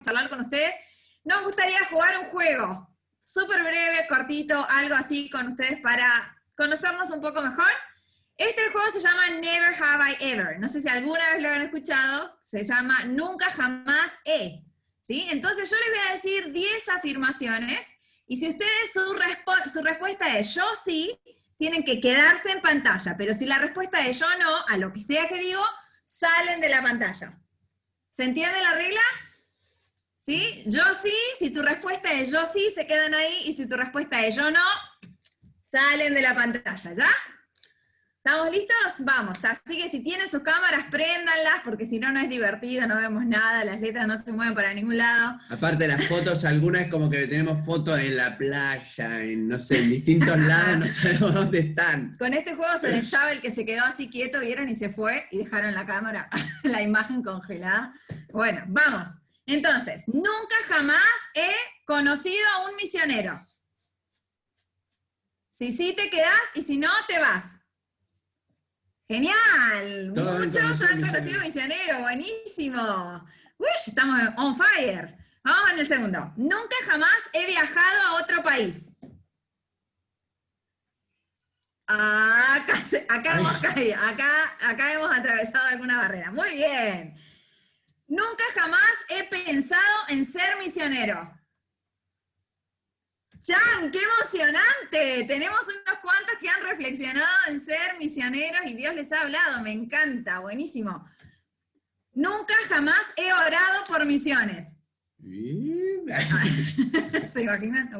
charlar con ustedes. Nos gustaría jugar un juego súper breve, cortito, algo así con ustedes para conocernos un poco mejor. Este juego se llama Never Have I Ever. No sé si alguna vez lo han escuchado. Se llama Nunca Jamás He. ¿Sí? Entonces yo les voy a decir 10 afirmaciones y si ustedes su respuesta es yo sí, tienen que quedarse en pantalla. Pero si la respuesta es yo no, a lo que sea que digo, salen de la pantalla. ¿Se entiende la regla? ¿Sí? Yo sí, si tu respuesta es yo sí, se quedan ahí, y si tu respuesta es yo no, salen de la pantalla, ¿ya? ¿Estamos listos? Vamos, así que si tienen sus cámaras, préndanlas, porque si no, no es divertido, no vemos nada, las letras no se mueven para ningún lado. Aparte las fotos, algunas como que tenemos fotos en la playa, en, no sé, en distintos lados, no sabemos dónde están. Con este juego se les echaba el que se quedó así quieto, ¿vieron? Y se fue, y dejaron la cámara, la imagen congelada. Bueno, vamos. Entonces, nunca jamás he conocido a un misionero. Si sí te quedás, y si no, te vas. ¡Genial! Muchos han conocido misionero, buenísimo. Uy, estamos on fire. Vamos en el segundo. Nunca jamás he viajado a otro país. Acá hemos caído, acá hemos atravesado alguna barrera. Muy bien. Nunca jamás he pensado en ser misionero. ¡Chan, qué emocionante! Tenemos unos cuantos que han reflexionado en ser misioneros y Dios les ha hablado, me encanta, buenísimo. Nunca jamás he orado por misiones. ¿Se imaginan?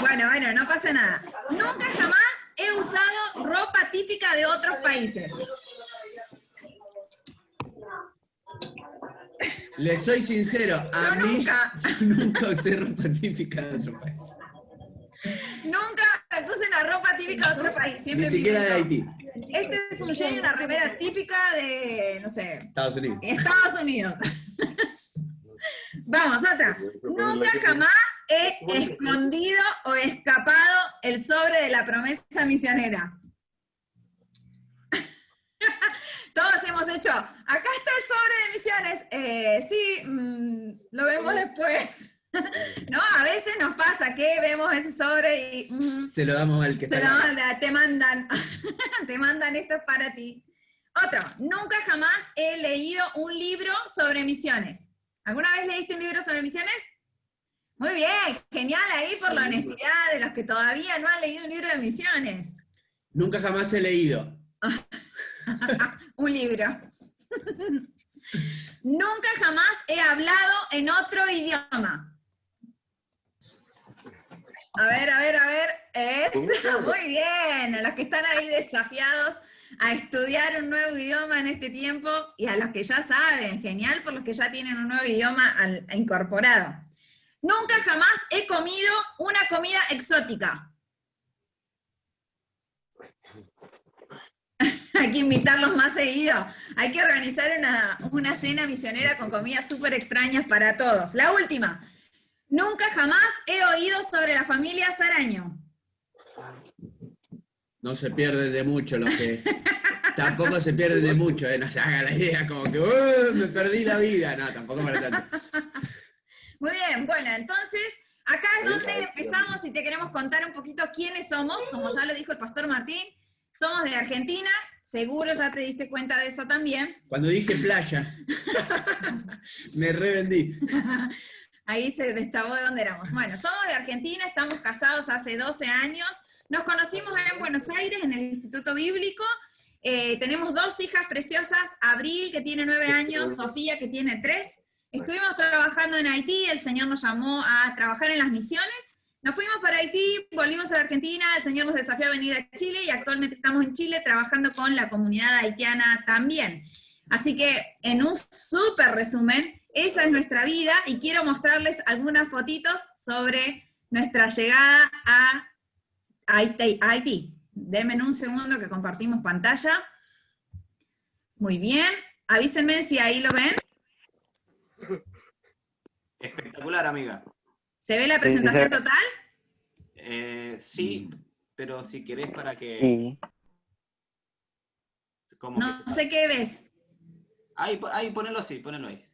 Bueno, no pasa nada. Nunca jamás he usado ropa típica de otros países. Les soy sincero, a mí nunca usé ropa típica de otro país. Nunca me puse una ropa típica de otro país. Siempre ni siquiera de Haití. Este es un jean, una remera típica de, no sé... Estados Unidos. Estados Unidos. Vamos, otra. Nunca jamás he escondido o escapado el sobre de la promesa misionera. Todos hemos hecho, acá está el sobre de misiones. Sí, lo vemos después. No, a veces nos pasa que vemos ese sobre y... se lo damos al que está. Te mandan, te mandan esto es para ti. Otro, nunca jamás he leído un libro sobre misiones. ¿Alguna vez leíste un libro sobre misiones? Muy bien, genial ahí por la honestidad de los que todavía no han leído un libro de misiones. Nunca jamás he leído. Un libro. Nunca jamás he hablado en otro idioma. A ver. Muy bien. A los que están ahí desafiados a estudiar un nuevo idioma en este tiempo y a los que ya saben, genial por los que ya tienen un nuevo idioma incorporado. Nunca jamás he comido una comida exótica. Hay que invitarlos más seguido. Hay que organizar una cena misionera con comidas súper extrañas para todos. La última. Nunca jamás he oído sobre la familia Saraño. No se pierden de mucho los que... Tampoco se pierden de mucho, no se haga la idea como que me perdí la vida. No, tampoco para tanto. Muy bien, bueno, entonces acá es donde empezamos y te queremos contar un poquito quiénes somos. Como ya lo dijo el pastor Martín, somos de Argentina. Seguro ya te diste cuenta de eso también. Cuando dije playa, me revendí. Ahí se deschavó de dónde éramos. Bueno, somos de Argentina, estamos casados hace 12 años. Nos conocimos en Buenos Aires, en el Instituto Bíblico. Tenemos 2 hijas preciosas, Abril, que tiene 9 años, Sofía, que tiene 3. Estuvimos trabajando en Haití, el Señor nos llamó a trabajar en las misiones. Nos fuimos para Haití, volvimos a la Argentina, el Señor nos desafió a venir a Chile y actualmente estamos en Chile trabajando con la comunidad haitiana también. Así que, en un súper resumen, esa es nuestra vida y quiero mostrarles algunas fotitos sobre nuestra llegada a Haití. Denme un segundo que compartimos pantalla. Muy bien. Avísenme si ahí lo ven. Espectacular, amiga. ¿Se ve la presentación total? Sí, pero si querés para que... Sí. No sé qué ves. Ahí, ponelo así, ponelo ahí.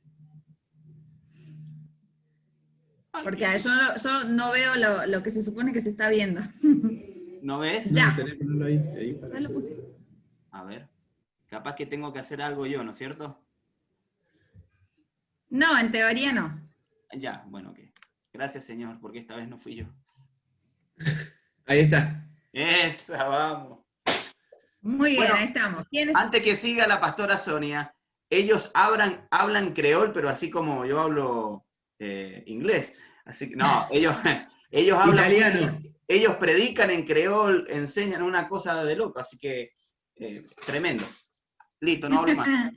Porque yo no veo lo que se supone que se está viendo. ¿No ves? Ya. No, tenés que ponerlo ahí para- Ya lo puse. A ver. Capaz que tengo que hacer algo yo, ¿no es cierto? No, en teoría no. Ya, bueno, ok. Gracias, señor, porque esta vez no fui yo. Ahí está. Esa, vamos. Muy bien, Bueno, ahí estamos. ¿Quién es? Antes que siga la pastora Sonia, ellos hablan creol, pero así como yo hablo inglés. Así que no, ellos hablan, Italiano. ellos predican en creol, enseñan una cosa de loco, así que tremendo. Listo, no hablo más.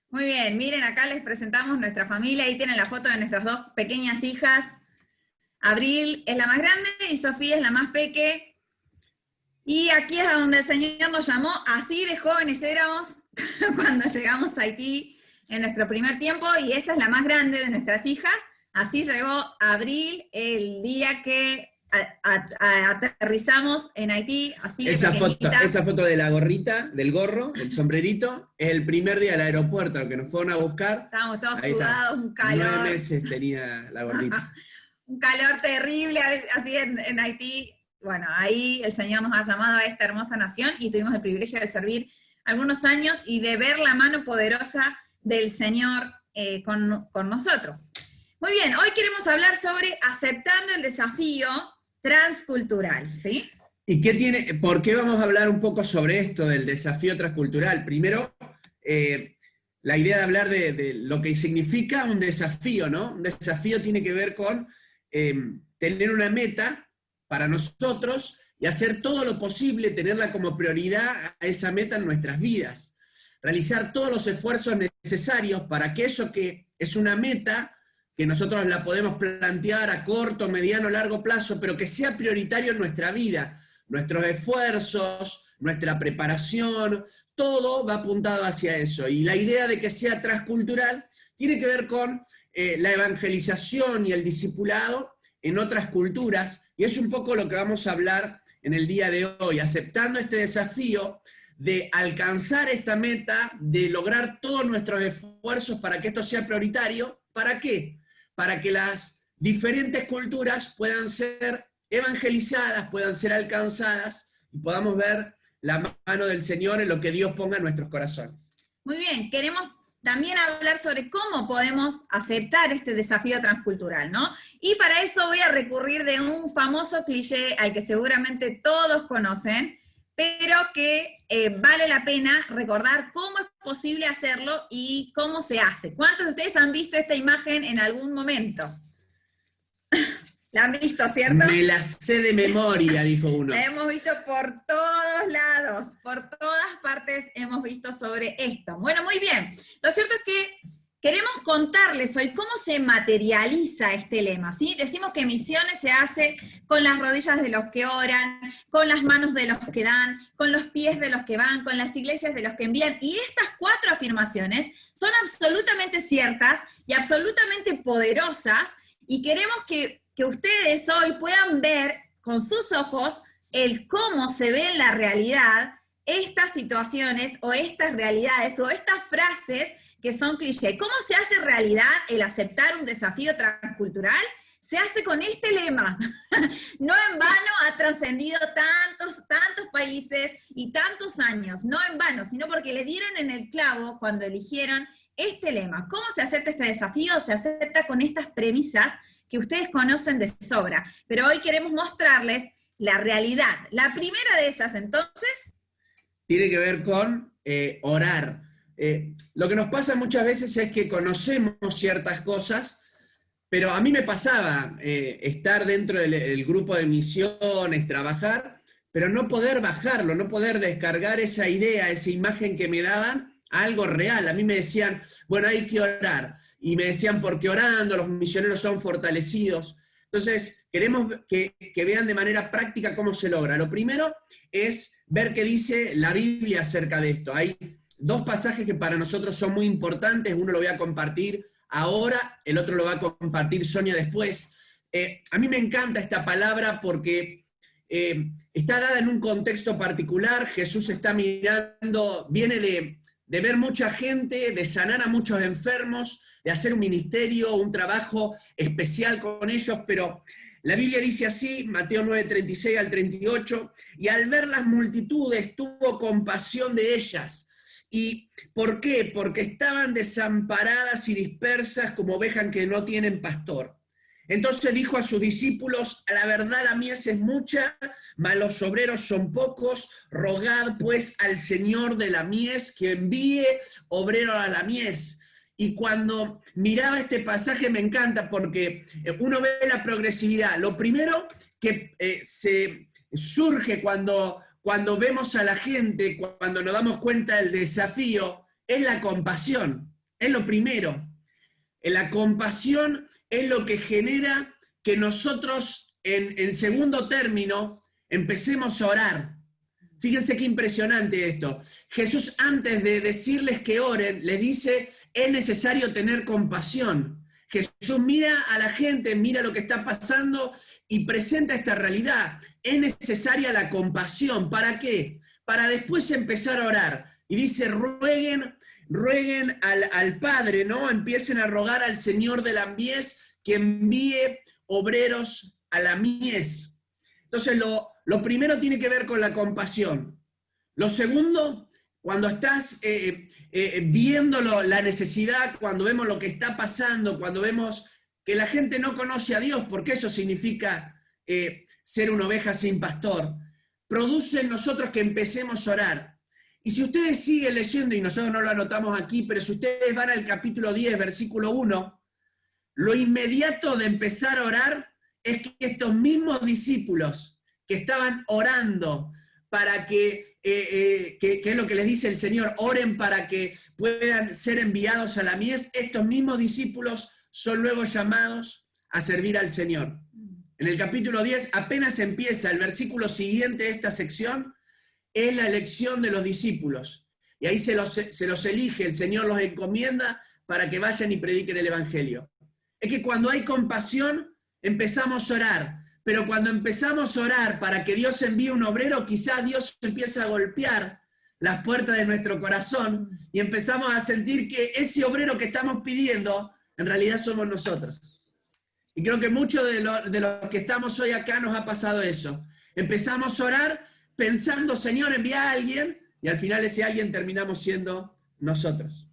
Muy bien, miren, acá les presentamos nuestra familia. Ahí tienen la foto de nuestras dos pequeñas hijas. Abril es la más grande y Sofía es la más peque. Y aquí es a donde el Señor nos llamó. Así de jóvenes éramos cuando llegamos a Haití en nuestro primer tiempo, y esa es la más grande de nuestras hijas. Así llegó Abril el día que aterrizamos en Haití, así de pequeñita. Esa foto de la gorrita, del gorro, el sombrerito, es el primer día del aeropuerto al que nos fueron a buscar. Estábamos todos Ahí está. sudados, un calor. 9 meses tenía la gordita. Un calor terrible así en Haití. Bueno, ahí el Señor nos ha llamado a esta hermosa nación y tuvimos el privilegio de servir algunos años y de ver la mano poderosa del Señor con nosotros. Muy bien, hoy queremos hablar sobre aceptando el desafío transcultural, ¿sí? ¿Y por qué vamos a hablar un poco sobre esto del desafío transcultural? Primero, la idea de hablar de lo que significa un desafío, ¿no? Un desafío tiene que ver con tener una meta para nosotros y hacer todo lo posible, tenerla como prioridad a esa meta en nuestras vidas. Realizar todos los esfuerzos necesarios para que eso que es una meta, que nosotros la podemos plantear a corto, mediano, largo plazo, pero que sea prioritario en nuestra vida. Nuestros esfuerzos, nuestra preparación, todo va apuntado hacia eso. Y la idea de que sea transcultural tiene que ver con la evangelización y el discipulado en otras culturas, y es un poco lo que vamos a hablar en el día de hoy, aceptando este desafío de alcanzar esta meta, de lograr todos nuestros esfuerzos para que esto sea prioritario. ¿Para qué? Para que las diferentes culturas puedan ser evangelizadas, puedan ser alcanzadas, y podamos ver la mano del Señor en lo que Dios ponga en nuestros corazones. Muy bien, queremos también hablar sobre cómo podemos aceptar este desafío transcultural, ¿no? Y para eso voy a recurrir de un famoso cliché al que seguramente todos conocen, pero que vale la pena recordar cómo es posible hacerlo y cómo se hace. ¿Cuántos de ustedes han visto esta imagen en algún momento? ¿La han visto, cierto? Me la sé de memoria, dijo uno. La hemos visto por todos lados, por todas partes hemos visto sobre esto. Bueno, muy bien. Lo cierto es que queremos contarles hoy cómo se materializa este lema, ¿sí? Decimos que misiones se hace con las rodillas de los que oran, con las manos de los que dan, con los pies de los que van, con las iglesias de los que envían. Y estas 4 afirmaciones son absolutamente ciertas y absolutamente poderosas, y queremos que ustedes hoy puedan ver con sus ojos el cómo se ve en la realidad estas situaciones o estas realidades o estas frases que son cliché. ¿Cómo se hace realidad el aceptar un desafío transcultural? Se hace con este lema. No en vano ha trascendido tantos países y tantos años, no en vano, sino porque le dieron en el clavo cuando eligieron este lema. ¿Cómo se acepta este desafío? Se acepta con estas premisas que ustedes conocen de sobra, pero hoy queremos mostrarles la realidad. La primera de esas, entonces, tiene que ver con orar. Lo que nos pasa muchas veces es que conocemos ciertas cosas, pero a mí me pasaba estar dentro del grupo de misiones, trabajar, pero no poder bajarlo, no poder descargar esa idea, esa imagen que me daban a algo real. A mí me decían, bueno, hay que orar. Y me decían, porque orando los misioneros son fortalecidos. Entonces, queremos que vean de manera práctica cómo se logra. Lo primero es ver qué dice la Biblia acerca de esto. Hay 2 pasajes que para nosotros son muy importantes. Uno lo voy a compartir ahora, el otro lo va a compartir Sonia después. A mí me encanta esta palabra porque está dada en un contexto particular. Jesús está mirando, viene de ver mucha gente, de sanar a muchos enfermos, de hacer un ministerio, un trabajo especial con ellos, pero la Biblia dice así, Mateo 9:36 al 38, y al ver las multitudes tuvo compasión de ellas. ¿Y por qué? Porque estaban desamparadas y dispersas como ovejas que no tienen pastor. Entonces dijo a sus discípulos, a la verdad la mies es mucha, mas los obreros son pocos, rogad pues al Señor de la mies que envíe obreros a la mies. Y cuando miraba este pasaje me encanta porque uno ve la progresividad. Lo primero que se surge cuando vemos a la gente, cuando nos damos cuenta del desafío, es la compasión, es lo primero. La compasión es lo que genera que nosotros, en segundo término, empecemos a orar. Fíjense qué impresionante esto. Jesús, antes de decirles que oren, les dice, es necesario tener compasión. Jesús mira a la gente, mira lo que está pasando y presenta esta realidad. Es necesaria la compasión. ¿Para qué? Para después empezar a orar. Y dice, rueguen al Padre, ¿no? Empiecen a rogar al Señor de la mies que envíe obreros a la mies. Entonces, lo primero tiene que ver con la compasión. Lo segundo, cuando estás viendo la necesidad, cuando vemos lo que está pasando, cuando vemos que la gente no conoce a Dios, porque eso significa ser una oveja sin pastor, produce en nosotros que empecemos a orar. Y si ustedes siguen leyendo, y nosotros no lo anotamos aquí, pero si ustedes van al capítulo 10, versículo 1, lo inmediato de empezar a orar es que estos mismos discípulos que estaban orando para que es lo que les dice el Señor, oren para que puedan ser enviados a la mies, estos mismos discípulos son luego llamados a servir al Señor. En el capítulo 10 apenas empieza, el versículo siguiente de esta sección es la elección de los discípulos. Y ahí se los elige, el Señor los encomienda para que vayan y prediquen el Evangelio. Es que cuando hay compasión, empezamos a orar. Pero cuando empezamos a orar para que Dios envíe un obrero, quizás Dios empieza a golpear las puertas de nuestro corazón y empezamos a sentir que ese obrero que estamos pidiendo, en realidad somos nosotros. Y creo que muchos de los que estamos hoy acá nos ha pasado eso. Empezamos a orar pensando, Señor, envía a alguien, y al final ese alguien terminamos siendo nosotros.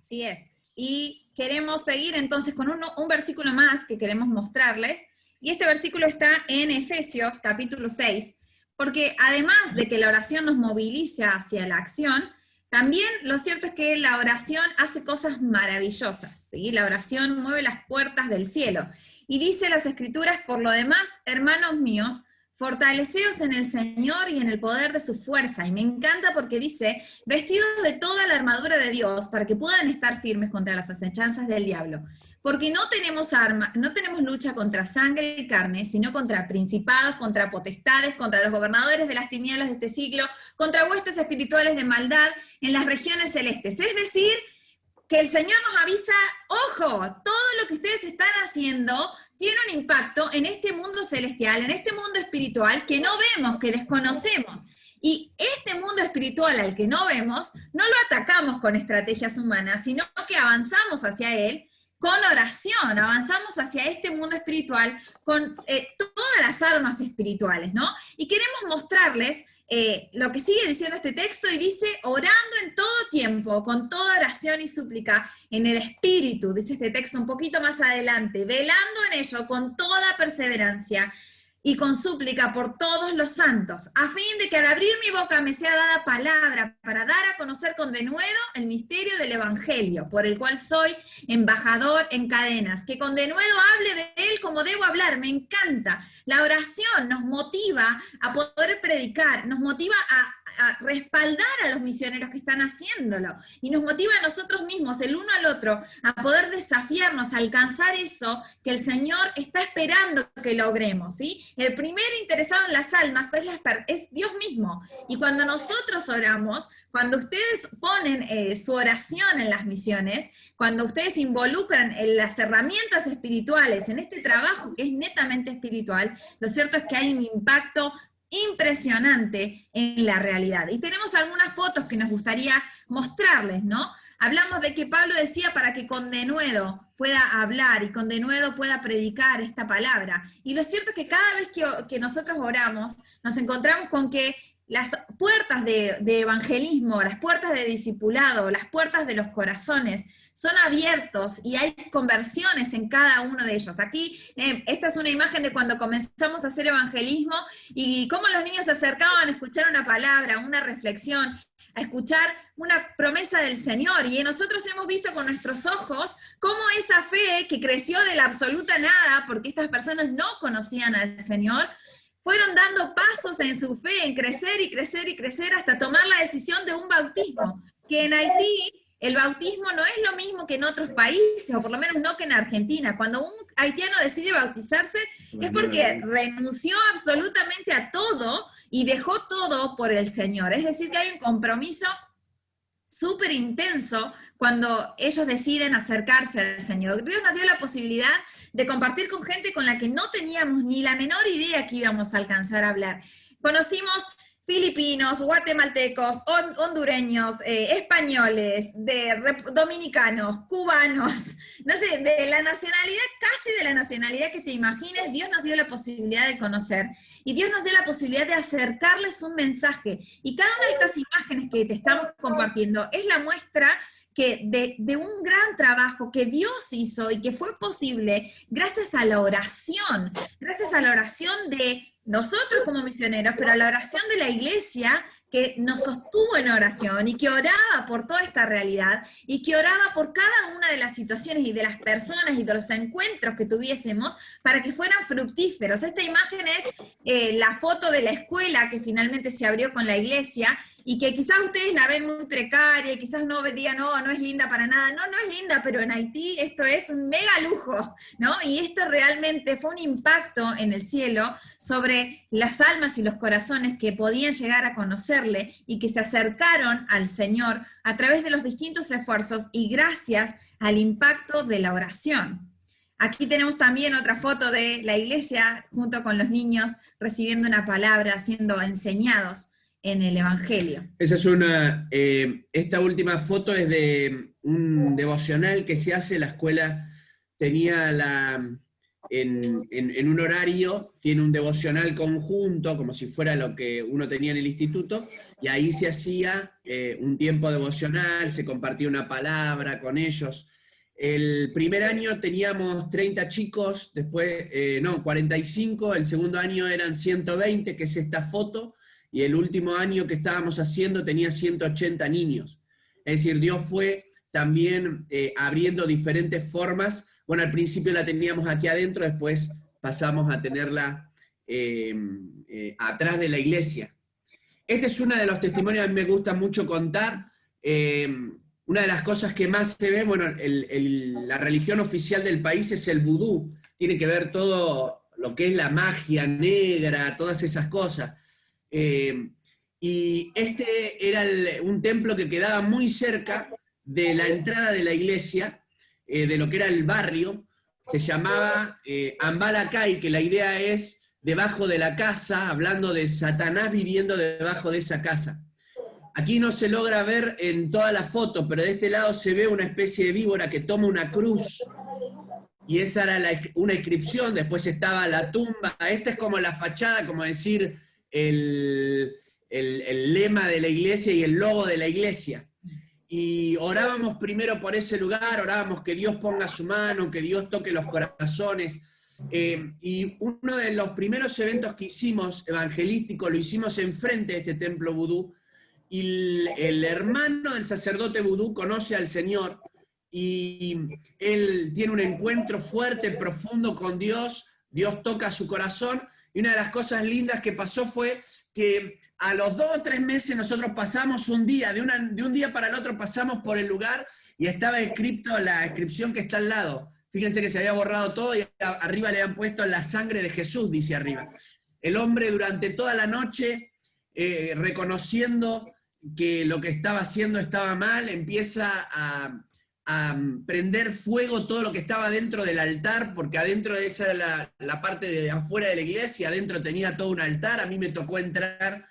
Así es. Y queremos seguir entonces con un versículo más que queremos mostrarles. Y este versículo está en Efesios capítulo 6, porque además de que la oración nos moviliza hacia la acción, también lo cierto es que la oración hace cosas maravillosas, ¿sí? La oración mueve las puertas del cielo. Y dice las Escrituras, por lo demás, hermanos míos, fortaleceos en el Señor y en el poder de su fuerza. Y me encanta porque dice, vestidos de toda la armadura de Dios, para que puedan estar firmes contra las acechanzas del diablo. Porque no tenemos lucha contra sangre y carne, sino contra principados, contra potestades, contra los gobernadores de las tinieblas de este siglo, contra huestes espirituales de maldad en las regiones celestes. Es decir, que el Señor nos avisa, ojo, todo lo que ustedes están haciendo tiene un impacto en este mundo celestial, en este mundo espiritual que no vemos, que desconocemos. Y este mundo espiritual al que no vemos, no lo atacamos con estrategias humanas, sino que avanzamos hacia él con oración, avanzamos hacia este mundo espiritual con todas las armas espirituales, ¿no? Y queremos mostrarles lo que sigue diciendo este texto, y dice, orando en todo tiempo, con toda oración y súplica, en el Espíritu, dice este texto un poquito más adelante, velando en ello con toda perseverancia y con súplica por todos los santos, a fin de que al abrir mi boca me sea dada palabra para dar a conocer con denuedo el misterio del Evangelio, por el cual soy embajador en cadenas, que con denuedo hable de él como debo hablar. Me encanta. La oración nos motiva a poder predicar, nos motiva a respaldar a los misioneros que están haciéndolo, y nos motiva a nosotros mismos, el uno al otro, a poder desafiarnos, a alcanzar eso que el Señor está esperando que logremos, ¿sí? El primer interesado en las almas es Dios mismo, y cuando nosotros oramos, cuando ustedes ponen su oración en las misiones, cuando ustedes involucran en las herramientas espirituales, en este trabajo que es netamente espiritual, lo cierto es que hay un impacto impresionante en la realidad. Y tenemos algunas fotos que nos gustaría mostrarles, ¿no? Hablamos de que Pablo decía para que con denuedo pueda hablar y con denuedo pueda predicar esta palabra. Y lo cierto es que cada vez que nosotros oramos, nos encontramos con que las puertas de evangelismo, las puertas de discipulado, las puertas de los corazones son abiertos y hay conversiones en cada uno de ellos. Aquí, esta es una imagen de cuando comenzamos a hacer evangelismo y cómo los niños se acercaban a escuchar una palabra, una reflexión, a escuchar una promesa del Señor. Y nosotros hemos visto con nuestros ojos cómo esa fe que creció de la absoluta nada, porque estas personas no conocían al Señor, fueron dando pasos en su fe, en crecer y crecer y crecer hasta tomar la decisión de un bautismo, que en Haití el bautismo no es lo mismo que en otros países, o por lo menos no que en Argentina. Cuando un haitiano decide bautizarse es porque renunció absolutamente a todo y dejó todo por el Señor. Es decir, que hay un compromiso súper intenso cuando ellos deciden acercarse al Señor. Dios nos dio la posibilidad de compartir con gente con la que no teníamos ni la menor idea que íbamos a alcanzar a hablar. Conocimos filipinos, guatemaltecos, hondureños, españoles, dominicanos, cubanos, no sé, de la nacionalidad, casi de la nacionalidad que te imagines. Dios nos dio la posibilidad de conocer y Dios nos dio la posibilidad de acercarles un mensaje. Y cada una de estas imágenes que te estamos compartiendo es la muestra que de un gran trabajo que Dios hizo y que fue posible gracias a la oración de nosotros como misioneros, pero a la oración de la iglesia que nos sostuvo en oración y que oraba por toda esta realidad y que oraba por cada una de las situaciones y de las personas y de los encuentros que tuviésemos para que fueran fructíferos. Esta imagen es la foto de la escuela que finalmente se abrió con la iglesia y que quizás ustedes la ven muy precaria y quizás no digan, no es linda para nada. No es linda, pero en Haití esto es un mega lujo, ¿no? Y esto realmente fue un impacto en el cielo sobre las almas y los corazones que podían llegar a conocerle y que se acercaron al Señor a través de los distintos esfuerzos y gracias al impacto de la oración. Aquí tenemos también otra foto de la iglesia junto con los niños recibiendo una palabra, siendo enseñados en el Evangelio. Esa es esta última foto es de un devocional que se hace. La escuela tenía en un horario, tiene un devocional conjunto, como si fuera lo que uno tenía en el instituto, y ahí se hacía un tiempo devocional, se compartía una palabra con ellos. El primer año teníamos 30 chicos, después, 45, el segundo año eran 120, que es esta foto, y el último año que estábamos haciendo tenía 180 niños. Es decir, Dios fue también abriendo diferentes formas. Bueno, al principio la teníamos aquí adentro, después pasamos a tenerla atrás de la iglesia. Este es uno de los testimonios que a mí me gusta mucho contar. Una de las cosas que más se ve, bueno, la religión oficial del país es el vudú. Tiene que ver todo lo que es la magia negra, todas esas cosas. Y este era un templo que quedaba muy cerca de la entrada de la iglesia, de lo que era el barrio. Se llamaba Ambalacay, que la idea es debajo de la casa, hablando de Satanás viviendo debajo de esa casa. Aquí no se logra ver en toda la foto, pero de este lado se ve una especie de víbora que toma una cruz, y esa era una inscripción. Después estaba la tumba. Esta es como la fachada, como decir el lema de la iglesia y el logo de la iglesia. Y orábamos primero por ese lugar, orábamos que Dios ponga su mano, que Dios toque los corazones. Y uno de los primeros eventos que hicimos, evangelístico, lo hicimos enfrente de este templo vudú, y el hermano del sacerdote vudú conoce al Señor, y él tiene un encuentro fuerte, profundo con Dios. Dios toca su corazón, y una de las cosas lindas que pasó fue que a los 2 o 3 meses nosotros pasamos un día, de un día para el otro pasamos por el lugar y estaba escrito la inscripción que está al lado. Fíjense que se había borrado todo y arriba le habían puesto la sangre de Jesús, dice arriba. El hombre durante toda la noche, reconociendo que lo que estaba haciendo estaba mal, empieza prender fuego todo lo que estaba dentro del altar, porque adentro de esa era la parte de afuera de la iglesia, adentro tenía todo un altar. A mí me tocó entrar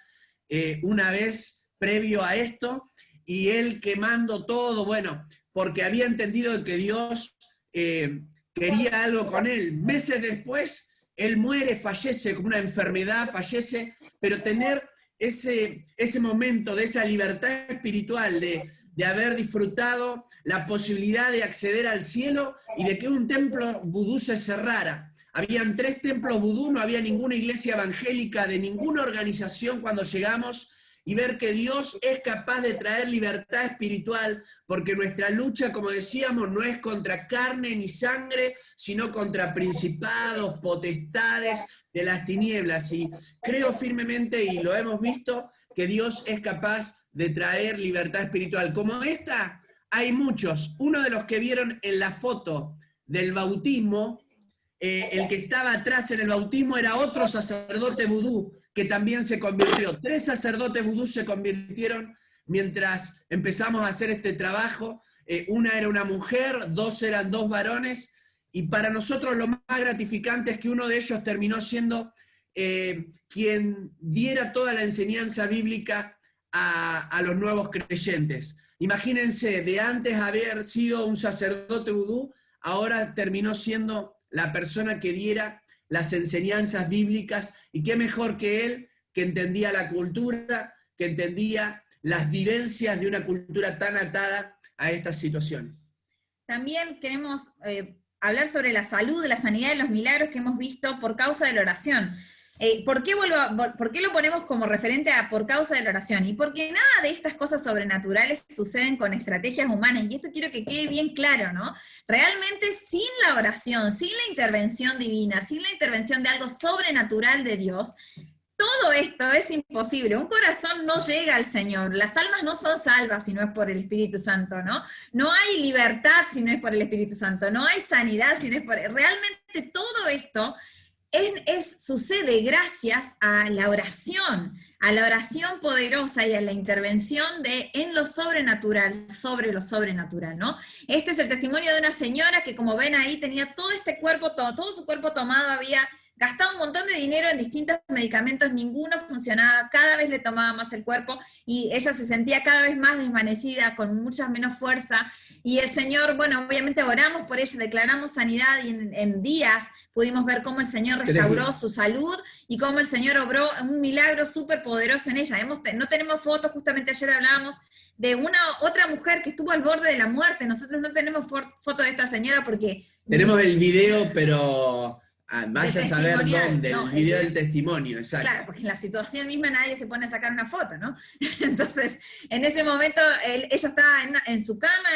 una vez previo a esto, y él quemando todo, bueno, porque había entendido que Dios quería algo con él. Meses después, él muere, fallece con una enfermedad, fallece, pero tener ese momento de esa libertad espiritual, de haber disfrutado la posibilidad de acceder al cielo y de que un templo vudú se cerrara. Habían 3 templos vudú, no había ninguna iglesia evangélica de ninguna organización cuando llegamos, y ver que Dios es capaz de traer libertad espiritual, porque nuestra lucha, como decíamos, no es contra carne ni sangre, sino contra principados, potestades de las tinieblas. Y creo firmemente, y lo hemos visto, que Dios es capaz de traer libertad espiritual. Como esta, hay muchos. Uno de los que vieron en la foto del bautismo, el que estaba atrás en el bautismo era otro sacerdote vudú, que también se convirtió. 3 sacerdotes vudú se convirtieron mientras empezamos a hacer este trabajo. Una era una mujer, 2 eran 2 varones, y para nosotros lo más gratificante es que uno de ellos terminó siendo quien diera toda la enseñanza bíblica a los nuevos creyentes. Imagínense, de antes haber sido un sacerdote vudú, ahora terminó siendo la persona que diera las enseñanzas bíblicas, y qué mejor que él, que entendía la cultura, que entendía las vivencias de una cultura tan atada a estas situaciones. También queremos hablar sobre la salud, la sanidad y los milagros que hemos visto por causa de la oración. ¿Por qué lo ponemos como referente a por causa de la oración? Y porque nada de estas cosas sobrenaturales suceden con estrategias humanas, y esto quiero que quede bien claro, ¿no? Realmente sin la oración, sin la intervención divina, sin la intervención de algo sobrenatural de Dios, todo esto es imposible. Un corazón no llega al Señor, las almas no son salvas si no es por el Espíritu Santo, ¿no? No hay libertad si no es por el Espíritu Santo, no hay sanidad si no es por... Realmente todo esto sucede gracias a la oración poderosa y a la intervención en lo sobrenatural, sobre lo sobrenatural, ¿no? Este es el testimonio de una señora que, como ven ahí, tenía todo este cuerpo, todo su cuerpo tomado, había gastado un montón de dinero en distintos medicamentos, ninguno funcionaba, cada vez le tomaba más el cuerpo, y ella se sentía cada vez más desvanecida, con mucha menos fuerza, y el Señor, bueno, obviamente oramos por ella, declaramos sanidad, y en días pudimos ver cómo el Señor restauró su salud, y cómo el Señor obró un milagro súper poderoso en ella. No tenemos fotos, justamente ayer hablábamos de otra mujer que estuvo al borde de la muerte. Nosotros no tenemos foto de esta señora porque... Tenemos el video, pero... vaya a saber dónde, no, el video del testimonio, exacto. Claro, porque en la situación misma nadie se pone a sacar una foto, ¿no? Entonces, en ese momento, ella estaba en su cama,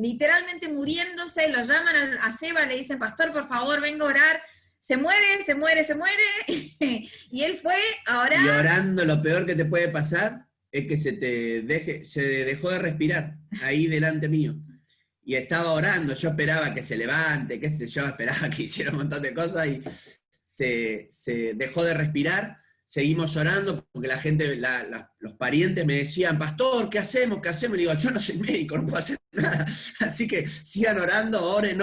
literalmente muriéndose, lo llaman a Seba, le dicen, pastor, por favor, venga a orar, se muere, y él fue a orar. Y orando, lo peor que te puede pasar es que se dejó de respirar, ahí delante mío. Y estaba orando, yo esperaba que se levante, qué sé yo, esperaba que hiciera un montón de cosas, y se dejó de respirar. Seguimos orando, porque la gente, los parientes me decían, pastor, ¿qué hacemos? Y digo, yo no soy médico, no puedo hacer nada. Así que sigan orando, oren.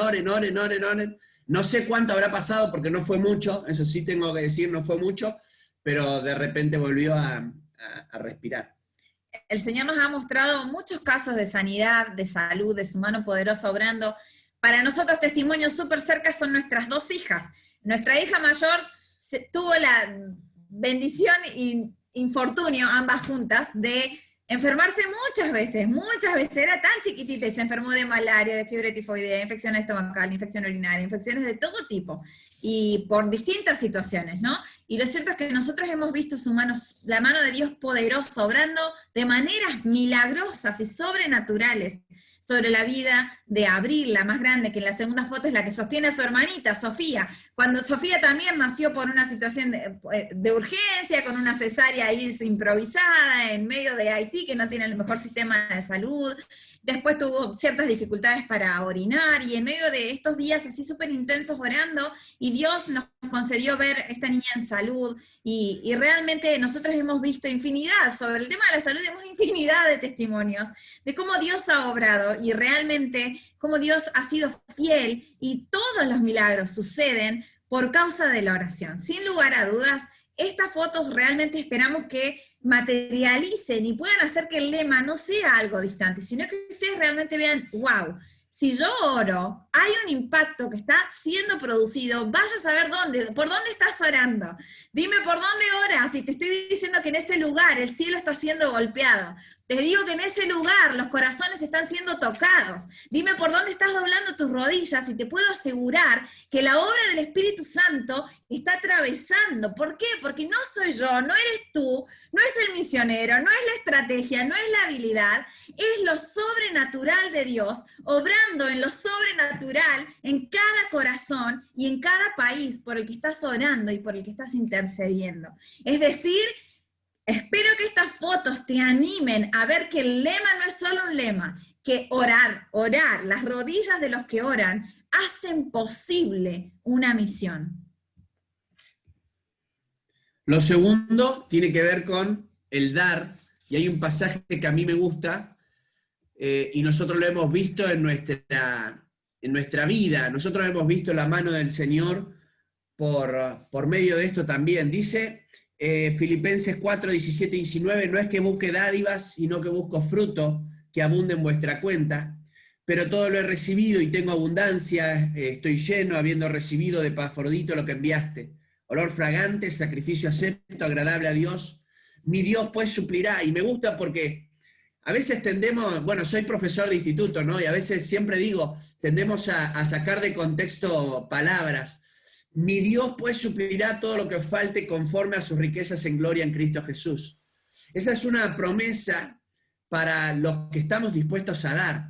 No sé cuánto habrá pasado, porque no fue mucho, eso sí tengo que decir, no fue mucho, pero de repente volvió a respirar. El Señor nos ha mostrado muchos casos de sanidad, de salud, de su mano poderosa obrando. Para nosotros, testimonios súper cerca son nuestras 2 hijas. Nuestra hija mayor tuvo la bendición y infortunio, ambas juntas, de enfermarse muchas veces, era tan chiquitita y se enfermó de malaria, de fiebre tifoidea, infección estomacal, infección urinaria, infecciones de todo tipo, y por distintas situaciones, ¿no? Y lo cierto es que nosotros hemos visto la mano de Dios poderosa, obrando de maneras milagrosas y sobrenaturales sobre la vida de Abril, la más grande, que en la segunda foto es la que sostiene a su hermanita, Sofía. Cuando Sofía también nació por una situación de urgencia, con una cesárea ahí improvisada, en medio de Haití, que no tiene el mejor sistema de salud. Después tuvo ciertas dificultades para orinar, y en medio de estos días así súper intensos orando, y Dios nos concedió ver a esta niña en salud, y realmente nosotros hemos visto infinidad, sobre el tema de la salud, tenemos infinidad de testimonios de cómo Dios ha obrado, esto y realmente cómo Dios ha sido fiel y todos los milagros suceden por causa de la oración. Sin lugar a dudas, estas fotos realmente esperamos que materialicen y puedan hacer que el lema no sea algo distante, sino que ustedes realmente vean, wow, si yo oro, hay un impacto que está siendo producido, vaya a saber dónde, por dónde estás orando. Dime por dónde oras y te estoy diciendo que en ese lugar el cielo está siendo golpeado. Te digo que en ese lugar los corazones están siendo tocados. Dime por dónde estás doblando tus rodillas y te puedo asegurar que la obra del Espíritu Santo está atravesando. ¿Por qué? Porque no soy yo, no eres tú, no es el misionero, no es la estrategia, no es la habilidad, es lo sobrenatural de Dios, obrando en lo sobrenatural en cada corazón y en cada país por el que estás orando y por el que estás intercediendo. Es decir, espero que estas fotos te animen a ver que el lema no es solo un lema, que orar, las rodillas de los que oran hacen posible una misión. Lo segundo tiene que ver con el dar, y hay un pasaje que a mí me gusta, y nosotros lo hemos visto en nuestra vida, nosotros hemos visto la mano del Señor por medio de esto también. Dice Filipenses 4, 17 y 19, no es que busque dádivas, sino que busco fruto que abunde en vuestra cuenta, pero todo lo he recibido y tengo abundancia, estoy lleno, habiendo recibido de Epafrodito lo que enviaste, olor fragante, sacrificio acepto, agradable a Dios, mi Dios pues suplirá. Y me gusta porque a veces tendemos, bueno, soy profesor de instituto, ¿no? Y a veces siempre digo, tendemos a sacar de contexto palabras. Mi Dios pues suplirá todo lo que os falte conforme a sus riquezas en gloria en Cristo Jesús. Esa es una promesa para los que estamos dispuestos a dar.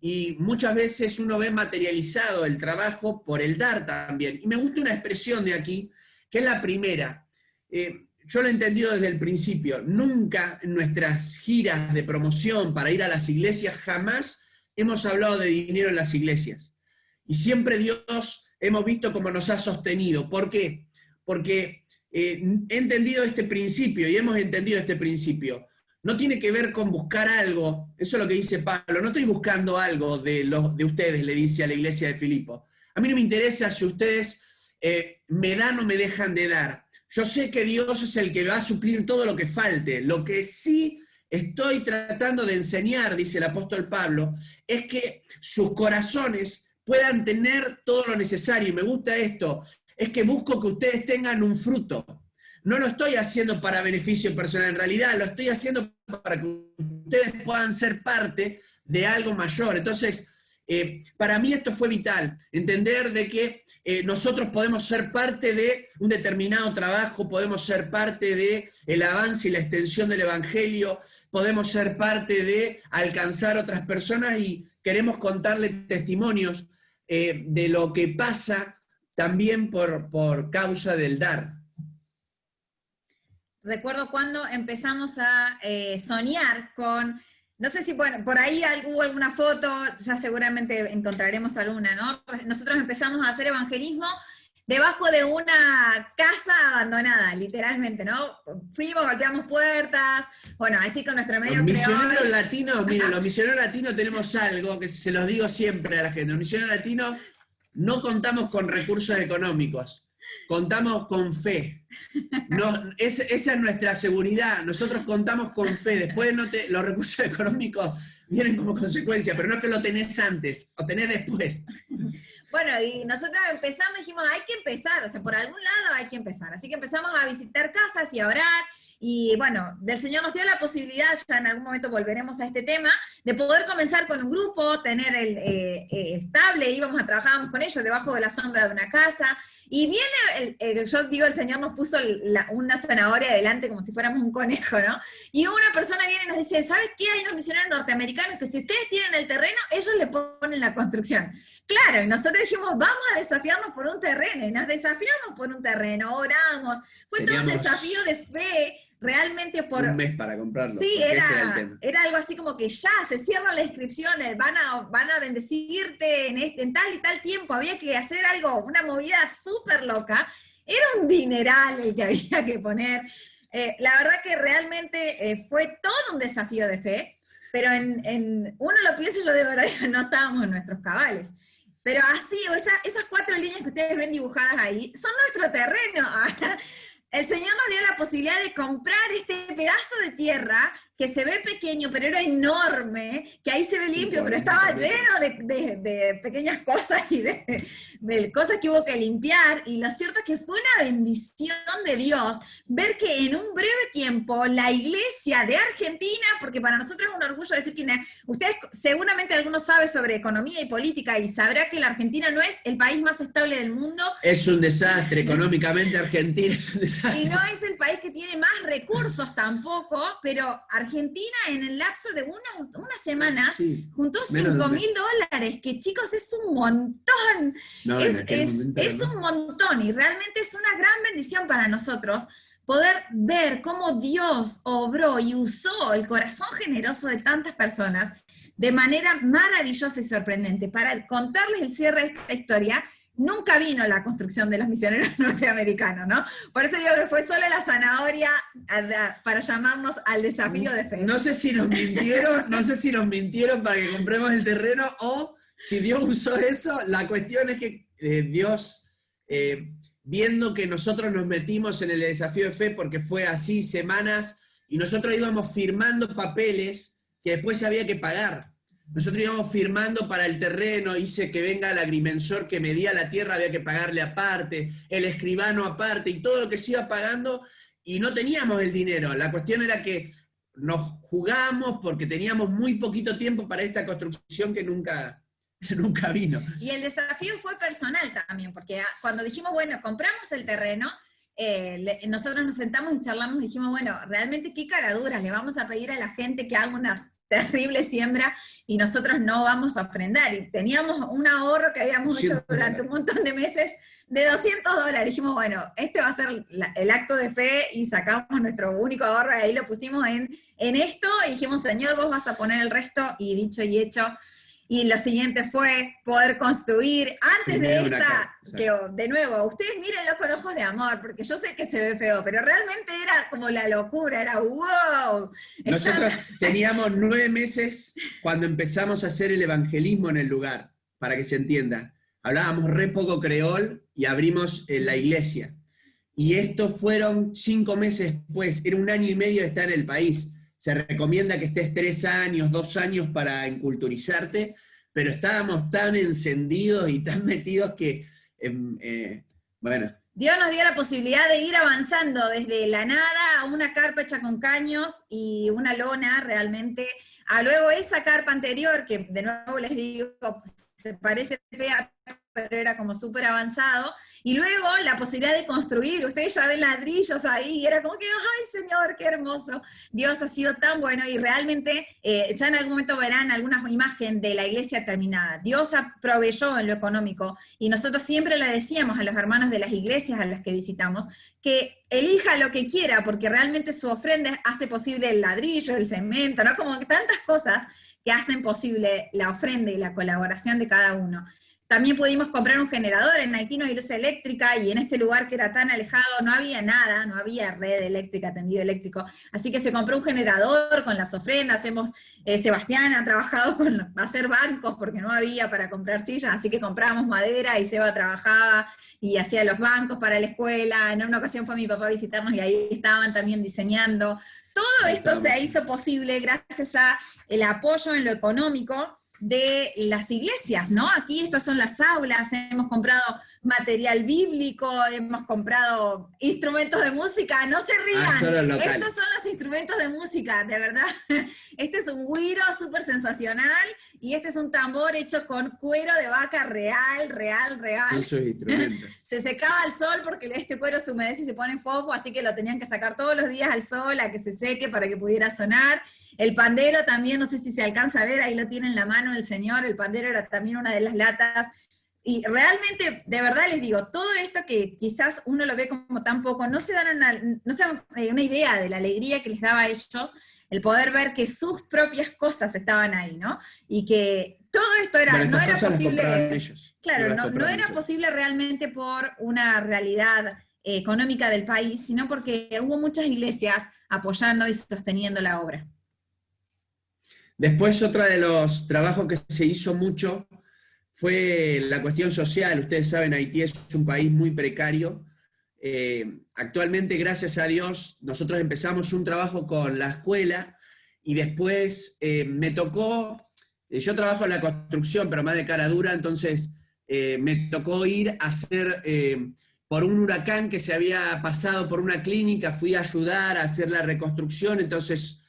Y muchas veces uno ve materializado el trabajo por el dar también. Y me gusta una expresión de aquí, que es la primera. Yo lo he entendido desde el principio. Nunca en nuestras giras de promoción para ir a las iglesias, jamás hemos hablado de dinero en las iglesias. Y siempre Dios hemos visto cómo nos ha sostenido. ¿Por qué? Porque he entendido este principio y hemos entendido este principio. No tiene que ver con buscar algo, eso es lo que dice Pablo, no estoy buscando algo de ustedes, le dice a la iglesia de Filipo. A mí no me interesa si ustedes me dan o me dejan de dar. Yo sé que Dios es el que va a suplir todo lo que falte. Lo que sí estoy tratando de enseñar, dice el apóstol Pablo, es que sus corazones puedan tener todo lo necesario. Y me gusta esto, es que busco que ustedes tengan un fruto. No lo estoy haciendo para beneficio personal, en realidad lo estoy haciendo para que ustedes puedan ser parte de algo mayor. Entonces, para mí esto fue vital, entender de que nosotros podemos ser parte de un determinado trabajo, podemos ser parte del avance y la extensión del Evangelio, podemos ser parte de alcanzar otras personas y queremos contarles testimonios de lo que pasa también por causa del dar. Recuerdo cuando empezamos a soñar con, no sé si por ahí hubo alguna foto, ya seguramente encontraremos alguna, ¿no? Nosotros empezamos a hacer evangelismo debajo de una casa abandonada, literalmente, ¿no? Fuimos, golpeamos puertas, bueno, así con nuestro medio Los misioneros creador. latinos, miren, los misioneros latinos tenemos algo que se los digo siempre a la gente. Los misioneros latinos no contamos con recursos económicos, contamos con fe. No, esa es nuestra seguridad. Nosotros contamos con fe. Después los recursos económicos vienen como consecuencia, pero no es que lo tenés antes, o tenés después. Bueno, y nosotros empezamos, dijimos, hay que empezar, o sea, por algún lado hay que empezar. Así que empezamos a visitar casas y a orar, y bueno, del Señor nos dio la posibilidad, ya en algún momento volveremos a este tema, de poder comenzar con un grupo, tener el estable, íbamos trabajábamos con ellos debajo de la sombra de una casa, y viene, yo digo, el Señor nos puso una zanahoria adelante como si fuéramos un conejo, ¿no? Y una persona viene y nos dice, ¿sabes qué? Hay unos misioneros norteamericanos que si ustedes tienen el terreno, ellos le ponen la construcción. Claro, y nosotros dijimos, vamos a desafiarnos por un terreno, y nos desafiamos por un terreno, oramos, fue todo un desafío de fe, realmente por... Un mes para comprarlo. Sí, era algo así como que ya, se cierran las inscripciones, van a bendecirte en tal y tal tiempo, había que hacer algo, una movida súper loca, era un dineral el que había que poner, la verdad que realmente fue todo un desafío de fe, pero uno lo piensa y yo de verdad no estábamos en nuestros cabales. Pero así, esas 4 líneas que ustedes ven dibujadas ahí, son nuestro terreno. El Señor nos dio la posibilidad de comprar este pedazo de tierra que se ve pequeño, pero era enorme, que ahí se ve limpio, pero estaba lleno de pequeñas cosas y de cosas que hubo que limpiar, y lo cierto es que fue una bendición de Dios ver que en un breve tiempo la iglesia de Argentina, porque para nosotros es un orgullo decir que ustedes seguramente algunos saben sobre economía y política y sabrá que la Argentina no es el país más estable del mundo. Es un desastre, económicamente Argentina es un desastre. Y no es el país que tiene más recursos tampoco, pero Argentina en el lapso de una semana juntó $5.000, que chicos es un montón, no, es un montón, y realmente es una gran bendición para nosotros poder ver cómo Dios obró y usó el corazón generoso de tantas personas de manera maravillosa y sorprendente. Para contarles el cierre de esta historia, nunca vino la construcción de los misioneros norteamericanos, ¿no? Por eso digo que fue solo la zanahoria para llamarnos al desafío de fe. No sé si nos mintieron para que compremos el terreno, o si Dios usó eso. La cuestión es que Dios, viendo que nosotros nos metimos en el desafío de fe, porque fue así semanas, y nosotros íbamos firmando papeles que después había que pagar. Nosotros íbamos firmando para el terreno, hice que venga el agrimensor que medía la tierra, había que pagarle aparte, el escribano aparte, y todo lo que se iba pagando, y no teníamos el dinero. La cuestión era que nos jugamos porque teníamos muy poquito tiempo para esta construcción que nunca vino. Y el desafío fue personal también, porque cuando dijimos, bueno, compramos el terreno, nosotros nos sentamos y charlamos y dijimos, bueno, realmente qué caraduras, le vamos a pedir a la gente que haga unas terrible siembra y nosotros no vamos a ofrendar. Y teníamos un ahorro que habíamos hecho durante un montón de meses de $200. Dijimos, bueno, este va a ser el acto de fe, y sacamos nuestro único ahorro y ahí lo pusimos en esto, y dijimos, Señor, vos vas a poner el resto, y dicho y hecho. Y lo siguiente fue poder construir antes de esta, que de nuevo, ustedes mírenlo con ojos de amor, porque yo sé que se ve feo, pero realmente era como la locura, era wow. Nosotros teníamos 9 meses cuando empezamos a hacer el evangelismo en el lugar, para que se entienda. Hablábamos re poco creol y abrimos la iglesia. Y estos fueron 5 meses después, era 1 año y medio de estar en el país. Se recomienda que estés 3 años, 2 años para enculturizarte, pero estábamos tan encendidos y tan metidos que, bueno. Dios nos dio la posibilidad de ir avanzando desde la nada a una carpa hecha con caños y una lona realmente, a luego esa carpa anterior, que de nuevo les digo, se parece fea, pero era como súper avanzado, y luego la posibilidad de construir, ustedes ya ven ladrillos ahí, y era como que, ¡ay, Señor, qué hermoso! Dios ha sido tan bueno, y realmente, ya en algún momento verán alguna imagen de la iglesia terminada. Dios proveyó en lo económico, y nosotros siempre le decíamos a los hermanos de las iglesias a las que visitamos, que elija lo que quiera, porque realmente su ofrenda hace posible el ladrillo, el cemento, ¿no? Como que tantas cosas que hacen posible la ofrenda y la colaboración de cada uno. También pudimos comprar un generador. En Haití no hay luz eléctrica, y en este lugar que era tan alejado no había nada, no había red eléctrica, tendido eléctrico, así que se compró un generador con las ofrendas. Sebastián ha trabajado con hacer bancos porque no había para comprar sillas, así que comprábamos madera y Seba trabajaba y hacía los bancos para la escuela. En una ocasión fue mi papá a visitarnos y ahí estaban también diseñando. Todo esto se hizo posible gracias al apoyo en lo económico de las iglesias, ¿no? Aquí estas son las aulas, hemos comprado material bíblico, hemos comprado instrumentos de música, no se rían, estos son los instrumentos de música, de verdad. Este es un güiro súper sensacional, y este es un tambor hecho con cuero de vaca real. Son sus instrumentos. Se secaba al sol porque este cuero se humedece y se pone fofo, así que lo tenían que sacar todos los días al sol a que se seque para que pudiera sonar. El pandero también, no sé si se alcanza a ver, ahí lo tiene en la mano el señor, el pandero era también una de las latas. Y realmente, de verdad les digo, todo esto que quizás uno lo ve como tan poco, no se dan una idea de la alegría que les daba a ellos, el poder ver que sus propias cosas estaban ahí, ¿no? Y que todo esto no era posible, claro, no era posible realmente por una realidad económica del país, sino porque hubo muchas iglesias apoyando y sosteniendo la obra. Después, otro de los trabajos que se hizo mucho fue la cuestión social. Ustedes saben, Haití es un país muy precario. Actualmente, gracias a Dios, nosotros empezamos un trabajo con la escuela y después me tocó, yo trabajo en la construcción, pero más de cara dura, entonces me tocó ir a hacer, por un huracán que se había pasado por una clínica, fui a ayudar a hacer la reconstrucción, entonces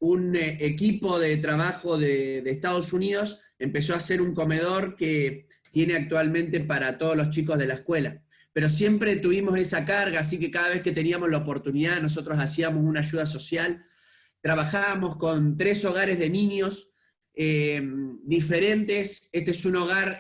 un equipo de trabajo de Estados Unidos empezó a hacer un comedor que tiene actualmente para todos los chicos de la escuela. Pero siempre tuvimos esa carga, así que cada vez que teníamos la oportunidad, nosotros hacíamos una ayuda social. Trabajábamos con 3 hogares de niños diferentes. Este es un hogar,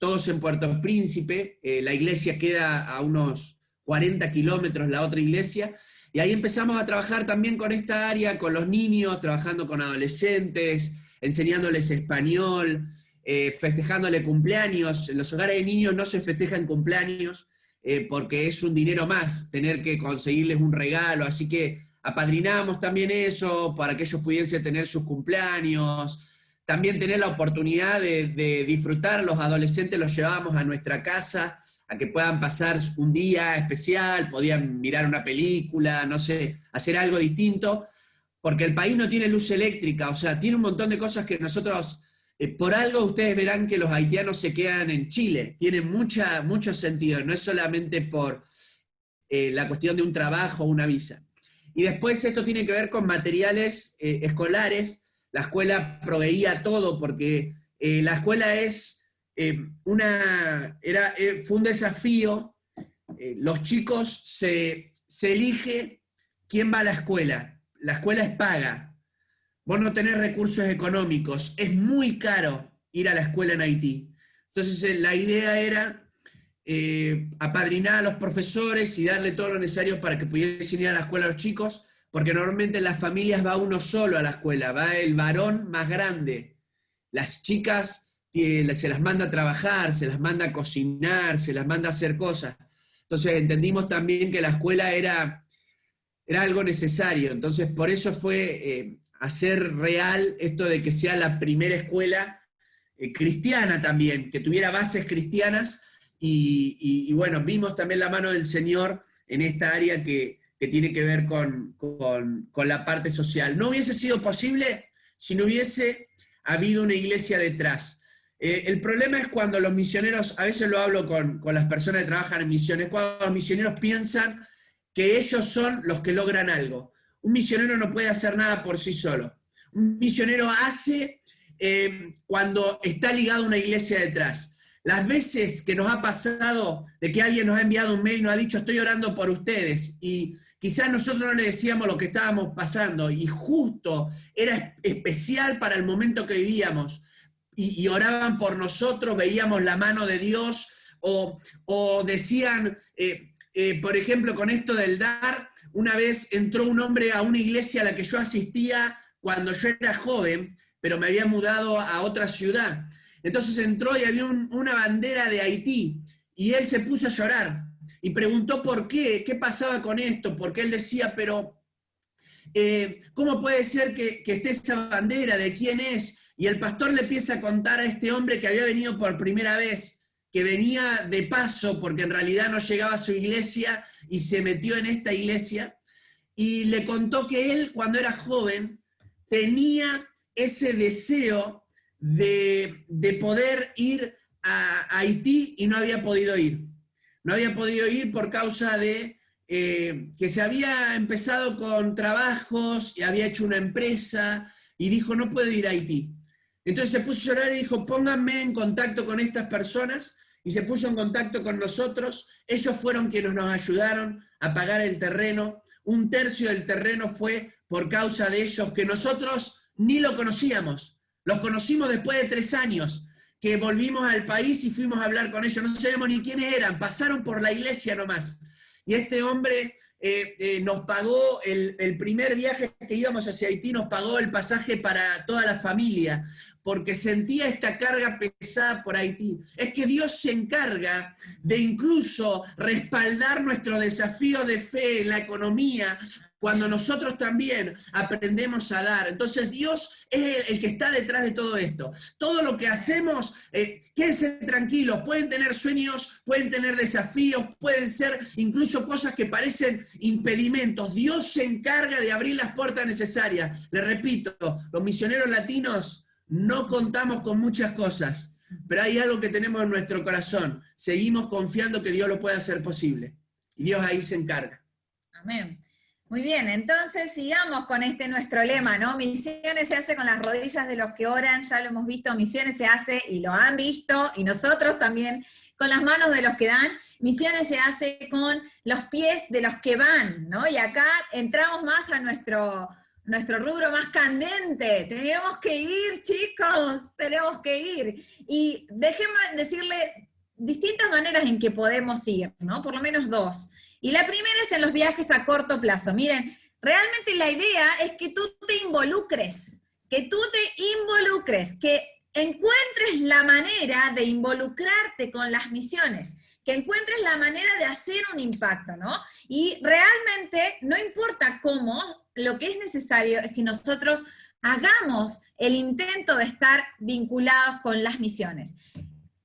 todos en Puerto Príncipe. La iglesia queda a unos 40 kilómetros, la otra iglesia. Y ahí empezamos a trabajar también con esta área, con los niños, trabajando con adolescentes, enseñándoles español, festejándole cumpleaños. En los hogares de niños no se festejan cumpleaños porque es un dinero más tener que conseguirles un regalo, así que apadrinamos también eso para que ellos pudiesen tener sus cumpleaños, también tener la oportunidad de disfrutar. Los adolescentes los llevábamos a nuestra casa a que puedan pasar un día especial, podían mirar una película, no sé, hacer algo distinto, porque el país no tiene luz eléctrica, o sea, tiene un montón de cosas que nosotros, por algo ustedes verán que los haitianos se quedan en Chile, tiene mucho sentido, no es solamente por la cuestión de un trabajo o una visa. Y después esto tiene que ver con materiales escolares. La escuela proveía todo porque la escuela es fue un desafío. Los chicos se elige quién va a la escuela. La escuela es paga. Vos no tenés recursos económicos. Es muy caro ir a la escuela en Haití. Entonces la idea era apadrinar a los profesores y darle todo lo necesario para que pudiesen ir a la escuela a los chicos, porque normalmente en las familias va uno solo a la escuela, va el varón más grande. Las chicas se las manda a trabajar, se las manda a cocinar, se las manda a hacer cosas. Entonces entendimos también que la escuela era algo necesario. Entonces por eso fue hacer real esto de que sea la primera escuela cristiana también, que tuviera bases cristianas. Y bueno, vimos también la mano del Señor en esta área que tiene que ver con la parte social. No hubiese sido posible si no hubiese habido una iglesia detrás. El problema es cuando los misioneros, a veces lo hablo con las personas que trabajan en misiones, cuando los misioneros piensan que ellos son los que logran algo. Un misionero no puede hacer nada por sí solo. Un misionero hace cuando está ligado a una iglesia detrás. Las veces que nos ha pasado de que alguien nos ha enviado un mail y nos ha dicho estoy orando por ustedes y quizás nosotros no le decíamos lo que estábamos pasando y justo era especial para el momento que vivíamos y oraban por nosotros, veíamos la mano de Dios o decían, por ejemplo, con esto del dar, una vez entró un hombre a una iglesia a la que yo asistía cuando yo era joven, pero me había mudado a otra ciudad. Entonces entró y había una bandera de Haití y él se puso a llorar y preguntó por qué pasaba con esto, porque él decía, pero ¿cómo puede ser que esté esa bandera? ¿De quién es? Y el pastor le empieza a contar a este hombre que había venido por primera vez, que venía de paso porque en realidad no llegaba a su iglesia y se metió en esta iglesia, y le contó que él cuando era joven tenía ese deseo de poder ir a Haití y no había podido ir. No había podido ir por causa de que se había empezado con trabajos y había hecho una empresa y dijo, no puedo ir a Haití. Entonces se puso a llorar y dijo, pónganme en contacto con estas personas, y se puso en contacto con nosotros. Ellos fueron quienes nos ayudaron a pagar el terreno. 1/3 del terreno fue por causa de ellos, que nosotros ni lo conocíamos. Los conocimos después de 3 años, que volvimos al país y fuimos a hablar con ellos. No sabemos ni quiénes eran, pasaron por la iglesia nomás. Y este hombre nos pagó el primer viaje que íbamos hacia Haití, nos pagó el pasaje para toda la familia, porque sentía esta carga pesada por Haití. Es que Dios se encarga de incluso respaldar nuestro desafío de fe en la economía, cuando nosotros también aprendemos a dar. Entonces Dios es el que está detrás de todo esto. Todo lo que hacemos, quédense tranquilos, pueden tener sueños, pueden tener desafíos, pueden ser incluso cosas que parecen impedimentos. Dios se encarga de abrir las puertas necesarias. Les repito, los misioneros latinos no contamos con muchas cosas, pero hay algo que tenemos en nuestro corazón. Seguimos confiando que Dios lo puede hacer posible. Y Dios ahí se encarga. Amén. Muy bien, entonces sigamos con este nuestro lema, ¿no? Misiones se hace con las rodillas de los que oran, ya lo hemos visto, misiones se hace, y lo han visto, y nosotros también, con las manos de los que dan. Misiones se hace con los pies de los que van, ¿no? Y acá entramos más a nuestro rubro más candente. Tenemos que ir, chicos, tenemos que ir. Y déjenme decirle distintas maneras en que podemos ir, ¿no? Por lo menos dos. Y la primera es en los viajes a corto plazo. Miren, realmente la idea es que tú te involucres, que encuentres la manera de involucrarte con las misiones, que encuentres la manera de hacer un impacto, ¿no? Y realmente, no importa cómo, lo que es necesario es que nosotros hagamos el intento de estar vinculados con las misiones.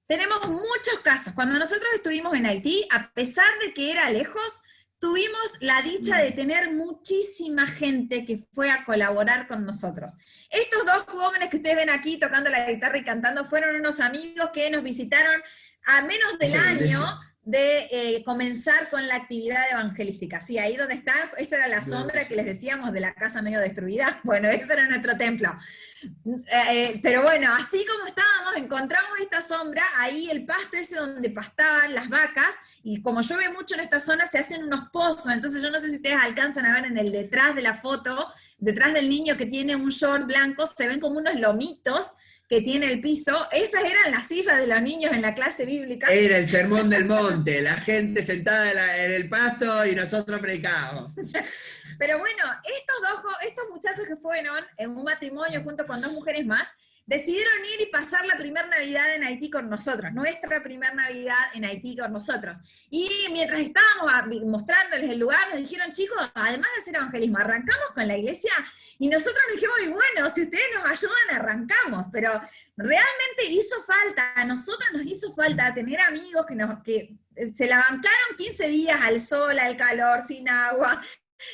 Tenemos muchos casos. Cuando nosotros estuvimos en Haití, a pesar de que era lejos, tuvimos la dicha de tener muchísima gente que fue a colaborar con nosotros. Estos dos jóvenes que ustedes ven aquí tocando la guitarra y cantando fueron unos amigos que nos visitaron a menos del año de comenzar con la actividad evangelística. Sí, ahí donde están, esa era la sombra que les decíamos de la casa medio destruida. Bueno, ese era nuestro templo. Pero bueno, así como estábamos, encontramos esta sombra, ahí el pasto ese donde pastaban las vacas, y como llueve mucho en esta zona se hacen unos pozos, entonces yo no sé si ustedes alcanzan a ver en el detrás de la foto, detrás del niño que tiene un short blanco, se ven como unos lomitos que tiene el piso. Esas eran las sillas de los niños en la clase bíblica. Era el sermón del monte, la gente sentada en el pasto y nosotros predicábamos. Pero bueno, estos muchachos que fueron en un matrimonio junto con dos mujeres más, decidieron ir y pasar la primera Navidad en Haití con nosotros, nuestra primera Navidad en Haití con nosotros. Y mientras estábamos mostrándoles el lugar, nos dijeron, chicos, además de hacer evangelismo, arrancamos con la iglesia. Y nosotros dijimos, y bueno, si ustedes nos ayudan, arrancamos. Pero realmente hizo falta, a nosotros nos hizo falta tener amigos que se la bancaron 15 días al sol, al calor, sin agua,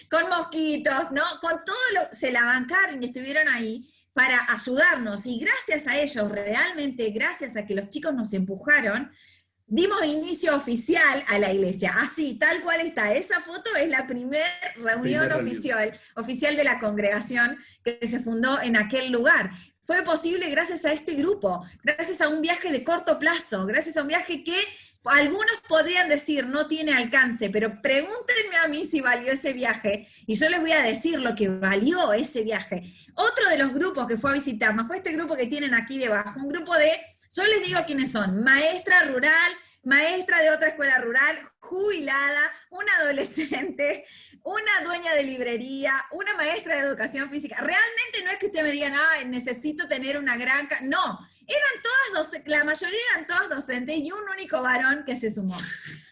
con mosquitos, ¿no? Con todo se la bancaron y estuvieron ahí para ayudarnos, y gracias a ellos, realmente gracias a que los chicos nos empujaron, dimos inicio oficial a la iglesia, así, tal cual está. Esa foto es la primera reunión oficial de la congregación que se fundó en aquel lugar. Fue posible gracias a este grupo, gracias a un viaje de corto plazo, gracias a un viaje que algunos podrían decir no tiene alcance, pero pregúntenme a mí si valió ese viaje, y yo les voy a decir lo que valió ese viaje. Otro de los grupos que fue a visitarnos fue este grupo que tienen aquí debajo, un grupo de, yo les digo quiénes son, maestra rural, maestra de otra escuela rural, jubilada, una adolescente, una dueña de librería, una maestra de educación física. Realmente no es que ustedes me digan, necesito tener una gran... No, eran todas la mayoría eran todas docentes y un único varón que se sumó.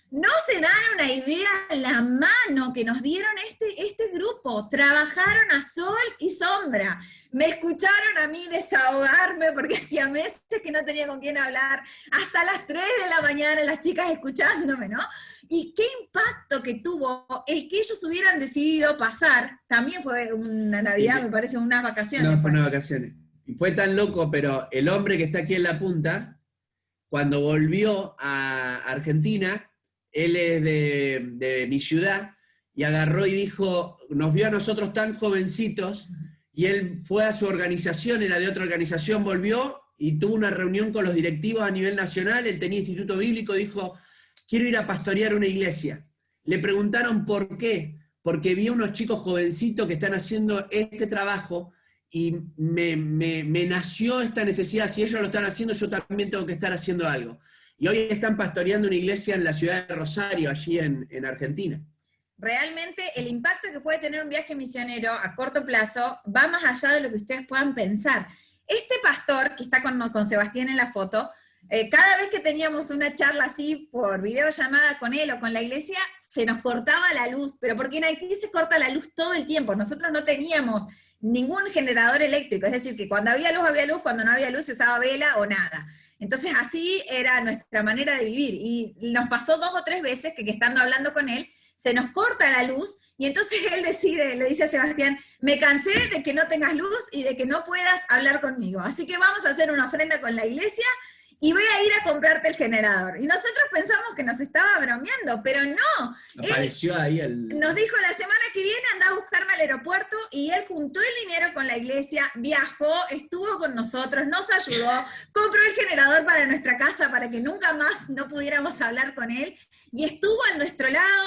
No se dan una idea la mano que nos dieron este grupo. Trabajaron a sol y sombra. Me escucharon a mí desahogarme porque hacía meses que no tenía con quién hablar. Hasta las 3 de la mañana las chicas escuchándome, ¿no? Y qué impacto que tuvo el que ellos hubieran decidido pasar. También fue una Navidad, me parece, unas vacaciones. No, fue unas vacaciones. Y fue tan loco, pero el hombre que está aquí en la punta, cuando volvió a Argentina, él es de mi ciudad, y agarró y dijo, nos vio a nosotros tan jovencitos, y él fue a su organización, era de otra organización, volvió y tuvo una reunión con los directivos a nivel nacional, él tenía instituto bíblico, dijo, quiero ir a pastorear una iglesia. Le preguntaron por qué, porque vi unos chicos jovencitos que están haciendo este trabajo, y me nació esta necesidad, si ellos lo están haciendo, yo también tengo que estar haciendo algo. Y hoy están pastoreando una iglesia en la ciudad de Rosario, allí en Argentina. Realmente el impacto que puede tener un viaje misionero a corto plazo va más allá de lo que ustedes puedan pensar. Este pastor, que está con Sebastián en la foto, cada vez que teníamos una charla así por videollamada con él o con la iglesia, se nos cortaba la luz, pero porque en Haití se corta la luz todo el tiempo. Nosotros no teníamos ningún generador eléctrico, es decir, que cuando había luz, cuando no había luz se usaba vela o nada. Entonces así era nuestra manera de vivir, y nos pasó 2 o 3 veces que estando hablando con él, se nos corta la luz, y entonces él le dice a Sebastián, me cansé de que no tengas luz y de que no puedas hablar conmigo, así que vamos a hacer una ofrenda con la iglesia, y voy a ir a comprarte el generador. Y nosotros pensamos que nos estaba bromeando, pero no. Apareció ahí Nos dijo, la semana que viene anda a buscarme al aeropuerto, y él juntó el dinero con la iglesia, viajó, estuvo con nosotros, nos ayudó, compró el generador para nuestra casa para que nunca más no pudiéramos hablar con él, y estuvo a nuestro lado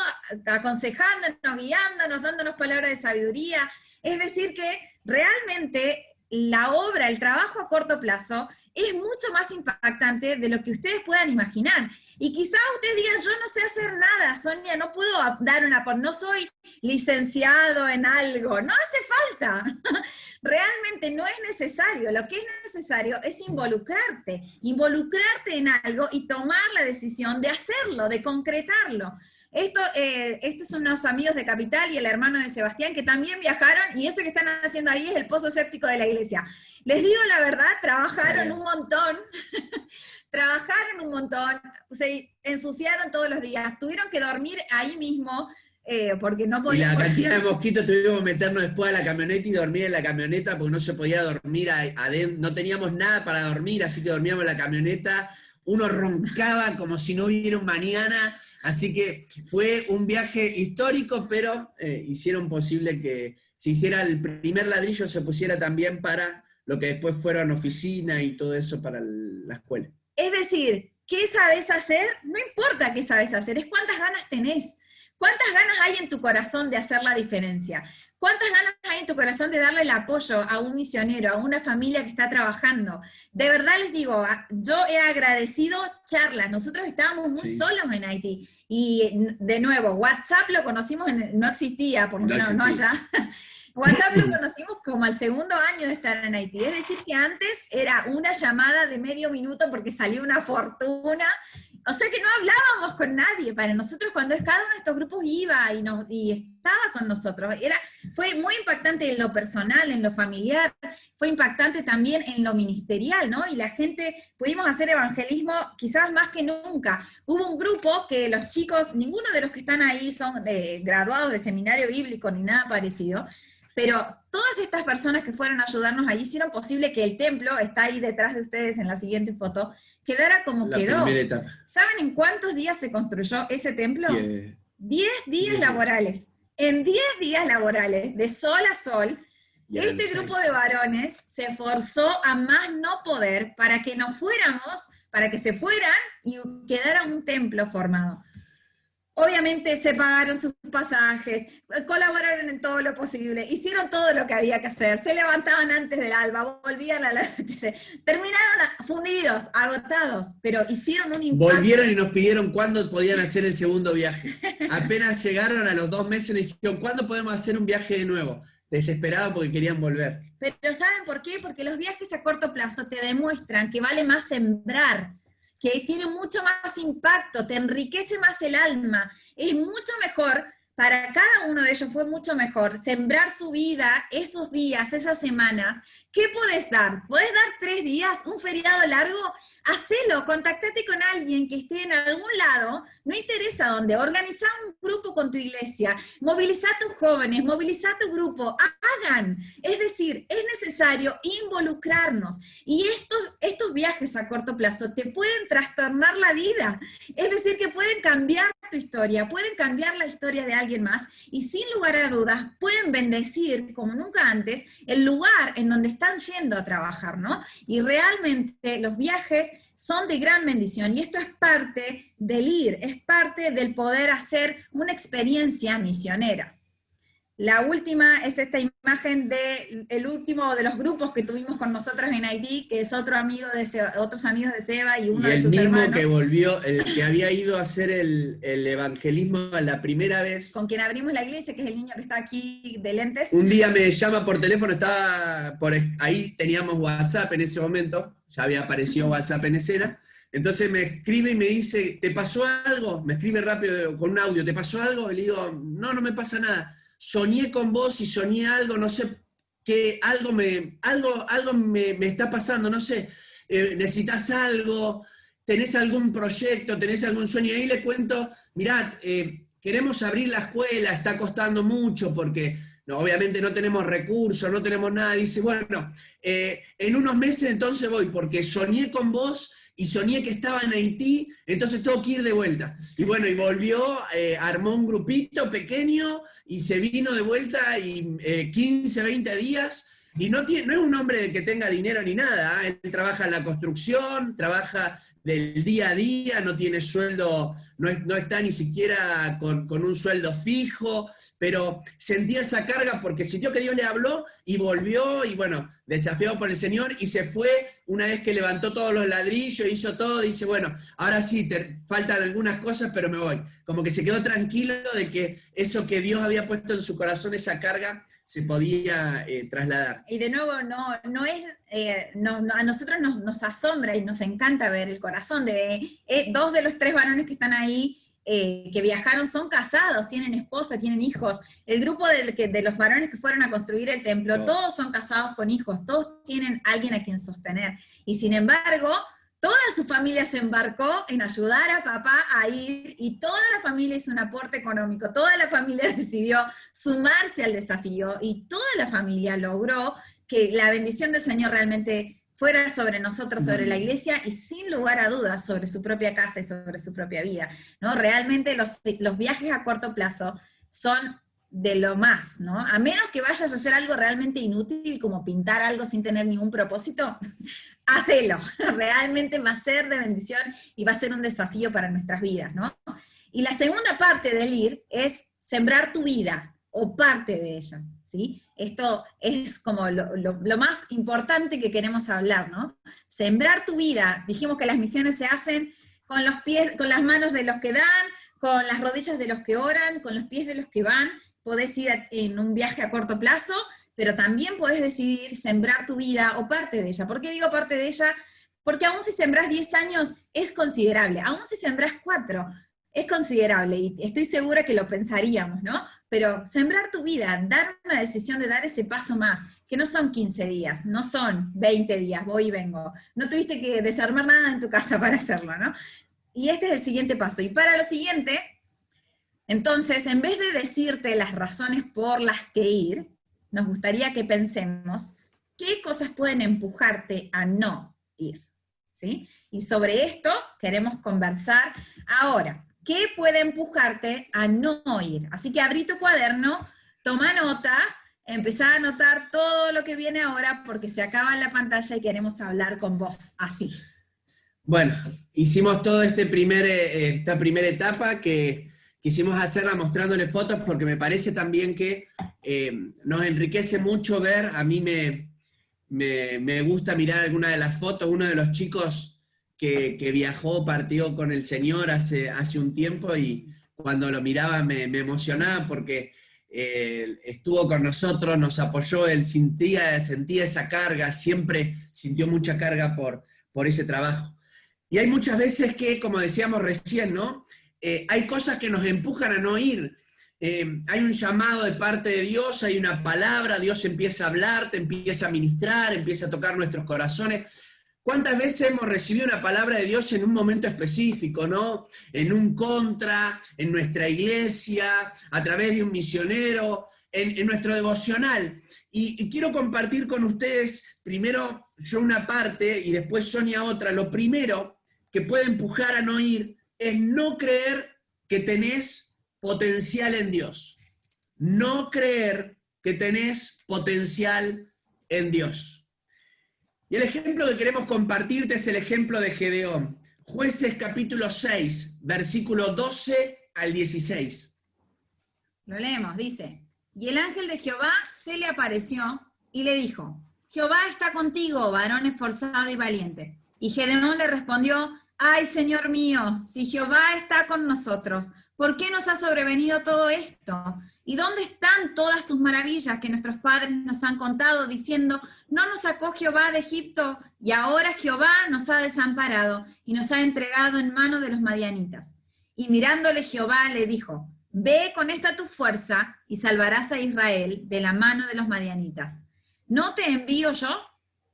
aconsejándonos, guiándonos, dándonos palabras de sabiduría. Es decir que realmente la obra, el trabajo a corto plazo, es mucho más impactante de lo que ustedes puedan imaginar. Y quizás ustedes digan, yo no sé hacer nada, Sonia, no puedo dar no soy licenciado en algo, no hace falta. Realmente no es necesario. Lo que es necesario es involucrarte en algo y tomar la decisión de hacerlo, de concretarlo. Estos son unos amigos de Capital y el hermano de Sebastián que también viajaron, y eso que están haciendo ahí es el pozo séptico de la iglesia. Les digo la verdad, trabajaron un montón, se ensuciaron todos los días, tuvieron que dormir ahí mismo, porque no podían... Y la cantidad de mosquitos, tuvimos que meternos después a la camioneta y dormir en la camioneta porque no se podía dormir adentro, no teníamos nada para dormir, así que dormíamos en la camioneta. Uno roncaba como si no hubiera un mañana, así que fue un viaje histórico, pero hicieron posible que se hiciera el primer ladrillo, se pusiera también para lo que después fueron oficina y todo eso para la escuela. Es decir, ¿qué sabes hacer? No importa qué sabes hacer, es cuántas ganas tenés. ¿Cuántas ganas hay en tu corazón de hacer la diferencia? ¿Cuántas ganas hay en tu corazón de darle el apoyo a un misionero, a una familia que está trabajando? De verdad les digo, yo he agradecido charlas. Nosotros estábamos muy solos en Haití. Y de nuevo, WhatsApp lo conocimos, no existía, por lo menos no allá. WhatsApp lo conocimos como al segundo año de estar en Haití. Es decir, que antes era una llamada de medio minuto porque salió una fortuna. O sea que no hablábamos con nadie. Para nosotros, cuando cada uno de estos grupos iba y estaba con nosotros, fue muy impactante en lo personal, en lo familiar, fue impactante también en lo ministerial, ¿no? Y la gente, pudimos hacer evangelismo quizás más que nunca. Hubo un grupo que los chicos, ninguno de los que están ahí son graduados de seminario bíblico ni nada parecido, pero todas estas personas que fueron a ayudarnos allí hicieron posible que el templo, está ahí detrás de ustedes en la siguiente foto, quedara como quedó. ¿Saben en cuántos días se construyó ese templo? 10 días laborales. En 10 días laborales, de sol a sol, este grupo de varones se esforzó a más no poder para que nos fuéramos, para que se fueran y quedara un templo formado. Obviamente se pagaron sus pasajes, colaboraron en todo lo posible, hicieron todo lo que había que hacer, se levantaban antes del alba, volvían a la noche, terminaron fundidos, agotados, pero hicieron un impacto. Volvieron y nos pidieron cuándo podían hacer el segundo viaje. Apenas llegaron a los 2 meses y dijeron, ¿cuándo podemos hacer un viaje de nuevo? Desesperados porque querían volver. Pero ¿saben por qué? Porque los viajes a corto plazo te demuestran que vale más sembrar, que tiene mucho más impacto, te enriquece más el alma, es mucho mejor, para cada uno de ellos fue mucho mejor sembrar su vida esos días, esas semanas. ¿Qué podés dar? ¿Podés dar 3 días, un feriado largo? Hacelo, contactate con alguien que esté en algún lado, no interesa dónde, organizá un grupo con tu iglesia, movilizá a tus jóvenes, movilizá a tu grupo, hagan. Es decir, es necesario involucrarnos. Y estos viajes a corto plazo te pueden trastornar la vida. Es decir, que pueden cambiar tu historia, pueden cambiar la historia de alguien más y sin lugar a dudas pueden bendecir, como nunca antes, el lugar en donde están yendo a trabajar, ¿no? Y realmente los viajes son de gran bendición, y esto es parte del ir, es parte del poder hacer una experiencia misionera. La última es esta imagen del último de los grupos que tuvimos con nosotros en Haití, que es otros amigos de Seba y uno de sus hermanos. El mismo que volvió, el que había ido a hacer el evangelismo la primera vez. Con quien abrimos la iglesia, que es el niño que está aquí de lentes. Un día me llama por teléfono, estaba ahí teníamos WhatsApp en ese momento, ya había aparecido WhatsApp en escena, Entonces me escribe y me dice, ¿te pasó algo? Me escribe rápido con un audio, ¿te pasó algo? Y le digo, no, no me pasa nada. Soñé con vos y soñé algo, no sé qué, algo me está pasando, no sé, necesitas algo, tenés algún proyecto, tenés algún sueño. Y ahí le cuento, mirad, queremos abrir la escuela, está costando mucho porque no, obviamente no tenemos recursos, no tenemos nada. Dice, bueno, en unos meses entonces voy porque soñé con vos y soñé que estaba en Haití, entonces tengo que ir de vuelta. Y bueno, y volvió, armó un grupito pequeño y se vino de vuelta y 15, 20 días. Y no es un hombre que tenga dinero ni nada, ¿eh? Él trabaja en la construcción, trabaja del día a día, no tiene sueldo, no está ni siquiera con un sueldo fijo, pero sentía esa carga porque sintió que Dios le habló y volvió, y bueno, desafiado por el Señor, y se fue una vez que levantó todos los ladrillos, hizo todo, dice, bueno, ahora sí, te faltan algunas cosas, pero me voy. Como que se quedó tranquilo de que eso que Dios había puesto en su corazón, esa carga, se podía trasladar. Y de nuevo, no es, a nosotros nos asombra y nos encanta ver el corazón de 2 de los 3 varones que están ahí, que viajaron, son casados, tienen esposa, tienen hijos. El grupo de los varones que fueron a construir el templo, todos son casados con hijos, todos tienen alguien a quien sostener. Y sin embargo, toda su familia se embarcó en ayudar a papá a ir, y toda la familia hizo un aporte económico, toda la familia decidió sumarse al desafío, y toda la familia logró que la bendición del Señor realmente fuera sobre nosotros, sobre la iglesia, y sin lugar a dudas sobre su propia casa y sobre su propia vida, ¿no? Realmente los viajes a corto plazo son de lo más, ¿no? A menos que vayas a hacer algo realmente inútil, como pintar algo sin tener ningún propósito, hacelo. Realmente va a ser de bendición y va a ser un desafío para nuestras vidas, ¿no? Y la segunda parte del ir es sembrar tu vida, o parte de ella, ¿sí? Esto es como lo más importante que queremos hablar, ¿no? Sembrar tu vida. Dijimos que las misiones se hacen con los pies, con las manos de los que dan, con las rodillas de los que oran, con los pies de los que van. Podés ir en un viaje a corto plazo, pero también podés decidir sembrar tu vida o parte de ella. ¿Por qué digo parte de ella? Porque aún si sembrás 10 años es considerable, aún si sembrás 4 es considerable, y estoy segura que lo pensaríamos, ¿no? Pero sembrar tu vida, dar una decisión de dar ese paso más, que no son 15 días, no son 20 días, voy y vengo. No tuviste que desarmar nada en tu casa para hacerlo, ¿no? Y este es el siguiente paso. Y para lo siguiente, entonces, en vez de decirte las razones por las que ir, nos gustaría que pensemos qué cosas pueden empujarte a no ir, ¿sí? Y sobre esto queremos conversar ahora. ¿Qué puede empujarte a no ir? Así que abrí tu cuaderno, toma nota, empezá a anotar todo lo que viene ahora, porque se acaba en la pantalla y queremos hablar con vos, así. Bueno, hicimos toda esta primera etapa que quisimos hacerla mostrándole fotos porque me parece también que nos enriquece mucho ver, a mí me gusta mirar alguna de las fotos, uno de los chicos que viajó, partió con el Señor hace un tiempo, y cuando lo miraba me emocionaba porque estuvo con nosotros, nos apoyó, él sentía esa carga, siempre sintió mucha carga por ese trabajo. Y hay muchas veces que, como decíamos recién, ¿no? Hay cosas que nos empujan a no ir. Hay un llamado de parte de Dios, hay una palabra, Dios empieza a hablar, te empieza a ministrar, empieza a tocar nuestros corazones. ¿Cuántas veces hemos recibido una palabra de Dios en un momento específico, ¿no? En un contra, en nuestra iglesia, a través de un misionero, en nuestro devocional. Y quiero compartir con ustedes, primero yo una parte y después Sonia otra. Lo primero que puede empujar a no ir es no creer que tenés potencial en Dios. No creer que tenés potencial en Dios. Y el ejemplo que queremos compartirte es el ejemplo de Gedeón. Jueces capítulo 6, versículo 12 al 16. Lo leemos, dice: y el ángel de Jehová se le apareció y le dijo: Jehová está contigo, varón esforzado y valiente. Y Gedeón le respondió: Ay, Señor mío, si Jehová está con nosotros, ¿por qué nos ha sobrevenido todo esto? ¿Y dónde están todas sus maravillas que nuestros padres nos han contado, diciendo, no nos sacó Jehová de Egipto, y ahora Jehová nos ha desamparado y nos ha entregado en mano de los madianitas? Y mirándole Jehová le dijo, ve con esta tu fuerza y salvarás a Israel de la mano de los madianitas. ¿No te envío yo?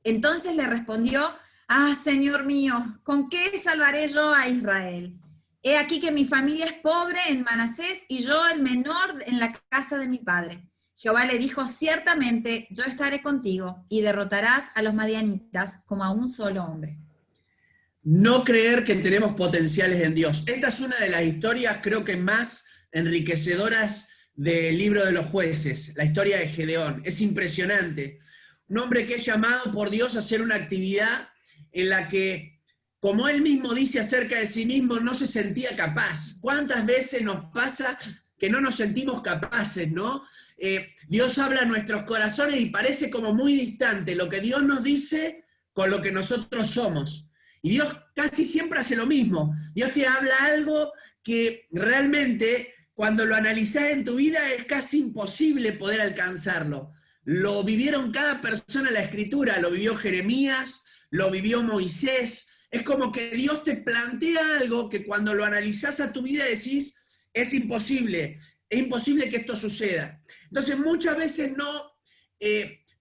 Entonces le respondió, ah, Señor mío, ¿con qué salvaré yo a Israel? He aquí que mi familia es pobre en Manasés y yo el menor en la casa de mi padre. Jehová le dijo, ciertamente yo estaré contigo y derrotarás a los madianitas como a un solo hombre. No creer que tenemos potenciales en Dios. Esta es una de las historias, creo que más enriquecedoras del libro de los jueces, la historia de Gedeón. Es impresionante. Un hombre que es llamado por Dios a hacer una actividad en la que, como él mismo dice acerca de sí mismo, no se sentía capaz. ¿Cuántas veces nos pasa que no nos sentimos capaces, no? Dios habla a nuestros corazones y parece como muy distante lo que Dios nos dice con lo que nosotros somos. Y Dios casi siempre hace lo mismo. Dios te habla algo que realmente, cuando lo analizás en tu vida, es casi imposible poder alcanzarlo. Lo vivieron cada persona en la Escritura, lo vivió Jeremías, lo vivió Moisés. Es como que Dios te plantea algo que cuando lo analizás a tu vida decís, es imposible que esto suceda. Entonces muchas veces no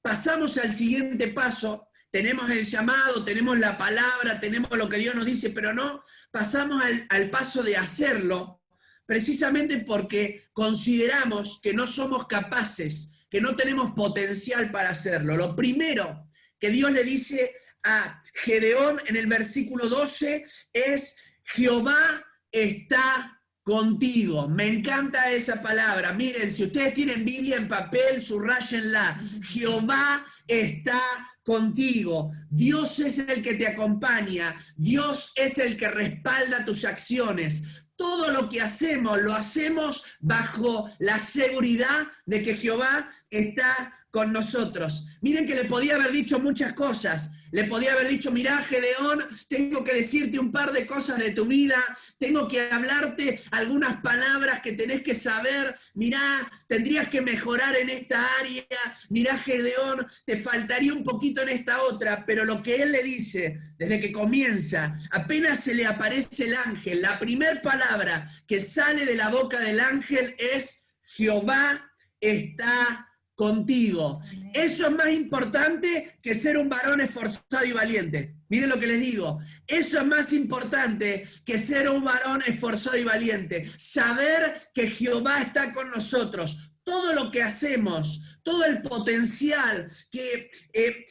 pasamos al siguiente paso. Tenemos el llamado, tenemos la palabra, tenemos lo que Dios nos dice, pero no pasamos al paso de hacerlo, precisamente porque consideramos que no somos capaces, que no tenemos potencial para hacerlo. Lo primero que Dios le dice a Gedeón en el versículo 12 es, Jehová está contigo. Me encanta esa palabra. Miren, si ustedes tienen Biblia en papel, subrayenla. Jehová está contigo. Dios es el que te acompaña. Dios es el que respalda tus acciones. Todo lo que hacemos, lo hacemos bajo la seguridad de que Jehová está con nosotros. Miren que le podía haber dicho muchas cosas. Le podía haber dicho, mirá, Gedeón, tengo que decirte un par de cosas de tu vida, tengo que hablarte algunas palabras que tenés que saber, mirá, tendrías que mejorar en esta área, mirá, Gedeón, te faltaría un poquito en esta otra, pero lo que él le dice, desde que comienza, apenas se le aparece el ángel, la primera palabra que sale de la boca del ángel es, Jehová está contigo. Eso es más importante que ser un varón esforzado y valiente. Miren lo que les digo. Eso es más importante que ser un varón esforzado y valiente. Saber que Jehová está con nosotros. Todo lo que hacemos, todo el potencial que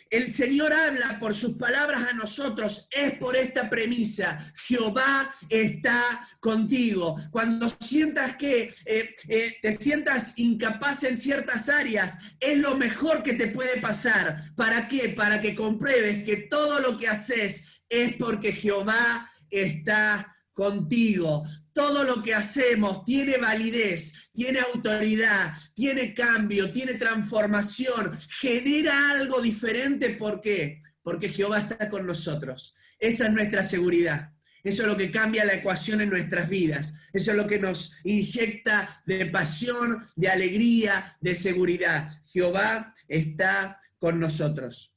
el Señor habla por sus palabras a nosotros es por esta premisa. Jehová está contigo. Cuando sientas que te sientas incapaz en ciertas áreas, es lo mejor que te puede pasar. ¿Para qué? Para que compruebes que todo lo que haces es porque Jehová está contigo. Todo lo que hacemos tiene validez, tiene autoridad, tiene cambio, tiene transformación, genera algo diferente. ¿Por qué? Porque Jehová está con nosotros. Esa es nuestra seguridad. Eso es lo que cambia la ecuación en nuestras vidas. Eso es lo que nos inyecta de pasión, de alegría, de seguridad. Jehová está con nosotros.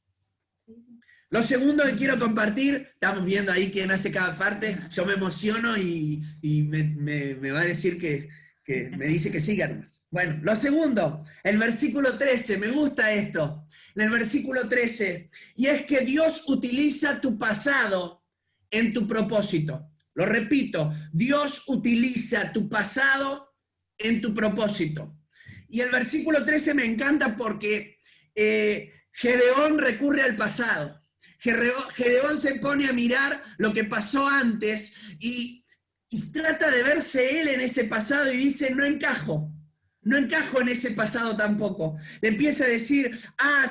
Lo segundo que quiero compartir, estamos viendo ahí quién hace cada parte, yo me emociono y me va a decir que me dice que siga nomás. Bueno, lo segundo, el versículo 13, me gusta esto, en el versículo 13, y es que Dios utiliza tu pasado en tu propósito. Lo repito, Dios utiliza tu pasado en tu propósito. Y el versículo 13 me encanta porque Gedeón recurre al pasado. Gedeón se pone a mirar lo que pasó antes y trata de verse él en ese pasado y dice, no encajo en ese pasado tampoco. Le empieza a decir,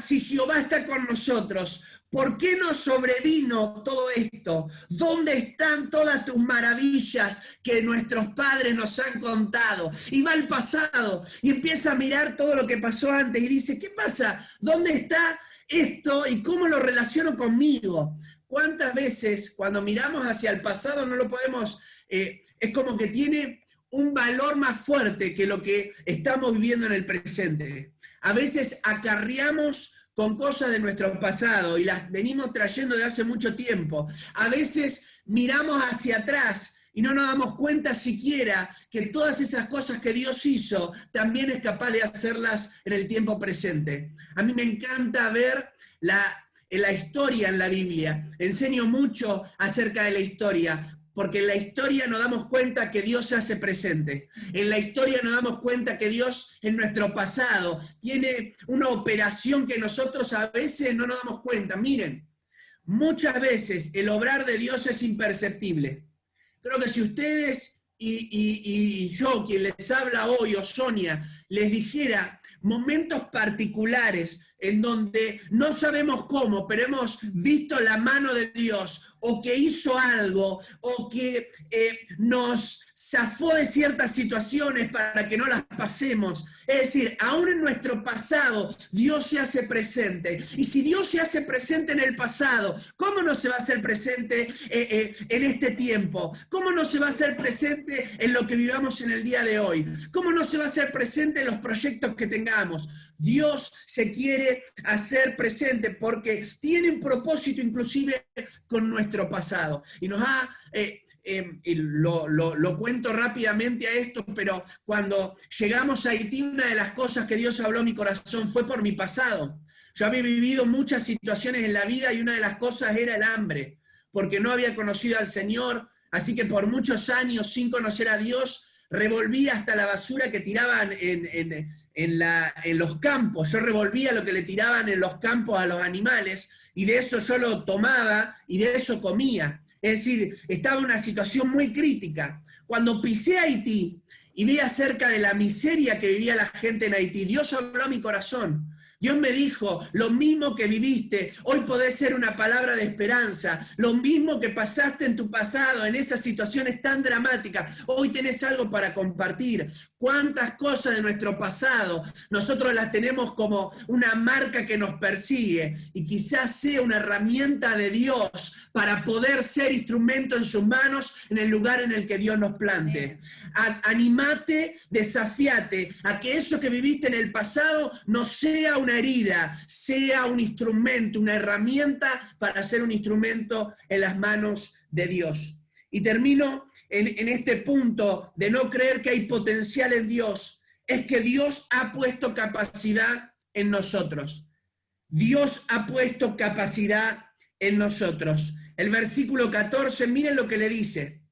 si Jehová está con nosotros, ¿por qué nos sobrevino todo esto? ¿Dónde están todas tus maravillas que nuestros padres nos han contado? Y va al pasado y empieza a mirar todo lo que pasó antes y dice, ¿qué pasa? ¿Dónde está esto y cómo lo relaciono conmigo? ¿cuántas veces cuando miramos hacia el pasado no lo podemos, es como que tiene un valor más fuerte que lo que estamos viviendo en el presente? A veces acarreamos con cosas de nuestro pasado y las venimos trayendo de hace mucho tiempo. A veces miramos hacia atrás y no nos damos cuenta siquiera que todas esas cosas que Dios hizo también es capaz de hacerlas en el tiempo presente. A mí me encanta ver la historia en la Biblia. Enseño mucho acerca de la historia, porque en la historia nos damos cuenta que Dios se hace presente. En la historia nos damos cuenta que Dios en nuestro pasado tiene una operación que nosotros a veces no nos damos cuenta. Miren, muchas veces el obrar de Dios es imperceptible. Creo que si ustedes y yo, quien les habla hoy, o Sonia, les dijera momentos particulares en donde no sabemos cómo, pero hemos visto la mano de Dios, o que hizo algo, o que nos zafó de ciertas situaciones para que no las pasemos. Es decir, aún en nuestro pasado, Dios se hace presente. Y si Dios se hace presente en el pasado, ¿cómo no se va a hacer presente en este tiempo? ¿Cómo no se va a hacer presente en lo que vivamos en el día de hoy? ¿Cómo no se va a hacer presente en los proyectos que tengamos? Dios se quiere hacer presente porque tiene un propósito inclusive con nuestro pasado. Y nos ha... y lo cuento rápidamente a esto, pero cuando llegamos a Haití, una de las cosas que Dios habló a mi corazón fue por mi pasado. Yo había vivido muchas situaciones en la vida y una de las cosas era el hambre, porque no había conocido al Señor, así que por muchos años sin conocer a Dios, revolvía hasta la basura que tiraban en los campos. Yo revolvía lo que le tiraban en los campos a los animales y de eso yo lo tomaba y de eso comía. Es decir, estaba en una situación muy crítica. Cuando pisé Haití y vi acerca de la miseria que vivía la gente en Haití, Dios habló a mi corazón. Dios me dijo, lo mismo que viviste, hoy podés ser una palabra de esperanza. Lo mismo que pasaste en tu pasado, en esas situaciones tan dramáticas, hoy tenés algo para compartir. Cuántas cosas de nuestro pasado nosotros las tenemos como una marca que nos persigue y quizás sea una herramienta de Dios para poder ser instrumento en sus manos en el lugar en el que Dios nos plante. Animate, desafiate a que eso que viviste en el pasado no sea una herida, sea un instrumento, una herramienta para ser un instrumento en las manos de Dios. Y termino en este punto de no creer que hay potencial en Dios, es que Dios ha puesto capacidad en nosotros. Dios ha puesto capacidad en nosotros. El versículo 14, miren lo que le dice.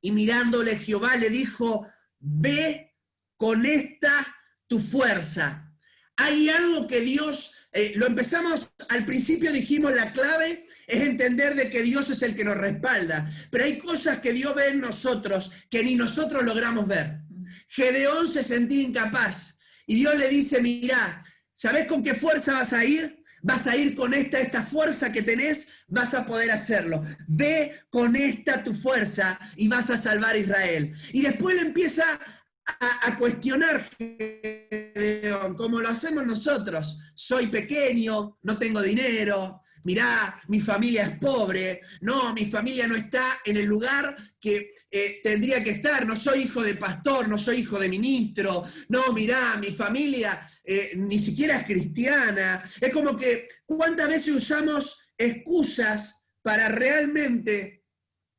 Y mirándole Jehová le dijo, ve con esta tu fuerza. Hay algo que Dios, lo empezamos al principio, dijimos la clave es entender de que Dios es el que nos respalda, pero hay cosas que Dios ve en nosotros que ni nosotros logramos ver. Gedeón se sentía incapaz y Dios le dice, mirá, ¿sabés con qué fuerza vas a ir? Vas a ir con esta fuerza que tenés, vas a poder hacerlo. Ve con esta tu fuerza y vas a salvar a Israel. Y después le empieza a cuestionar, como lo hacemos nosotros. Soy pequeño, no tengo dinero, mirá, mi familia es pobre, no, mi familia no está en el lugar que tendría que estar, no soy hijo de pastor, no soy hijo de ministro, no, mirá, mi familia ni siquiera es cristiana. Es como que, ¿cuántas veces usamos excusas para realmente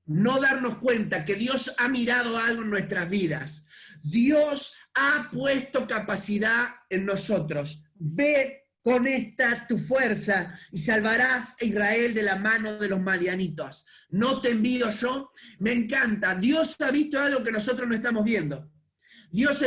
no darnos cuenta que Dios ha mirado algo en nuestras vidas? Dios ha puesto capacidad en nosotros. Ve con esta tu fuerza y salvarás a Israel de la mano de los madianitos. ¿No te envío yo? Me encanta. Dios ha visto algo que nosotros no estamos viendo. Dios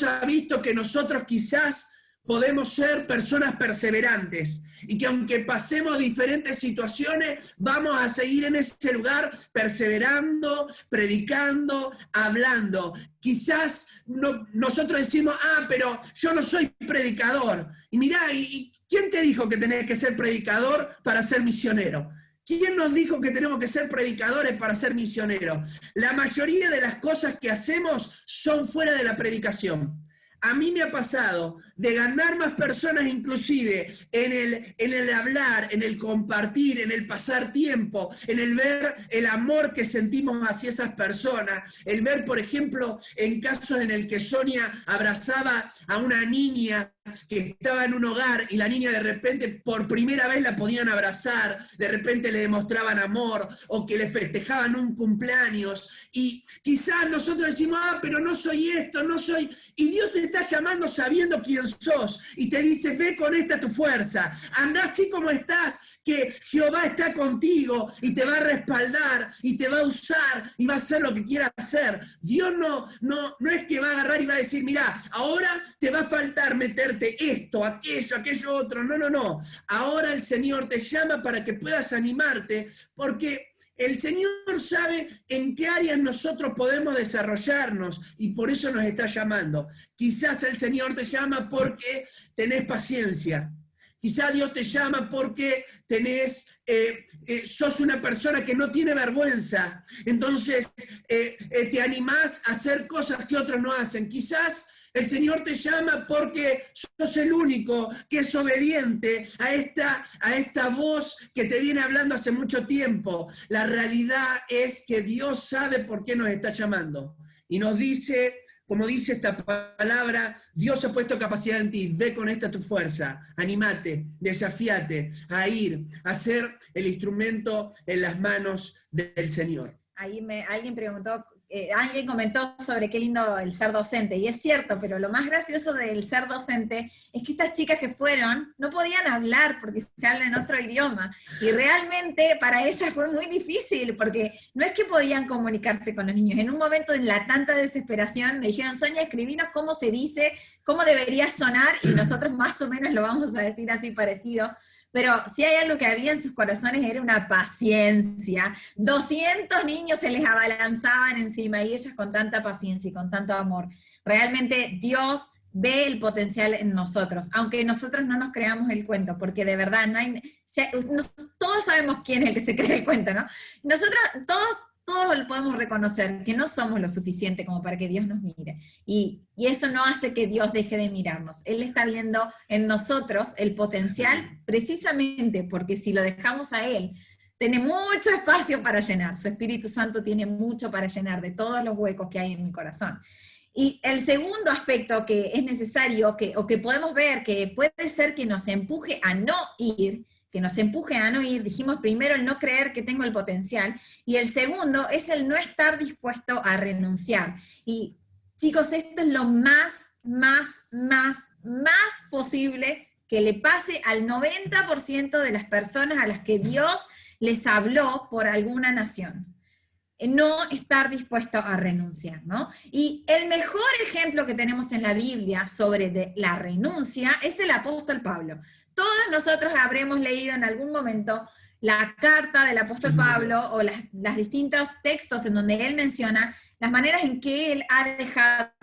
ha visto que nosotros quizás podemos ser personas perseverantes y que aunque pasemos diferentes situaciones, vamos a seguir en ese lugar perseverando, predicando, hablando. Quizás nosotros decimos, pero yo no soy predicador. Y mirá, ¿y quién te dijo que tenés que ser predicador para ser misionero? ¿Quién nos dijo que tenemos que ser predicadores para ser misioneros? La mayoría de las cosas que hacemos son fuera de la predicación. a mí me ha pasado de ganar más personas inclusive en el hablar, en el compartir, en el pasar tiempo, en el ver el amor que sentimos hacia esas personas, el ver, por ejemplo, en casos en el que Sonia abrazaba a una niña que estaba en un hogar y la niña de repente por primera vez la podían abrazar, de repente le demostraban amor o que le festejaban un cumpleaños y quizás nosotros decimos, pero no soy esto, no soy, y Dios te está llamando sabiendo quién sos y te dice, ve con esta tu fuerza, anda así como estás, que Jehová está contigo y te va a respaldar y te va a usar y va a hacer lo que quiera hacer. Dios no es que va a agarrar y va a decir, mira, ahora te va a faltar meterte esto, aquello otro. No. Ahora el Señor te llama para que puedas animarte, porque el Señor sabe en qué áreas nosotros podemos desarrollarnos y por eso nos está llamando. Quizás el Señor te llama porque tenés paciencia. Quizás Dios te llama porque sos una persona que no tiene vergüenza. Entonces te animás a hacer cosas que otros no hacen. Quizás el Señor te llama porque sos el único que es obediente a esta voz que te viene hablando hace mucho tiempo. La realidad es que Dios sabe por qué nos está llamando. Y nos dice, como dice esta palabra, Dios ha puesto capacidad en ti, ve con esta tu fuerza, animate, desafíate a ir, a ser el instrumento en las manos del Señor. Alguien preguntó, alguien comentó sobre qué lindo el ser docente, y es cierto, pero lo más gracioso del ser docente es que estas chicas que fueron no podían hablar porque se habla en otro idioma, y realmente para ellas fue muy difícil, porque no es que podían comunicarse con los niños. En un momento, en la tanta desesperación, me dijeron, Sonia, escribinos cómo se dice, cómo debería sonar, y nosotros más o menos lo vamos a decir así parecido. Pero si hay algo que había en sus corazones era una paciencia. 200 niños se les abalanzaban encima y ellas con tanta paciencia y con tanto amor. Realmente Dios ve el potencial en nosotros, aunque nosotros no nos creamos el cuento, porque de verdad todos sabemos quién es el que se cree el cuento, ¿no? Nosotros todos lo podemos reconocer, que no somos lo suficiente como para que Dios nos mire. Y eso no hace que Dios deje de mirarnos. Él está viendo en nosotros el potencial precisamente porque si lo dejamos a Él, tiene mucho espacio para llenar. Su Espíritu Santo tiene mucho para llenar de todos los huecos que hay en mi corazón. Y el segundo aspecto que es necesario, o que podemos ver, que puede ser que nos empuje a no ir, dijimos primero el no creer que tengo el potencial, y el segundo es el no estar dispuesto a renunciar. Y chicos, esto es lo más posible que le pase al 90% de las personas a las que Dios les habló por alguna nación. No estar dispuesto a renunciar, ¿no? Y el mejor ejemplo que tenemos en la Biblia sobre la renuncia es el apóstol Pablo. Todos nosotros habremos leído en algún momento la carta del apóstol Pablo o las distintos textos en donde él menciona las maneras en que él ha dejado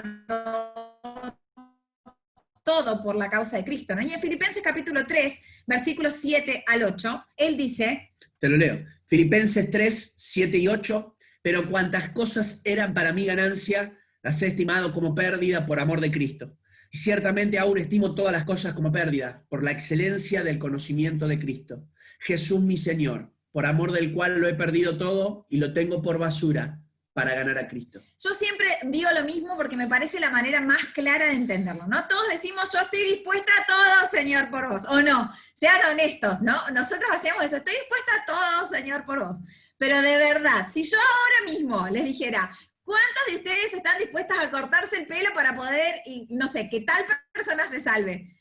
todo por la causa de Cristo, ¿no? Y en Filipenses capítulo 3, versículos 7 al 8, él dice... Te lo leo. Filipenses 3, 7 y 8, pero cuantas cosas eran para mí ganancia, las he estimado como pérdida por amor de Cristo. Y ciertamente aún estimo todas las cosas como pérdida, por la excelencia del conocimiento de Cristo. Jesús mi Señor, por amor del cual lo he perdido todo y lo tengo por basura para ganar a Cristo. Yo siempre digo lo mismo porque me parece la manera más clara de entenderlo, ¿no? Todos decimos, yo estoy dispuesta a todo, Señor, por vos, o no, sean honestos, ¿no? Nosotros hacemos eso, estoy dispuesta a todo, Señor, por vos. Pero de verdad, si yo ahora mismo les dijera, ¿cuántos de ustedes están dispuestas a cortarse el pelo para poder, y no sé, que tal persona se salve?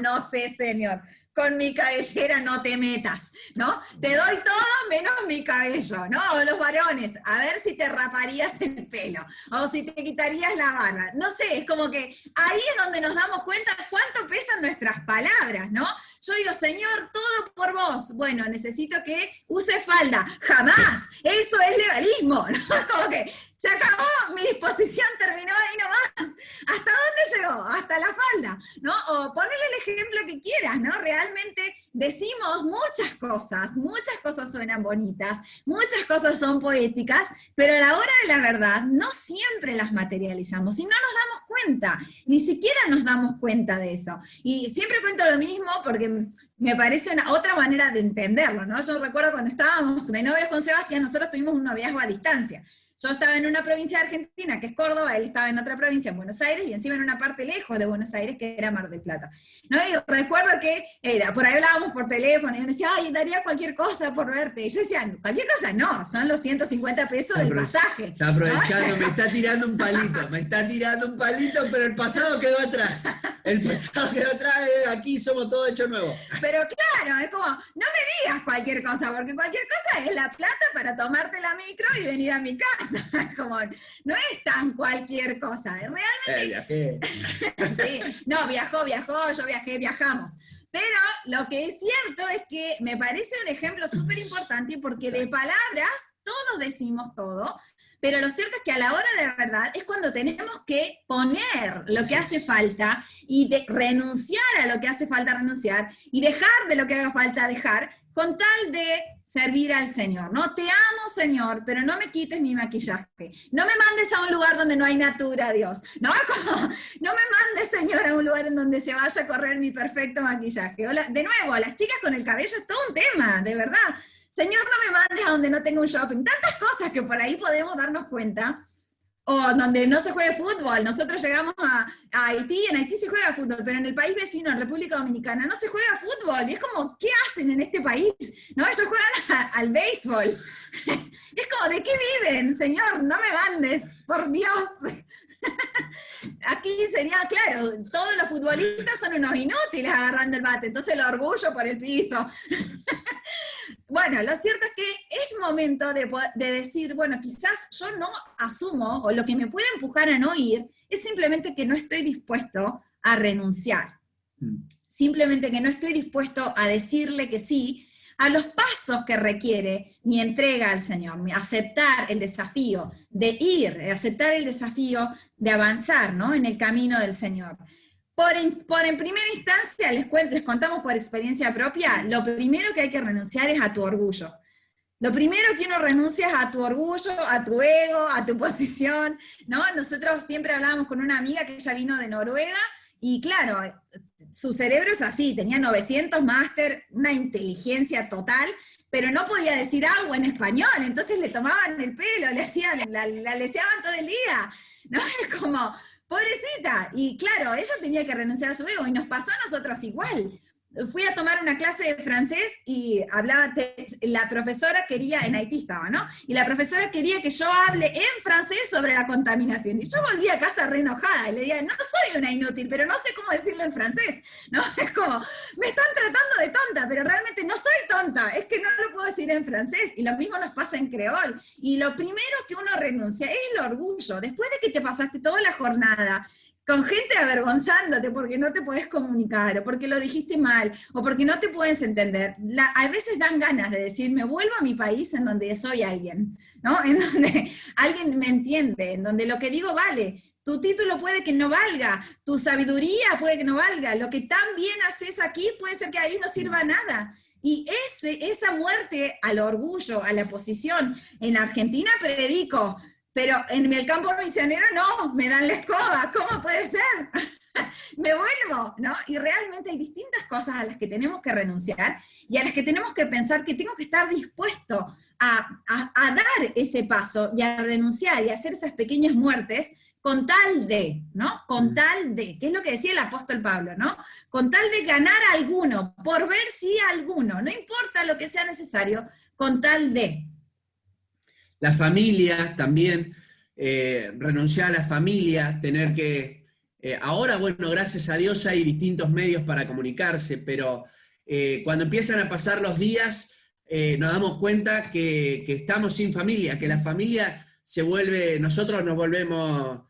No sé, Señor. Con mi cabellera no te metas, ¿no? Te doy todo menos mi cabello, ¿no? O los varones, a ver si te raparías el pelo, o si te quitarías la barba. No sé, es como que ahí es donde nos damos cuenta cuánto pesan nuestras palabras, ¿no? Yo digo, Señor, todo por vos. Bueno, necesito que use falda. ¡Jamás! Eso es legalismo, ¿no? Como que se acabó, mi disposición terminó ahí nomás. ¿Hasta dónde llegó? Hasta la falda, ¿no? O ponele el ejemplo que quieras, ¿no? Realmente decimos muchas cosas suenan bonitas, muchas cosas son poéticas, pero a la hora de la verdad no siempre las materializamos y no nos damos cuenta, ni siquiera nos damos cuenta de eso. Y siempre cuento lo mismo porque me parece otra manera de entenderlo, ¿no? Yo recuerdo cuando estábamos de novios con Sebastián, nosotros tuvimos un noviazgo a distancia. Yo estaba en una provincia de Argentina, que es Córdoba, él estaba en otra provincia, en Buenos Aires, y encima en una parte lejos de Buenos Aires, que era Mar del Plata. ¿No? Y recuerdo que por ahí hablábamos por teléfono, y él me decía, ay, daría cualquier cosa por verte. Y yo decía, cualquier cosa no, son los 150 pesos del pasaje. Está aprovechando, ¿no? me está tirando un palito, pero el pasado quedó atrás. El pasado quedó atrás, aquí somos todos hechos nuevos. Pero claro, es como, no me digas cualquier cosa, porque cualquier cosa es la plata para tomarte la micro y venir a mi casa. Como, no es tan cualquier cosa. Realmente. Viajé. Sí, no, viajó, yo viajé, viajamos. Pero lo que es cierto es que me parece un ejemplo súper importante porque de palabras todos decimos todo, pero lo cierto es que a la hora de verdad es cuando tenemos que poner lo que hace falta y renunciar a lo que hace falta renunciar y dejar de lo que haga falta dejar con tal de servir al Señor, ¿no? Te amo, Señor, pero no me quites mi maquillaje. No me mandes a un lugar donde no hay natura, Dios. No, no me mandes, Señor, a un lugar en donde se vaya a correr mi perfecto maquillaje. De nuevo, las chicas con el cabello es todo un tema, de verdad. Señor, no me mandes a donde no tenga un shopping. Tantas cosas que por ahí podemos darnos cuenta. O donde no se juegue fútbol. Nosotros llegamos a Haití, en Haití se juega fútbol, pero en el país vecino, en República Dominicana, no se juega fútbol. Y es como, ¿qué hacen en este país? ¿No? Ellos juegan al béisbol. Es como, ¿de qué viven? Señor, no me mandes, por Dios. Aquí sería, claro, todos los futbolistas son unos inútiles agarrando el bate, entonces el orgullo por el piso. Bueno, lo cierto es que es momento de decir, bueno, quizás yo no asumo, o lo que me puede empujar a no ir, es simplemente que no estoy dispuesto a renunciar. Simplemente que no estoy dispuesto a decirle que sí a los pasos que requiere mi entrega al Señor, aceptar el desafío de ir, aceptar el desafío de avanzar, ¿no?, en el camino del Señor. En primera instancia, les contamos por experiencia propia, lo primero que hay que renunciar es a tu orgullo. Lo primero que uno renuncia es a tu orgullo, a tu ego, a tu posición, ¿no? Nosotros siempre hablábamos con una amiga que ella vino de Noruega, y claro, su cerebro es así, tenía 900 máster, una inteligencia total, pero no podía decir algo en español, entonces le tomaban el pelo, le hacían, la leseaban todo el día, ¿no? Es como, pobrecita, y claro, ella tenía que renunciar a su ego, y nos pasó a nosotros igual. Fui a tomar una clase de francés y la profesora quería, en Haití estaba, ¿no? Y la profesora quería que yo hable en francés sobre la contaminación. Y yo volví a casa re enojada y le dije, no soy una inútil, pero no sé cómo decirlo en francés, ¿no? Es como, me están tratando de tonta, pero realmente no soy tonta, es que no lo puedo decir en francés. Y lo mismo nos pasa en creol. Y lo primero que uno renuncia es el orgullo. Después de que te pasaste toda la jornada con gente avergonzándote porque no te podés comunicar, o porque lo dijiste mal, o porque no te puedes entender, a veces dan ganas de decir, me vuelvo a mi país en donde soy alguien, ¿no? En donde alguien me entiende, en donde lo que digo vale. Tu título puede que no valga, tu sabiduría puede que no valga, lo que tan bien haces aquí puede ser que ahí no sirva nada. Y esa muerte al orgullo, a la posición, en Argentina predico, pero en el campo misionero no, me dan la escoba, ¿cómo puede ser? Me vuelvo, ¿no? Y realmente hay distintas cosas a las que tenemos que renunciar y a las que tenemos que pensar que tengo que estar dispuesto a dar ese paso y a renunciar y a hacer esas pequeñas muertes con tal de, ¿no? Con tal de, que es lo que decía el apóstol Pablo, ¿no? Con tal de ganar a alguno, por ver si alguno, no importa lo que sea necesario, con tal de. La familia también, renunciar a la familia, tener que... ahora, bueno, gracias a Dios hay distintos medios para comunicarse, pero cuando empiezan a pasar los días, nos damos cuenta que estamos sin familia, que la familia se vuelve, nosotros nos volvemos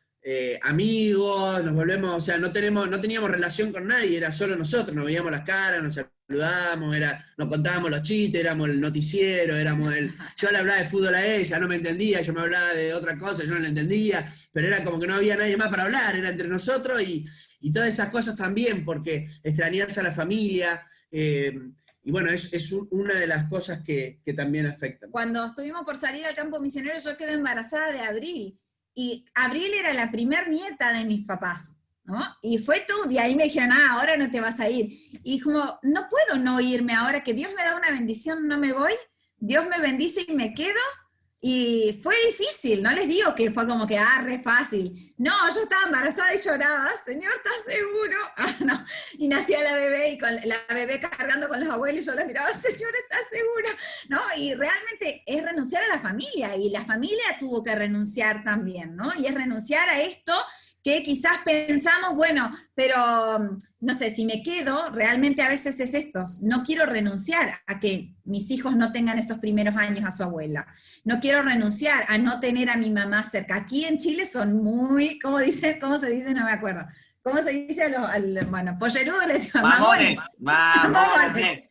amigos, nos volvemos, o sea, no teníamos relación con nadie, era solo nosotros, nos veíamos las caras, nos saludábamos, nos contábamos los chistes, éramos el noticiero, yo le hablaba de fútbol a ella, no me entendía, yo me hablaba de otra cosa, yo no la entendía, pero era como que no había nadie más para hablar, era entre nosotros y todas esas cosas también, porque extrañarse a la familia, y bueno, es una de las cosas que también afectan. Cuando estuvimos por salir al campo misionero, yo quedé embarazada de Abril, y Abril era la primer nieta de mis papás, ¿no? Y fue todo, y ahí me dijeron, ahora no te vas a ir. Y como, no puedo no irme ahora, que Dios me da una bendición, no me voy, Dios me bendice y me quedo. Y fue difícil, no les digo que fue como que, re fácil. No, yo estaba embarazada y lloraba, Señor, ¿estás seguro? No. Y nacía la bebé, y con la bebé cargando con los abuelos, y yo la miraba, Señor, ¿estás seguro? ¿No? Y realmente es renunciar a la familia, y la familia tuvo que renunciar también, ¿no? Y es renunciar a esto que quizás pensamos, bueno, pero no sé, si me quedo, realmente a veces es esto, no quiero renunciar a que mis hijos no tengan esos primeros años a su abuela, no quiero renunciar a no tener a mi mamá cerca. Aquí en Chile son muy, ¿cómo se dice? No me acuerdo. ¿Cómo se dice bueno, pollerudo le decimos mamones? Mamones.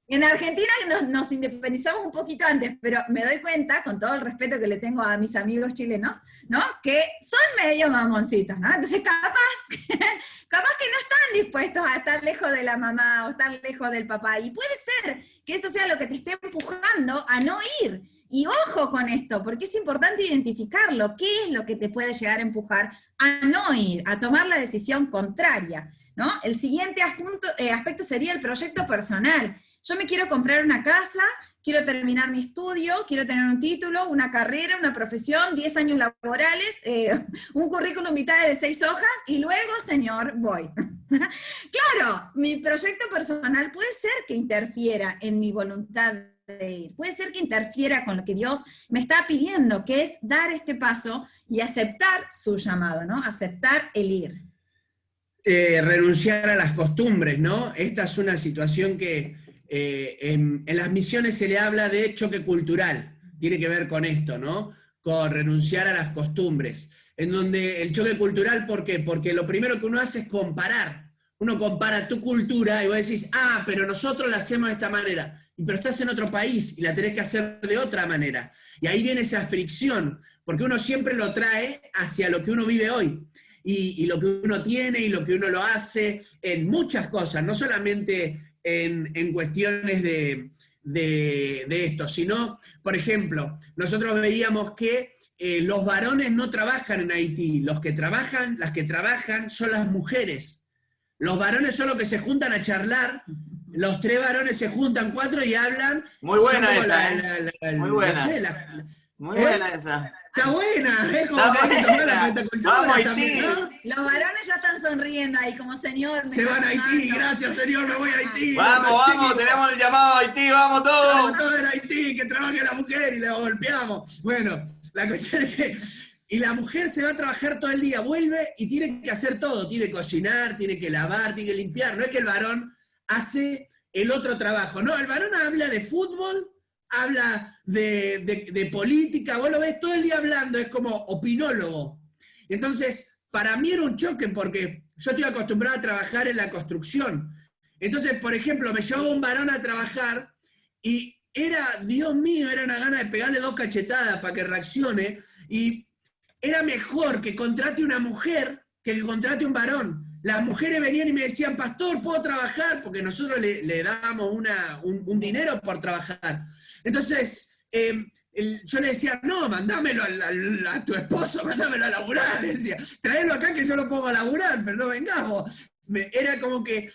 En Argentina nos independizamos un poquito antes, pero me doy cuenta, con todo el respeto que le tengo a mis amigos chilenos, ¿no? Que son medio mamoncitos, ¿no? Entonces capaz que no están dispuestos a estar lejos de la mamá o estar lejos del papá. Y puede ser que eso sea lo que te esté empujando a no ir. Y ojo con esto, porque es importante identificarlo. ¿Qué es lo que te puede llegar a empujar a no ir, a tomar la decisión contraria, ¿no? El siguiente aspecto sería el proyecto personal. Yo me quiero comprar una casa, quiero terminar mi estudio, quiero tener un título, una carrera, una profesión, 10 años laborales, un currículum vitae de 6 hojas, y luego, Señor, voy. Claro, mi proyecto personal puede ser que interfiera en mi voluntad de ir, puede ser que interfiera con lo que Dios me está pidiendo, que es dar este paso y aceptar su llamado, ¿no? Aceptar el ir. Renunciar a las costumbres, ¿no? Esta es una situación que en las misiones se le habla de choque cultural, tiene que ver con esto, ¿no? Con renunciar a las costumbres, en donde el choque cultural, ¿por qué? Porque lo primero que uno hace es comparar, uno compara tu cultura y vos decís, pero nosotros la hacemos de esta manera, pero estás en otro país y la tenés que hacer de otra manera, y ahí viene esa fricción, porque uno siempre lo trae hacia lo que uno vive hoy, y lo que uno tiene y lo que uno lo hace en muchas cosas, no solamente en cuestiones de esto, sino, por ejemplo, nosotros veíamos que los varones no trabajan en Haití, las que trabajan son las mujeres. Los varones son los que se juntan a charlar, los 3 varones se juntan, 4 y hablan. Muy buena esa, muy buena. No sé, muy buena esa. Está buena, es como Está que hay que tomar la buena. metacultura Vamos, también, Haití. ¿no? Los varones ya están sonriendo ahí, como Señor. Se van a Haití, gracias Señor, me voy a Haití. Vamos, tenemos el llamado a Haití, vamos todos. Vamos todos en Haití, que trabaje la mujer y la golpeamos. Bueno, la cuestión es que... Y la mujer se va a trabajar todo el día, vuelve y tiene que hacer todo. Tiene que cocinar, tiene que lavar, tiene que limpiar. No es que el varón hace el otro trabajo. No, el varón habla de fútbol, habla de política, vos lo ves todo el día hablando, es como opinólogo. Entonces, para mí era un choque porque yo estoy acostumbrado a trabajar en la construcción. Entonces, por ejemplo, me llevaba un varón a trabajar y Dios mío, era una gana de pegarle 2 cachetadas para que reaccione, y era mejor que contrate una mujer que contrate un varón. Las mujeres venían y me decían, pastor, ¿puedo trabajar? Porque nosotros le dábamos un dinero por trabajar. Entonces, yo le decía, no, mandámelo a tu esposo, mandámelo a laburar. Le decía, tráelo acá que yo lo pongo a laburar, pero no vengás vos. Era como que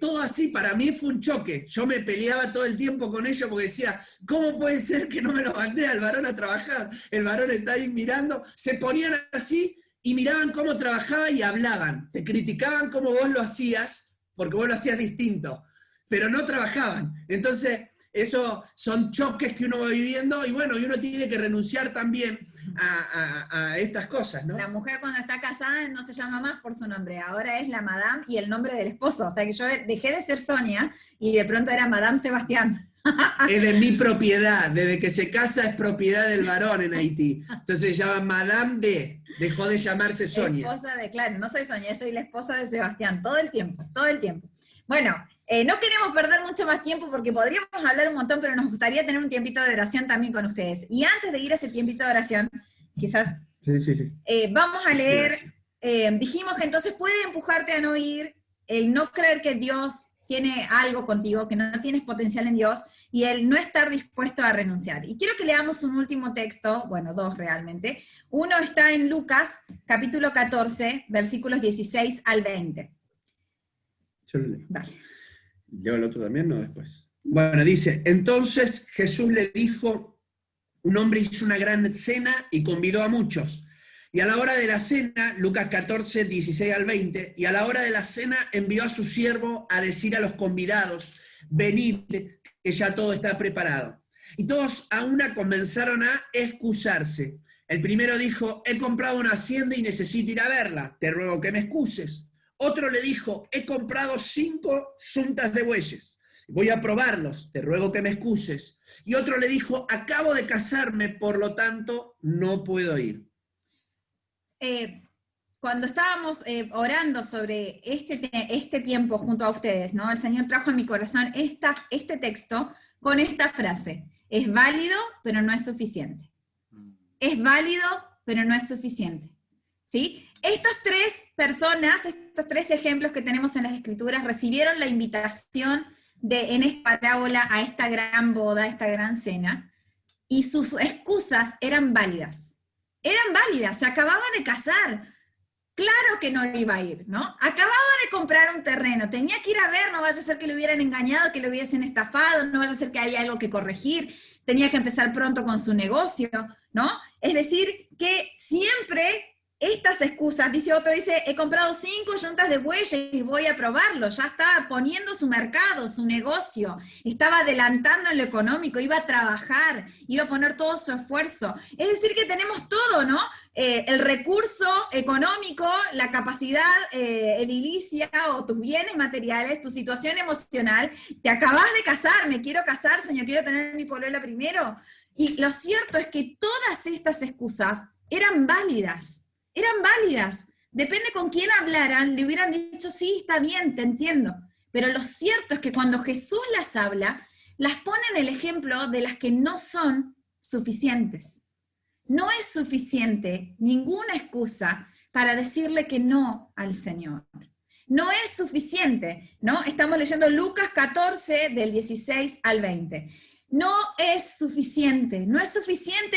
todo así, para mí fue un choque. Yo me peleaba todo el tiempo con ellos porque decía, ¿cómo puede ser que no me lo mandé al varón a trabajar? El varón está ahí mirando, se ponían así y miraban cómo trabajaba y hablaban. Te criticaban cómo vos lo hacías, porque vos lo hacías distinto, pero no trabajaban. Entonces, eso son choques que uno va viviendo y bueno, y uno tiene que renunciar también a estas cosas, ¿no? La mujer cuando está casada no se llama más por su nombre, ahora es la Madame y el nombre del esposo. O sea que yo dejé de ser Sonia y de pronto era Madame Sebastián. Es de mi propiedad, desde que se casa es propiedad del varón en Haití. Entonces se llama Madame D, dejó de llamarse Sonia. Esposa de, claro, no soy Sonia, soy la esposa de Sebastián, todo el tiempo, todo el tiempo. Bueno, no queremos perder mucho más tiempo porque podríamos hablar un montón, pero nos gustaría tener un tiempito de oración también con ustedes. Y antes de ir a ese tiempito de oración, quizás sí. Vamos a leer, dijimos que entonces puede empujarte a no ir, el no creer que Dios tiene algo contigo, que no tienes potencial en Dios, y el no estar dispuesto a renunciar. Y quiero que leamos un último texto, bueno, dos realmente. Uno está en Lucas, capítulo 14, versículos 16 al 20. Yo lo leo. Dale. ¿Leo el otro también? No, después. Bueno, dice, entonces Jesús le dijo, un hombre hizo una gran cena y convidó a muchos. Y a la hora de la cena, Lucas 14, 16 al 20, y a la hora de la cena envió a su siervo a decir a los convidados, venid, que ya todo está preparado. Y todos a una comenzaron a excusarse. El primero dijo, he comprado una hacienda y necesito ir a verla, te ruego que me excuses. Otro le dijo, he comprado 5 yuntas de bueyes, voy a probarlos, te ruego que me excuses. Y otro le dijo, acabo de casarme, por lo tanto no puedo ir. Cuando estábamos orando sobre este tiempo junto a ustedes, ¿no? El Señor trajo a mi corazón este texto con esta frase, es válido, pero no es suficiente. Es válido, pero no es suficiente. ¿Sí? Estas 3 personas, estos 3 ejemplos que tenemos en las Escrituras, recibieron la invitación en esta parábola a esta gran boda, a esta gran cena, y sus excusas eran válidas. Eran válidas, se acababa de casar. Claro que no iba a ir, ¿no? Acababa de comprar un terreno, tenía que ir a ver, no vaya a ser que lo hubieran engañado, que lo hubiesen estafado, no vaya a ser que había algo que corregir, tenía que empezar pronto con su negocio, ¿no? Es decir, que siempre estas excusas, dice otro, dice, he comprado 5 yuntas de bueyes y voy a probarlo, ya estaba poniendo su mercado, su negocio, estaba adelantando en lo económico, iba a trabajar, iba a poner todo su esfuerzo. Es decir, que tenemos todo, ¿no? El recurso económico, la capacidad edilicia o tus bienes materiales, tu situación emocional, te acabas de casar, me quiero casar, señor, quiero tener mi polola primero. Y lo cierto es que todas estas excusas eran válidas. Eran válidas. Depende con quién hablaran, le hubieran dicho, sí, está bien, te entiendo. Pero lo cierto es que cuando Jesús las habla, las pone en el ejemplo de las que no son suficientes. No es suficiente ninguna excusa para decirle que no al Señor. No es suficiente, ¿no? Estamos leyendo Lucas 14, del 16 al 20. No es suficiente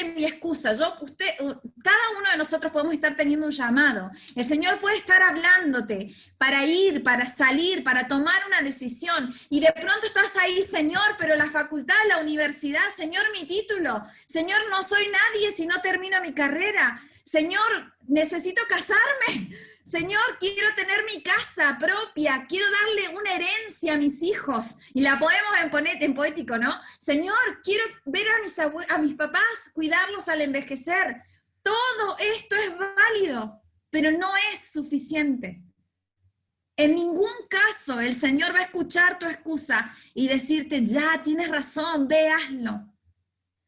mi excusa. Cada uno de nosotros podemos estar teniendo un llamado. El Señor puede estar hablándote para ir, para salir, para tomar una decisión. Y de pronto estás ahí, Señor, pero la facultad, la universidad, Señor, mi título. Señor, no soy nadie si no termino mi carrera. Señor, necesito casarme. Señor, quiero tener mi casa propia, quiero darle una herencia a mis hijos. Y la podemos en poético, ¿no? Señor, quiero ver a mis papás, cuidarlos al envejecer. Todo esto es válido, pero no es suficiente. En ningún caso el Señor va a escuchar tu excusa y decirte, ya, tienes razón, ve, hazlo.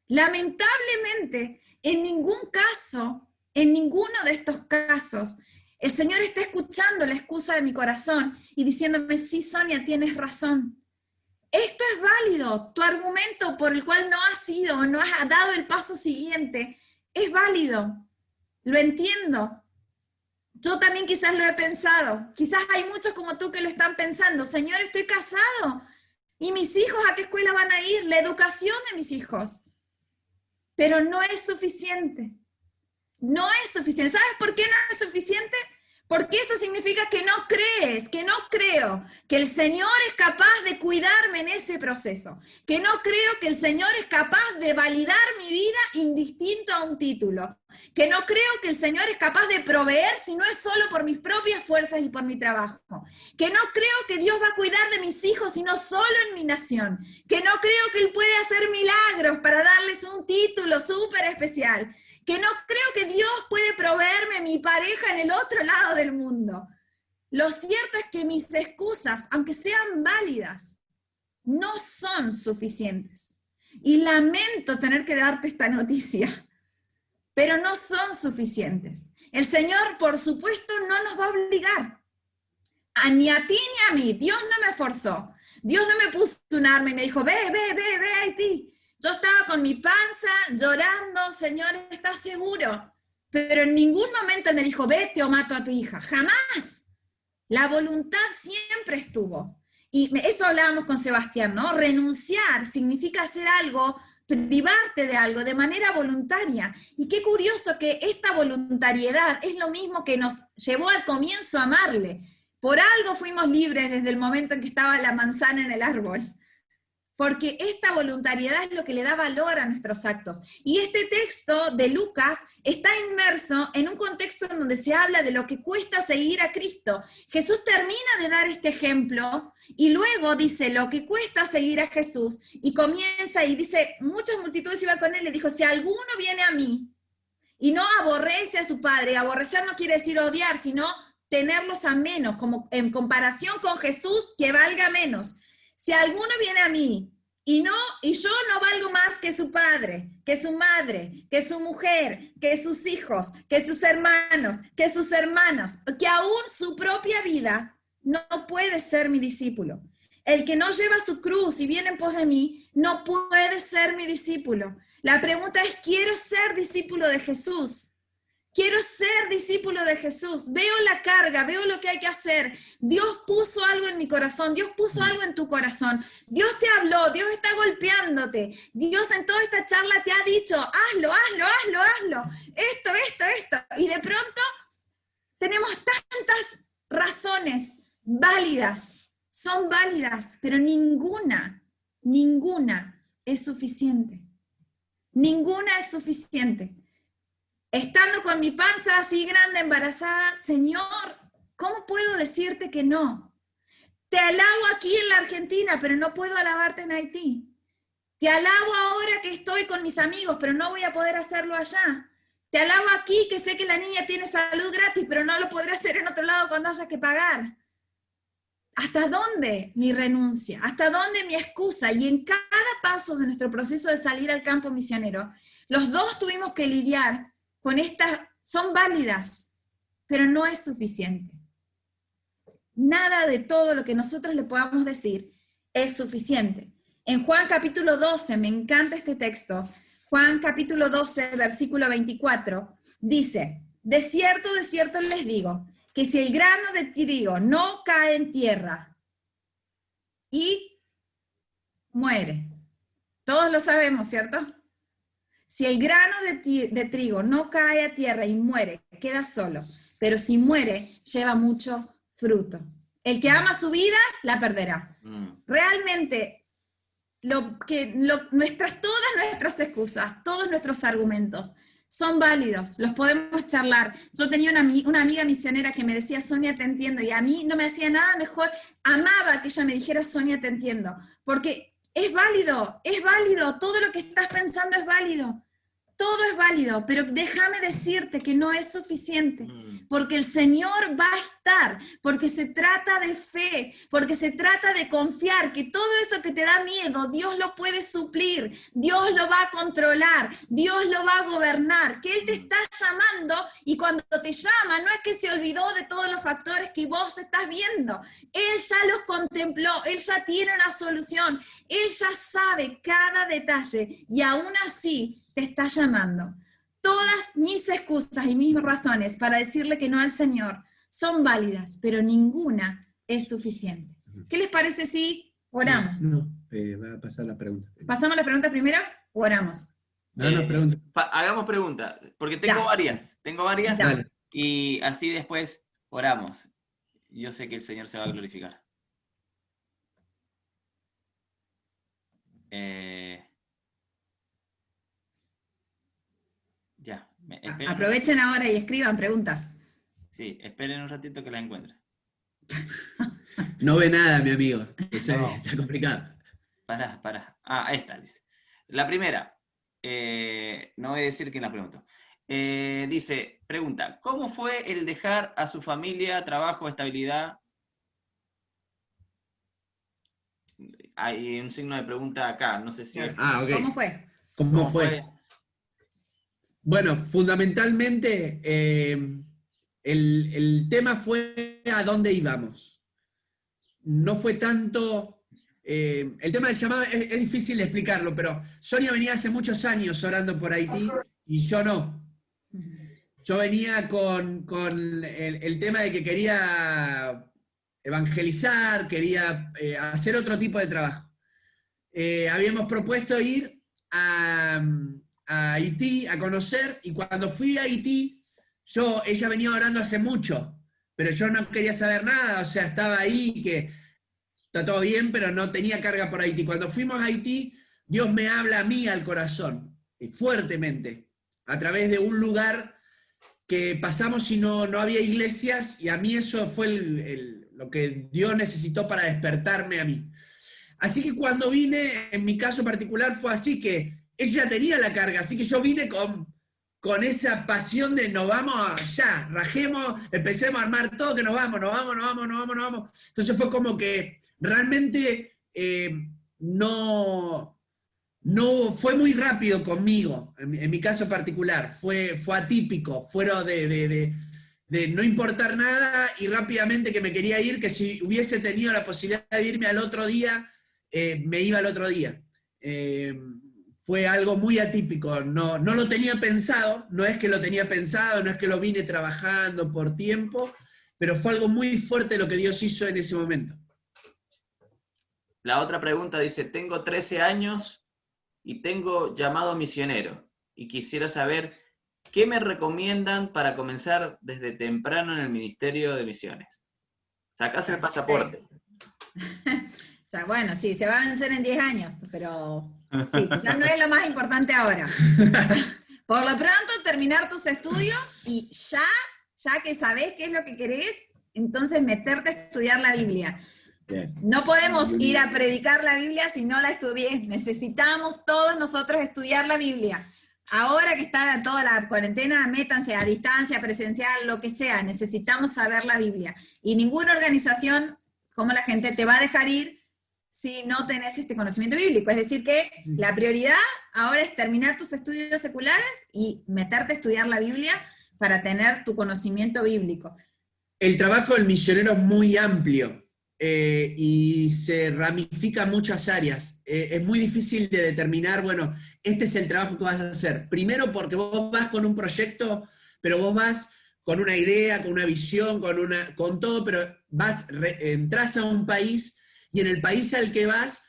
Lamentablemente, en ningún caso, en ninguno de estos casos, el Señor está escuchando la excusa de mi corazón y diciéndome, sí, Sonia, tienes razón. Esto es válido, tu argumento por el cual no has ido o no has dado el paso siguiente, es válido, lo entiendo. Yo también quizás lo he pensado, quizás hay muchos como tú que lo están pensando, Señor, estoy casado, ¿y mis hijos a qué escuela van a ir? La educación de mis hijos. Pero no es suficiente. No es suficiente. ¿Sabes por qué no es suficiente? Porque eso significa que no crees, que no creo que el Señor es capaz de cuidarme en ese proceso, que no creo que el Señor es capaz de validar mi vida indistinto a un título, que no creo que el Señor es capaz de proveer si no es solo por mis propias fuerzas y por mi trabajo, que no creo que Dios va a cuidar de mis hijos sino solo en mi nación, que no creo que Él puede hacer milagros para darles un título súper especial, que no creo que Dios puede proveerme mi pareja en el otro lado del mundo. Lo cierto es que mis excusas, aunque sean válidas, no son suficientes. Y lamento tener que darte esta noticia, pero no son suficientes. El Señor, por supuesto, no nos va a obligar. Ni a ti ni a mí. Dios no me forzó. Dios no me puso un arma y me dijo, ve a Haití. Yo estaba con mi panza llorando, Señor, ¿estás seguro? Pero en ningún momento Él me dijo, vete o mato a tu hija. Jamás. La voluntad siempre estuvo. Eso hablábamos con Sebastián, ¿no? Renunciar significa hacer algo, privarte de algo de manera voluntaria. Y qué curioso que esta voluntariedad es lo mismo que nos llevó al comienzo a amarle. Por algo fuimos libres desde el momento en que estaba la manzana en el árbol. Porque esta voluntariedad es lo que le da valor a nuestros actos. Y este texto de Lucas está inmerso en un contexto en donde se habla de lo que cuesta seguir a Cristo. Jesús termina de dar este ejemplo y luego dice lo que cuesta seguir a Jesús y comienza y dice, muchas multitudes iban con él, le dijo, si alguno viene a mí y no aborrece a su padre, aborrecer no quiere decir odiar, sino tenerlos a menos, como en comparación con Jesús, que valga menos. Si alguno viene a mí y yo no valgo más que su padre, que su madre, que su mujer, que sus hijos, que sus hermanos, que sus hermanas, que aún su propia vida, no puede ser mi discípulo. El que no lleva su cruz y viene en pos de mí, no puede ser mi discípulo. La pregunta es, ¿quiero ser discípulo de Jesús? Quiero ser discípulo de Jesús. Veo la carga, veo lo que hay que hacer. Dios puso algo en mi corazón, Dios puso algo en tu corazón. Dios te habló, Dios está golpeándote. Dios en toda esta charla te ha dicho, hazlo, hazlo, hazlo, hazlo. Esto. Y de pronto tenemos tantas razones válidas, son válidas, pero ninguna es suficiente. Ninguna es suficiente. Estando con mi panza así grande, embarazada, Señor, ¿cómo puedo decirte que no? Te alabo aquí en la Argentina, pero no puedo alabarte en Haití. Te alabo ahora que estoy con mis amigos, pero no voy a poder hacerlo allá. Te alabo aquí que sé que la niña tiene salud gratis, pero no lo podré hacer en otro lado cuando haya que pagar. ¿Hasta dónde mi renuncia? ¿Hasta dónde mi excusa? Y en cada paso de nuestro proceso de salir al campo misionero, los dos tuvimos que lidiar con estas, son válidas, pero no es suficiente. Nada de todo lo que nosotros le podamos decir es suficiente. En Juan capítulo 12, me encanta este texto, Juan capítulo 12, versículo 24, dice, de cierto les digo, que si el grano de trigo no cae en tierra y muere, todos lo sabemos, ¿cierto? Si el grano de trigo no cae a tierra y muere, queda solo, pero si muere, lleva mucho fruto. El que ama su vida, la perderá. Realmente, todas nuestras excusas, todos nuestros argumentos, son válidos, los podemos charlar. Yo tenía una amiga misionera que me decía, Sonia, te entiendo, y a mí no me hacía nada mejor, amaba que ella me dijera, Sonia, te entiendo, porque es válido, todo lo que estás pensando es válido. Todo es válido, pero déjame decirte que no es suficiente, porque el Señor va a estar, porque se trata de fe, porque se trata de confiar que todo eso que te da miedo, Dios lo puede suplir, Dios lo va a controlar, Dios lo va a gobernar, que Él te está llamando y cuando te llama no es que se olvidó de todos los factores que vos estás viendo, Él ya los contempló, Él ya tiene una solución, Él ya sabe cada detalle y aún así te está llamando. Todas mis excusas y mis razones para decirle que no al Señor son válidas, pero ninguna es suficiente. ¿Qué les parece si oramos? Va a pasar la pregunta. ¿Pasamos la pregunta primero o oramos? Hagamos preguntas, porque tengo varias. Dale. Y así después oramos. Yo sé que el Señor se va a glorificar. Ya. Aprovechen ahora y escriban preguntas. Sí, esperen un ratito que las encuentre. No ve nada, mi amigo. Eso está complicado. Pará. Esta dice. La primera, no voy a decir quién la preguntó. Dice, pregunta, ¿cómo fue el dejar a su familia, trabajo, estabilidad? Hay un signo de pregunta acá, no sé si... Ok. ¿Cómo fue? Bueno, fundamentalmente el tema fue a dónde íbamos. No fue tanto... el tema del llamado es difícil de explicarlo, pero Sonia venía hace muchos años orando por Haití y yo no. Yo venía con el tema de que quería evangelizar, quería hacer otro tipo de trabajo. Habíamos propuesto ir a Haití a conocer, y cuando fui a Haití, ella venía orando hace mucho, pero yo no quería saber nada, o sea, estaba ahí, que está todo bien, pero no tenía carga por Haití. Cuando fuimos a Haití, Dios me habla a mí al corazón, fuertemente, a través de un lugar que pasamos y no había iglesias, y a mí eso fue lo que Dios necesitó para despertarme a mí. Así que cuando vine, en mi caso particular, fue así, que ella tenía la carga, así que yo vine con esa pasión de nos vamos ya, rajemos, empecemos a armar todo, que nos vamos. Entonces fue como que realmente no fue muy rápido conmigo, en mi caso particular, fue atípico, fueron de no importar nada y rápidamente que me quería ir, que si hubiese tenido la posibilidad de irme al otro día, me iba al otro día. Fue algo muy atípico, no lo tenía pensado, no es que lo tenía pensado, no es que lo vine trabajando por tiempo, pero fue algo muy fuerte lo que Dios hizo en ese momento. La otra pregunta dice, tengo 13 años y tengo llamado misionero, y quisiera saber qué me recomiendan para comenzar desde temprano en el Ministerio de Misiones. Sacás el pasaporte. O sea, bueno, sí, se va a vencer en 10 años, pero sí, quizás no es lo más importante ahora. Por lo pronto, terminar tus estudios y ya que sabés qué es lo que querés, entonces meterte a estudiar la Biblia. Bien. No podemos ir a predicar la Biblia si no la estudié. Necesitamos todos nosotros estudiar la Biblia. Ahora que está toda la cuarentena, métanse a distancia, presencial, lo que sea. Necesitamos saber la Biblia. Y ninguna organización como la gente te va a dejar ir si no tenés este conocimiento bíblico. Es decir que la prioridad ahora es terminar tus estudios seculares y meterte a estudiar la Biblia para tener tu conocimiento bíblico. El trabajo del misionero es muy amplio. Y se ramifica en muchas áreas. Es muy difícil de determinar, bueno, este es el trabajo que vas a hacer. Primero porque vos vas con un proyecto, pero vos vas con una idea, con una visión, con todo, pero entras a un país, y en el país al que vas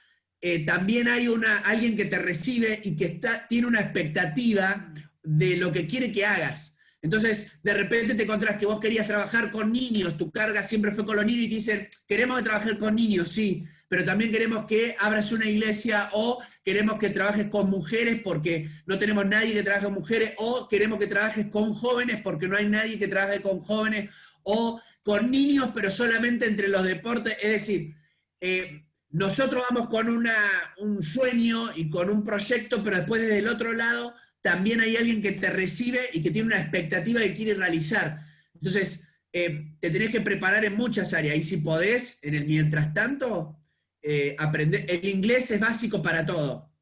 también hay alguien que te recibe y que tiene una expectativa de lo que quiere que hagas. Entonces, de repente te encontrás que vos querías trabajar con niños, tu carga siempre fue con los niños, y te dicen, queremos que trabajes con niños, sí, pero también queremos que abras una iglesia, o queremos que trabajes con mujeres porque no tenemos nadie que trabaje con mujeres, o queremos que trabajes con jóvenes porque no hay nadie que trabaje con jóvenes, o con niños, pero solamente entre los deportes. Es decir, nosotros vamos con un sueño y con un proyecto, pero después desde el otro lado también hay alguien que te recibe y que tiene una expectativa que quiere realizar. Entonces, te tenés que preparar en muchas áreas, y si podés, mientras tanto, aprender. El inglés es básico para todo.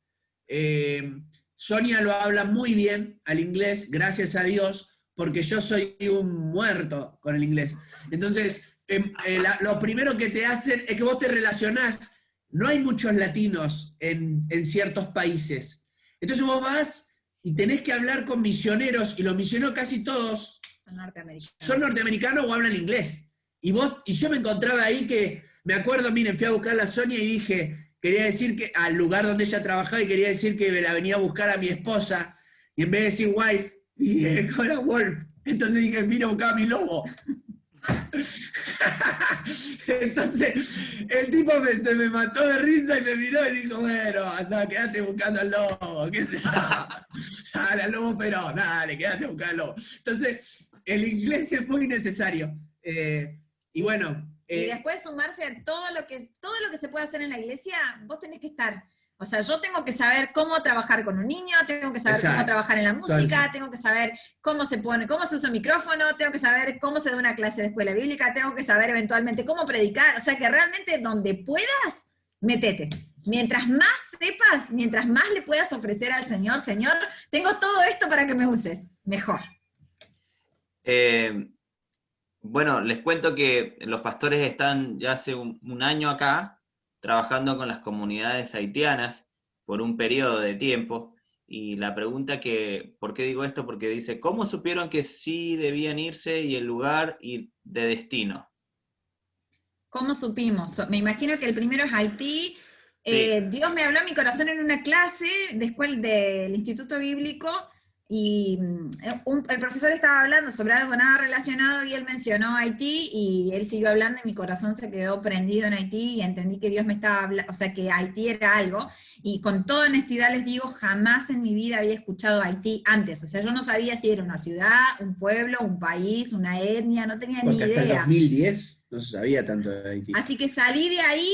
Sonia lo habla muy bien al inglés, gracias a Dios, porque yo soy un muerto con el inglés. Entonces, lo primero que te hacen es que vos te relacionás. No hay muchos latinos en ciertos países. Entonces vos vas y tenés que hablar con misioneros, y los misioneros casi todos son norteamericanos o hablan inglés. Y yo me encontraba ahí que, me acuerdo, miren, fui a buscar a la Sonia y dije, quería decir que al lugar donde ella trabajaba, y quería decir que la venía a buscar a mi esposa, y en vez de decir wife, dije, era wolf. Entonces dije, vine a buscar a mi lobo. Entonces el tipo se me mató de risa y me miró y dijo, bueno, anda, quédate buscando al lobo, qué sé yo. Dale, al lobo, pero dale, quédate buscando al lobo. Entonces, el inglés es muy necesario. Y bueno. Y después sumarse a todo lo que se puede hacer en la iglesia, vos tenés que estar. O sea, yo tengo que saber cómo trabajar con un niño, tengo que saber cómo trabajar en la música, tengo que saber cómo se usa un micrófono, tengo que saber cómo se da una clase de escuela bíblica, tengo que saber eventualmente cómo predicar. O sea, que realmente donde puedas, métete. Mientras más sepas, mientras más le puedas ofrecer al Señor, Señor, tengo todo esto para que me uses, mejor. Bueno, les cuento que los pastores están ya hace un año acá, trabajando con las comunidades haitianas por un periodo de tiempo, y la pregunta ¿por qué digo esto? Porque dice, ¿cómo supieron que sí debían irse, y el lugar y de destino? ¿Cómo supimos? Me imagino que el primero es Haití. Sí. Dios me habló a mi corazón en una clase después del Instituto Bíblico y el profesor estaba hablando sobre algo nada relacionado y él mencionó Haití y él siguió hablando y mi corazón se quedó prendido en Haití y entendí que Dios me estaba hablando, o sea, que Haití era algo. Y con toda honestidad les digo, jamás en mi vida había escuchado Haití antes. O sea, yo no sabía si era una ciudad, un pueblo, un país, una etnia, no tenía ni Porque hasta el idea. 2010 no se sabía tanto de Haití. Así que salí de ahí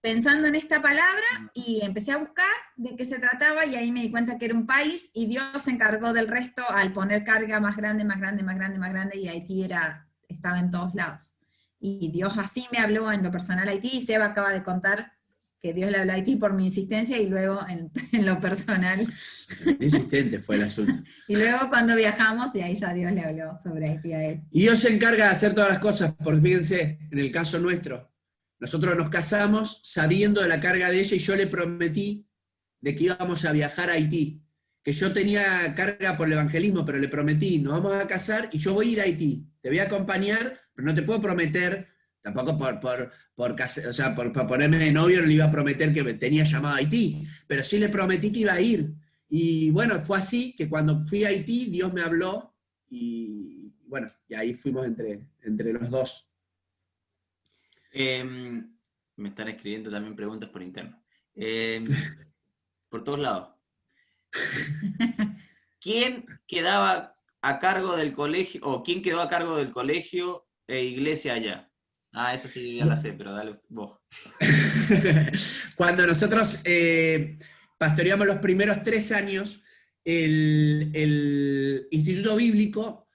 pensando en esta palabra y empecé a buscar de qué se trataba y ahí me di cuenta que era un país y Dios se encargó del resto al poner carga más grande, más grande, más grande, más grande y Haití estaba en todos lados. Y Dios así me habló en lo personal a Haití y Seba acaba de contar que Dios le habló a Haití por mi insistencia y luego en lo personal. Insistente fue el asunto. Y luego cuando viajamos y ahí ya Dios le habló sobre Haití a él. Y Dios se encarga de hacer todas las cosas, porque fíjense, en el caso nuestro, nosotros nos casamos sabiendo de la carga de ella y yo le prometí de que íbamos a viajar a Haití, que yo tenía carga por el evangelismo, pero le prometí, nos vamos a casar y yo voy a ir a Haití, te voy a acompañar, pero no te puedo prometer, tampoco o sea, por ponerme de novio no le iba a prometer que me tenía llamado a Haití, pero sí le prometí que iba a ir. Y bueno, fue así que cuando fui a Haití, Dios me habló y bueno, y ahí fuimos entre los dos. Me están escribiendo también preguntas por interno. Por todos lados. ¿Quién quedaba a cargo del colegio, o quién quedó a cargo del colegio e iglesia allá? Ah, esa sí ya la sé, pero dale vos. Cuando nosotros pastoreamos los primeros 3 años, el Instituto Bíblico,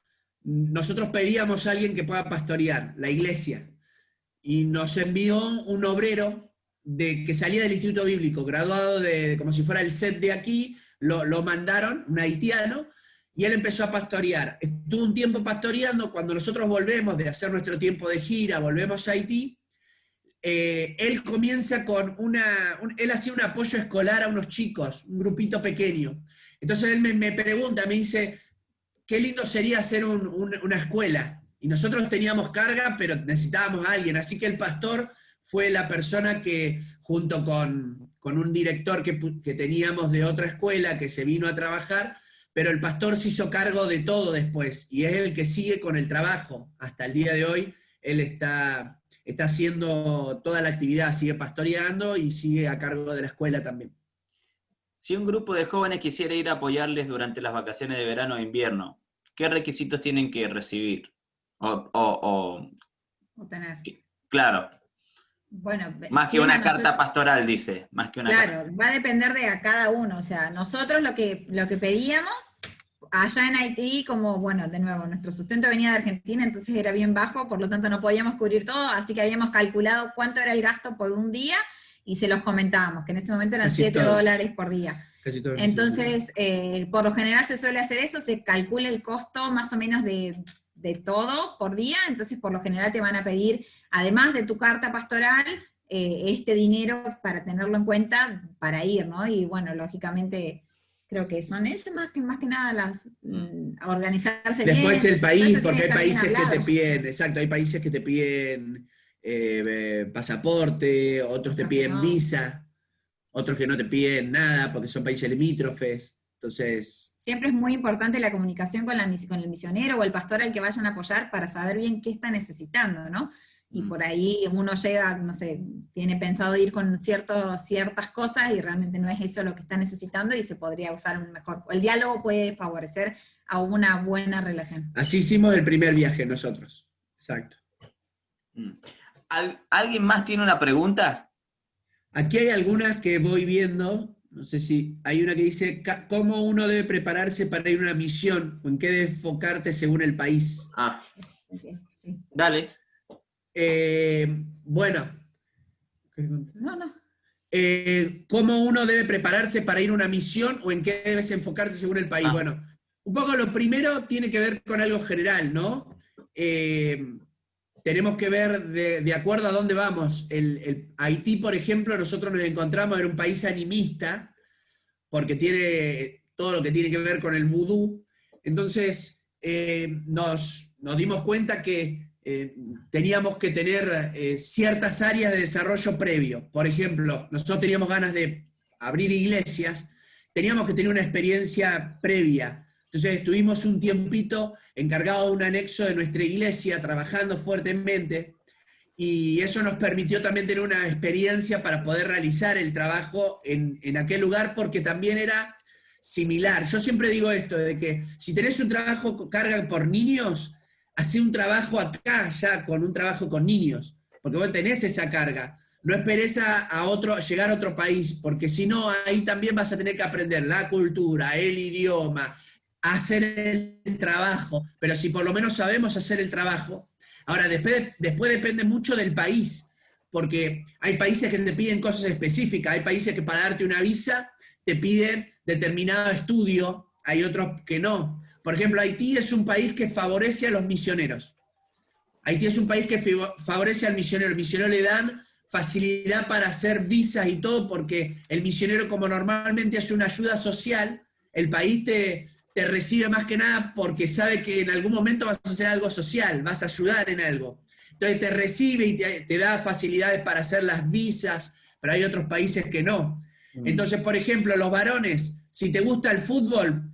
nosotros pedíamos a alguien que pueda pastorear, la iglesia. Y nos envió un obrero que salía del Instituto Bíblico, graduado como si fuera el set de aquí, lo mandaron, un haitiano, y él empezó a pastorear. Estuvo un tiempo pastoreando, cuando nosotros volvemos de hacer nuestro tiempo de gira, volvemos a Haití, él comienza con él hacía un apoyo escolar a unos chicos, un grupito pequeño. Entonces él me pregunta, me dice, qué lindo sería hacer una escuela. Y nosotros teníamos carga, pero necesitábamos a alguien. Así que el pastor fue la persona que, junto con un director que teníamos de otra escuela, que se vino a trabajar, pero el pastor se hizo cargo de todo después. Y es el que sigue con el trabajo. Hasta el día de hoy, él está haciendo toda la actividad, sigue pastoreando y sigue a cargo de la escuela también. Si un grupo de jóvenes quisiera ir a apoyarles durante las vacaciones de verano e invierno, ¿qué requisitos tienen que recibir? O tener. Claro. Bueno, más sí, que una carta pastoral, dice. Más que una claro, carta. va a depender de a cada uno. O sea, nosotros lo que pedíamos allá en Haití, como, bueno, de nuevo, nuestro sustento venía de Argentina, entonces era bien bajo, por lo tanto no podíamos cubrir todo, así que habíamos calculado cuánto era el gasto por un día y se los comentábamos, que en ese momento eran Casi $7 todos. por día. Casi todos. Entonces, por lo general se suele hacer eso, se calcula el costo más o menos de todo por día, entonces por lo general te van a pedir, además de tu carta pastoral, este dinero para tenerlo en cuenta para ir, ¿no? Y bueno, lógicamente creo que son esas más que nada las organizarse bien. Después el país, Esto porque tiene hay que estar bien países que te hablado. piden, exacto, hay países que te piden pasaporte, otros te piden No. visa, otros que no te piden nada porque son países limítrofes, entonces... Siempre es muy importante la comunicación con el misionero o el pastor al que vayan a apoyar para saber bien qué está necesitando, ¿no? Y por ahí uno llega, no sé, tiene pensado ir con ciertas cosas y realmente no es eso lo que está necesitando y se podría usar un mejor... El diálogo puede favorecer a una buena relación. Así hicimos el primer viaje nosotros, exacto. ¿Alguien más tiene una pregunta? Aquí hay algunas que voy viendo, no sé si hay una que dice, ¿cómo uno debe prepararse para ir a una misión o en qué debe enfocarte según el país? Ah, Okay, sí. dale. Bueno. No. ¿Cómo uno debe prepararse para ir a una misión o en qué debes enfocarte según el país? Bueno, un poco lo primero tiene que ver con algo general, ¿no? Tenemos que ver de acuerdo a dónde vamos. Haití, por ejemplo, nosotros nos encontramos en un país animista, porque tiene todo lo que tiene que ver con el vudú. Entonces, nos dimos cuenta que teníamos que tener ciertas áreas de desarrollo previo. Por ejemplo, nosotros teníamos ganas de abrir iglesias, teníamos que tener una experiencia previa. Entonces estuvimos un tiempito encargados de un anexo de nuestra iglesia, trabajando fuertemente, y eso nos permitió también tener una experiencia para poder realizar el trabajo en aquel lugar, porque también era similar. Yo siempre digo esto, de que si tenés un trabajo carga por niños, hacé un trabajo acá ya con un trabajo con niños, porque vos tenés esa carga. No esperes llegar a otro país, porque si no, ahí también vas a tener que aprender la cultura, el idioma, hacer el trabajo. Pero si por lo menos sabemos hacer el trabajo. Ahora, después depende mucho del país, porque hay países que te piden cosas específicas, hay países que para darte una visa te piden determinado estudio, hay otros que no. Por ejemplo, Haití es un país que favorece a los misioneros. Haití es un país que favorece al misionero. El misionero le dan facilidad para hacer visas y todo, porque el misionero, como normalmente hace una ayuda social, el país te recibe más que nada porque sabe que en algún momento vas a hacer algo social, vas a ayudar en algo. Entonces te recibe y te da facilidades para hacer las visas, pero hay otros países que no. Entonces, por ejemplo, los varones, si te gusta el fútbol,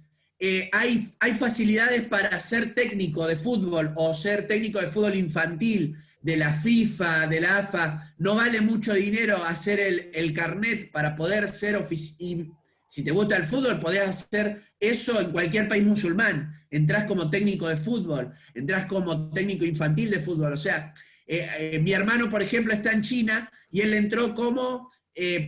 hay facilidades para ser técnico de fútbol o ser técnico de fútbol infantil, de la FIFA, de la AFA. No vale mucho dinero hacer el carnet para poder ser si te gusta el fútbol, podés hacer eso en cualquier país musulmán. Entrás como técnico de fútbol, entrás como técnico infantil de fútbol. O sea, mi hermano, por ejemplo, está en China y él entró como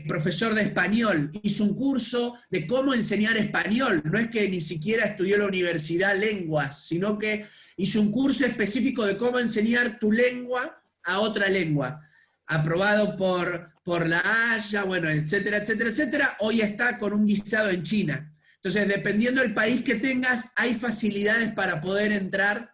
profesor de español. Hizo un curso de cómo enseñar español. No es que ni siquiera estudió en la universidad lenguas, sino que hizo un curso específico de cómo enseñar tu lengua a otra lengua. Aprobado por la Haya, bueno, etcétera, etcétera, etcétera. Hoy está con un guisado en China. Entonces, dependiendo del país que tengas, hay facilidades para poder entrar.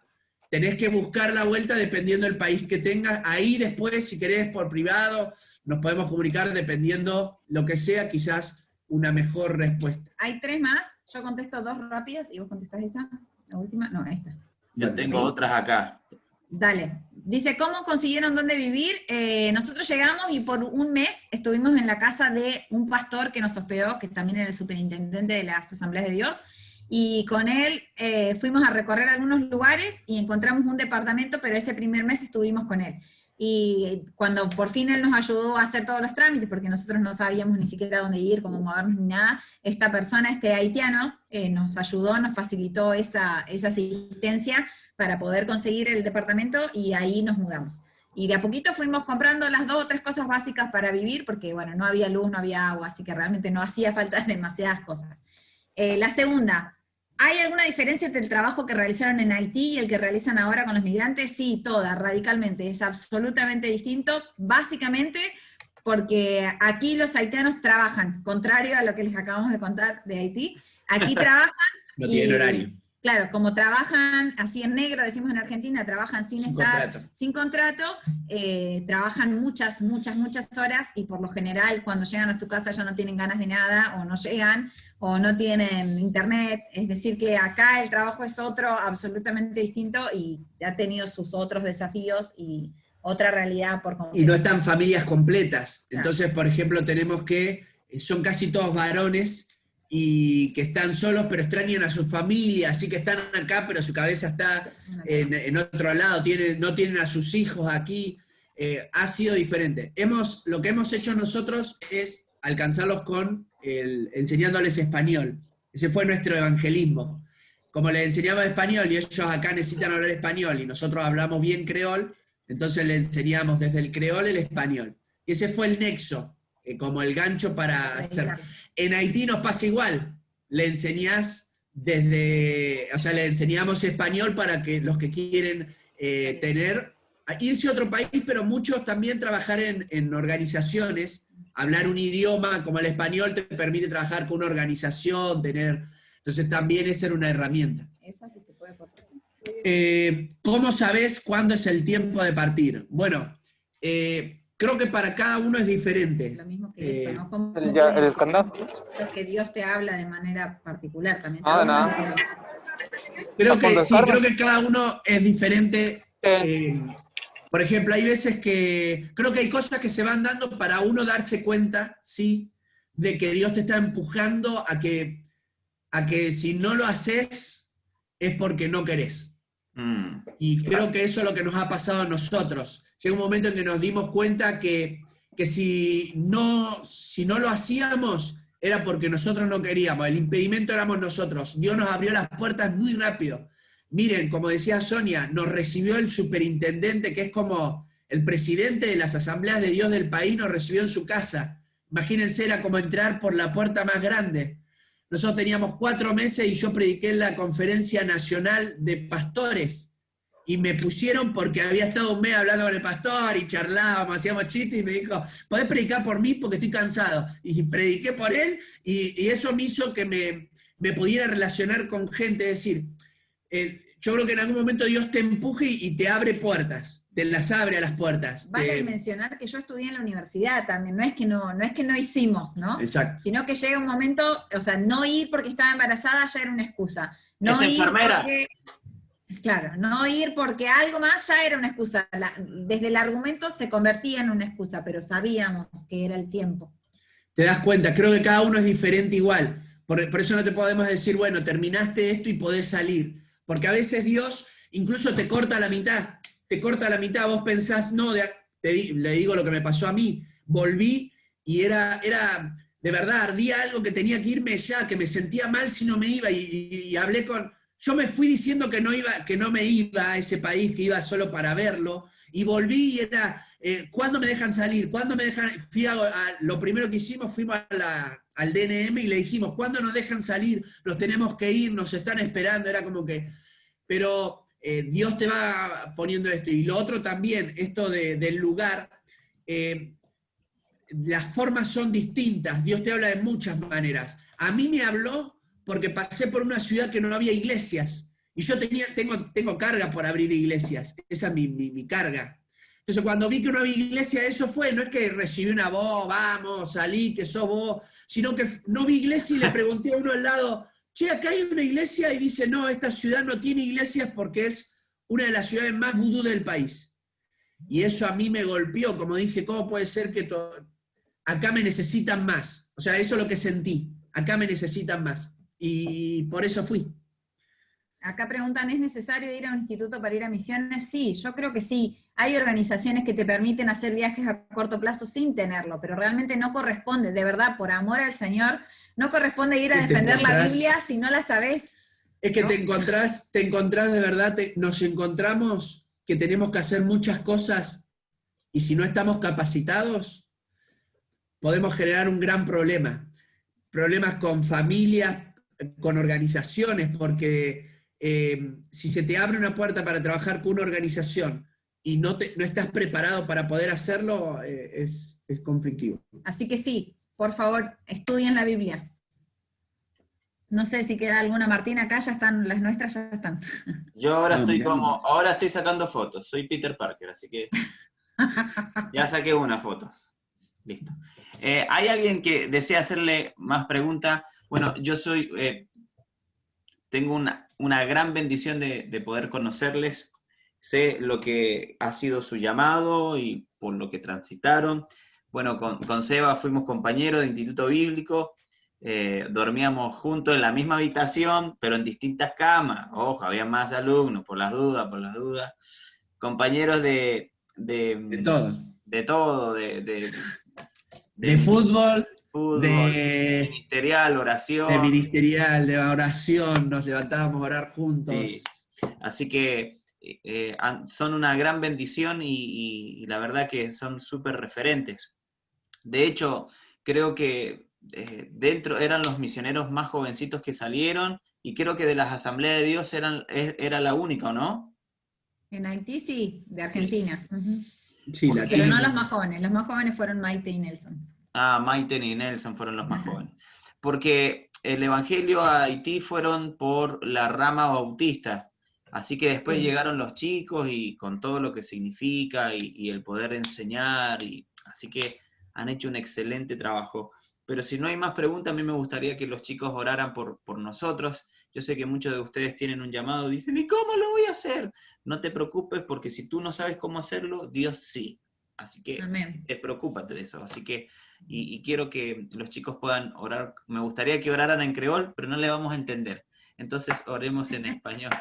Tenés que buscar la vuelta dependiendo del país que tengas. Ahí después, si querés, por privado, nos podemos comunicar dependiendo lo que sea, quizás una mejor respuesta. Hay 3 más, yo contesto 2 rápidas y vos contestás esa, la última, no, esta. Yo tengo otras acá. Dale. Dice, ¿cómo consiguieron dónde vivir? Nosotros llegamos y por un mes estuvimos en la casa de un pastor que nos hospedó, que también era el superintendente de las Asambleas de Dios, y con él fuimos a recorrer algunos lugares y encontramos un departamento, pero ese primer mes estuvimos con él. Y cuando por fin él nos ayudó a hacer todos los trámites, porque nosotros no sabíamos ni siquiera dónde ir, cómo movernos ni nada, esta persona, este haitiano, nos ayudó, nos facilitó esa asistencia para poder conseguir el departamento y ahí nos mudamos. Y de a poquito fuimos comprando las 2 o 3 cosas básicas para vivir, porque bueno, no había luz, no había agua, así que realmente no hacía falta demasiadas cosas. La segunda, ¿hay alguna diferencia entre el trabajo que realizaron en Haití y el que realizan ahora con los migrantes? Sí, toda, radicalmente, es absolutamente distinto, básicamente porque aquí los haitianos trabajan, contrario a lo que les acabamos de contar de Haití, aquí trabajan. No tienen horario. Claro, como trabajan así en negro, decimos en Argentina, trabajan sin contrato, trabajan muchas horas y por lo general cuando llegan a su casa ya no tienen ganas de nada, o no llegan, o no tienen internet, es decir que acá el trabajo es otro, absolutamente distinto y ha tenido sus otros desafíos y otra realidad por completo. Y no están familias completas, entonces por ejemplo tenemos que, son casi todos varones, y que están solos pero extrañan a su familia, así que están acá pero su cabeza está en otro lado, no tienen a sus hijos aquí, ha sido diferente. Lo que hemos hecho nosotros es alcanzarlos enseñándoles español, ese fue nuestro evangelismo. Como les enseñamos español y ellos acá necesitan hablar español y nosotros hablamos bien creol, entonces les enseñamos desde el creol el español. Y ese fue el nexo, como el gancho para hacer. En Haití nos pasa igual, le enseñamos español para que los que quieren irse a otro país, pero muchos también trabajar en organizaciones, hablar un idioma como el español te permite trabajar con una organización, entonces también esa era una herramienta. Esa sí se puede partir. ¿Cómo sabes cuándo es el tiempo de partir? Bueno, creo que para cada uno es diferente. Lo mismo que esto, ¿no? Como el escándalo. Que Dios te habla de manera particular también. Creo que sí, creo que cada uno es diferente Por ejemplo, hay veces que creo que hay cosas que se van dando para uno darse cuenta, sí, de que Dios te está empujando a que si no lo haces es porque no querés. Y creo que eso es lo que nos ha pasado a nosotros. Llega un momento en que nos dimos cuenta que si no lo hacíamos era porque nosotros no queríamos, el impedimento éramos nosotros. Dios nos abrió las puertas muy rápido. Miren, como decía Sonia, nos recibió el superintendente, que es como el presidente de las asambleas de Dios del país, nos recibió en su casa. Imagínense, era como entrar por la puerta más grande. Nosotros teníamos 4 meses y yo prediqué en la Conferencia Nacional de Pastores. Y me pusieron porque había estado un mes hablando con el pastor y charlábamos, hacíamos chistes y me dijo, ¿podés predicar por mí? Porque estoy cansado. Y prediqué por él y eso me hizo que me pudiera relacionar con gente. Es decir, yo creo que en algún momento Dios te empuje y te abre puertas, te las abre a las puertas. Vale mencionar que yo estudié en la universidad también, no es que no hicimos, ¿no? Exacto. Sino que llega un momento, o sea, no ir porque estaba embarazada ya era una excusa. No es ir enfermera. porque, claro, no ir porque algo más ya era una excusa. Desde el argumento se convertía en una excusa, pero sabíamos que era el tiempo. Te das cuenta, creo que cada uno es diferente igual. Por eso no te podemos decir, bueno, terminaste esto y podés salir. Porque a veces Dios incluso te corta la mitad. Te corta la mitad, vos pensás, no, le digo lo que me pasó a mí. Volví y era de verdad, ardía algo que tenía que irme ya, que me sentía mal si no me iba. Y hablé con... Yo me fui diciendo que no me iba a ese país, que iba solo para verlo. Y volví y era, ¿cuándo me dejan salir? ¿Cuándo me dejan...? Lo primero que hicimos, fuimos al DNM y le dijimos, ¿cuándo nos dejan salir? Nos tenemos que ir, nos están esperando. Era como que... Pero Dios te va poniendo esto. Y lo otro también, esto del lugar, las formas son distintas. Dios te habla de muchas maneras. A mí me habló porque pasé por una ciudad que no había iglesias. Y yo tengo carga por abrir iglesias. Esa es mi carga. Entonces, cuando vi que no había iglesia, eso fue, no es que recibí una voz, vamos, salí, que sos vos, sino que no vi iglesia y le pregunté a uno al lado, che, acá hay una iglesia, y dice, no, esta ciudad no tiene iglesias porque es una de las ciudades más vudú del país. Y eso a mí me golpeó, como dije, ¿cómo puede ser que acá me necesitan más? O sea, eso es lo que sentí, acá me necesitan más. Y por eso fui. Acá preguntan, ¿es necesario ir a un instituto para ir a misiones? Sí, yo creo que sí. Hay organizaciones que te permiten hacer viajes a corto plazo sin tenerlo, pero realmente no corresponde, de verdad, por amor al Señor, no corresponde ir a defender la Biblia si no la sabés. Es que ¿no? te encontrás de verdad, nos encontramos que tenemos que hacer muchas cosas y si no estamos capacitados, podemos generar un gran problema. Problemas con familias, con organizaciones, porque si se te abre una puerta para trabajar con una organización y no estás preparado para poder hacerlo, es conflictivo. Así que sí, por favor, estudien la Biblia. No sé si queda alguna, Martín, acá ya están, las nuestras ya están. Yo ahora ahora estoy sacando fotos, soy Peter Parker, así que ya saqué una foto. Listo. ¿Hay alguien que desea hacerle más preguntas? Bueno, yo tengo una gran bendición de poder conocerles. Sé lo que ha sido su llamado y por lo que transitaron. Bueno, con Seba fuimos compañeros de Instituto Bíblico, dormíamos juntos en la misma habitación, pero en distintas camas. Ojo, había más alumnos, por las dudas. Compañeros de todo. De todo, de fútbol, de ministerial, oración. De ministerial, de oración, nos levantábamos a orar juntos. Sí. Así que son una gran bendición y la verdad que son súper referentes. De hecho, creo que dentro eran los misioneros más jovencitos que salieron y creo que de las asambleas de Dios era la única, ¿o no? En Haití sí, de Argentina. Sí, pero no los más jóvenes fueron Maite y Nelson. Ah, Maite y Nelson fueron los más jóvenes. Porque el evangelio a Haití fueron por la rama bautista, así que después llegaron los chicos y con todo lo que significa y el poder enseñar, así que han hecho un excelente trabajo. Pero si no hay más preguntas, a mí me gustaría que los chicos oraran por nosotros. Yo sé que muchos de ustedes tienen un llamado, dicen, ¿y cómo lo voy a hacer? No te preocupes, porque si tú no sabes cómo hacerlo, Dios sí. Así que Amén. preocúpate de eso. Así que, y quiero que los chicos puedan orar. Me gustaría que oraran en creol, pero no le vamos a entender. Entonces oremos en español.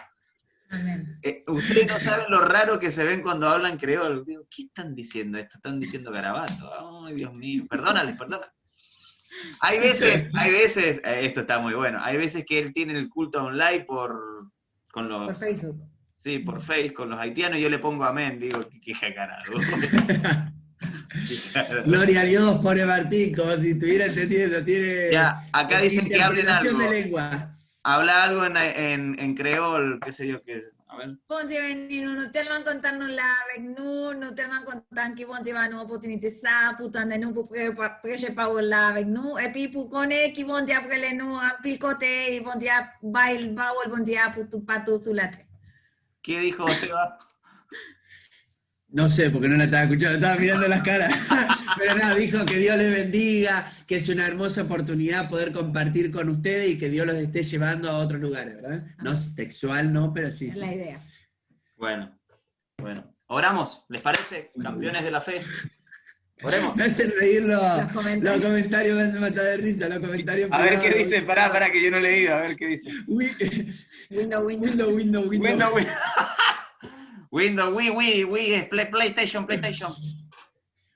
Amén. Ustedes no saben lo raro que se ven cuando hablan creol. Digo, ¿qué están diciendo esto? Están diciendo garabato. Ay, Dios mío. Perdónales. Hay veces, esto está muy bueno, hay veces que él tiene el culto online con Por los, Facebook. sí, por Face, con los haitianos, y yo le pongo amén, digo, qué jacarado. Gloria a Dios, pone Martín, como si estuviera entendiendo. Tiene Ya, acá dicen que hablen interpretación de algo. lengua. Habla algo en creol, qué sé yo qué es. A ver. Bon dia venir, nous tellement contents de nous là avec nous tellement contents que bon Dieu va nous opportunité ça, pour tendre nous pour prêcher parole là avec nous, et puis pour connaître qui bon Dieu après nous à pile côté, et bon Dieu bail parole bon Dieu pour tout partout sur la terre. ¿Qué dijo Seba? No sé, porque no la estaba escuchando, estaba mirando las caras. Pero nada, dijo que Dios les bendiga, que es una hermosa oportunidad poder compartir con ustedes y que Dios los esté llevando a otros lugares, ¿verdad? No textual, no, pero sí. Es la idea. Bueno. Oramos, ¿les parece? Campeones de la fe. Oremos. Me hacen reír los comentarios. comentarios, me hacen matar de risa, los comentarios. A ver qué dice, pará, que yo no he leído, a ver qué dice. Window. Windows, Wii, PlayStation.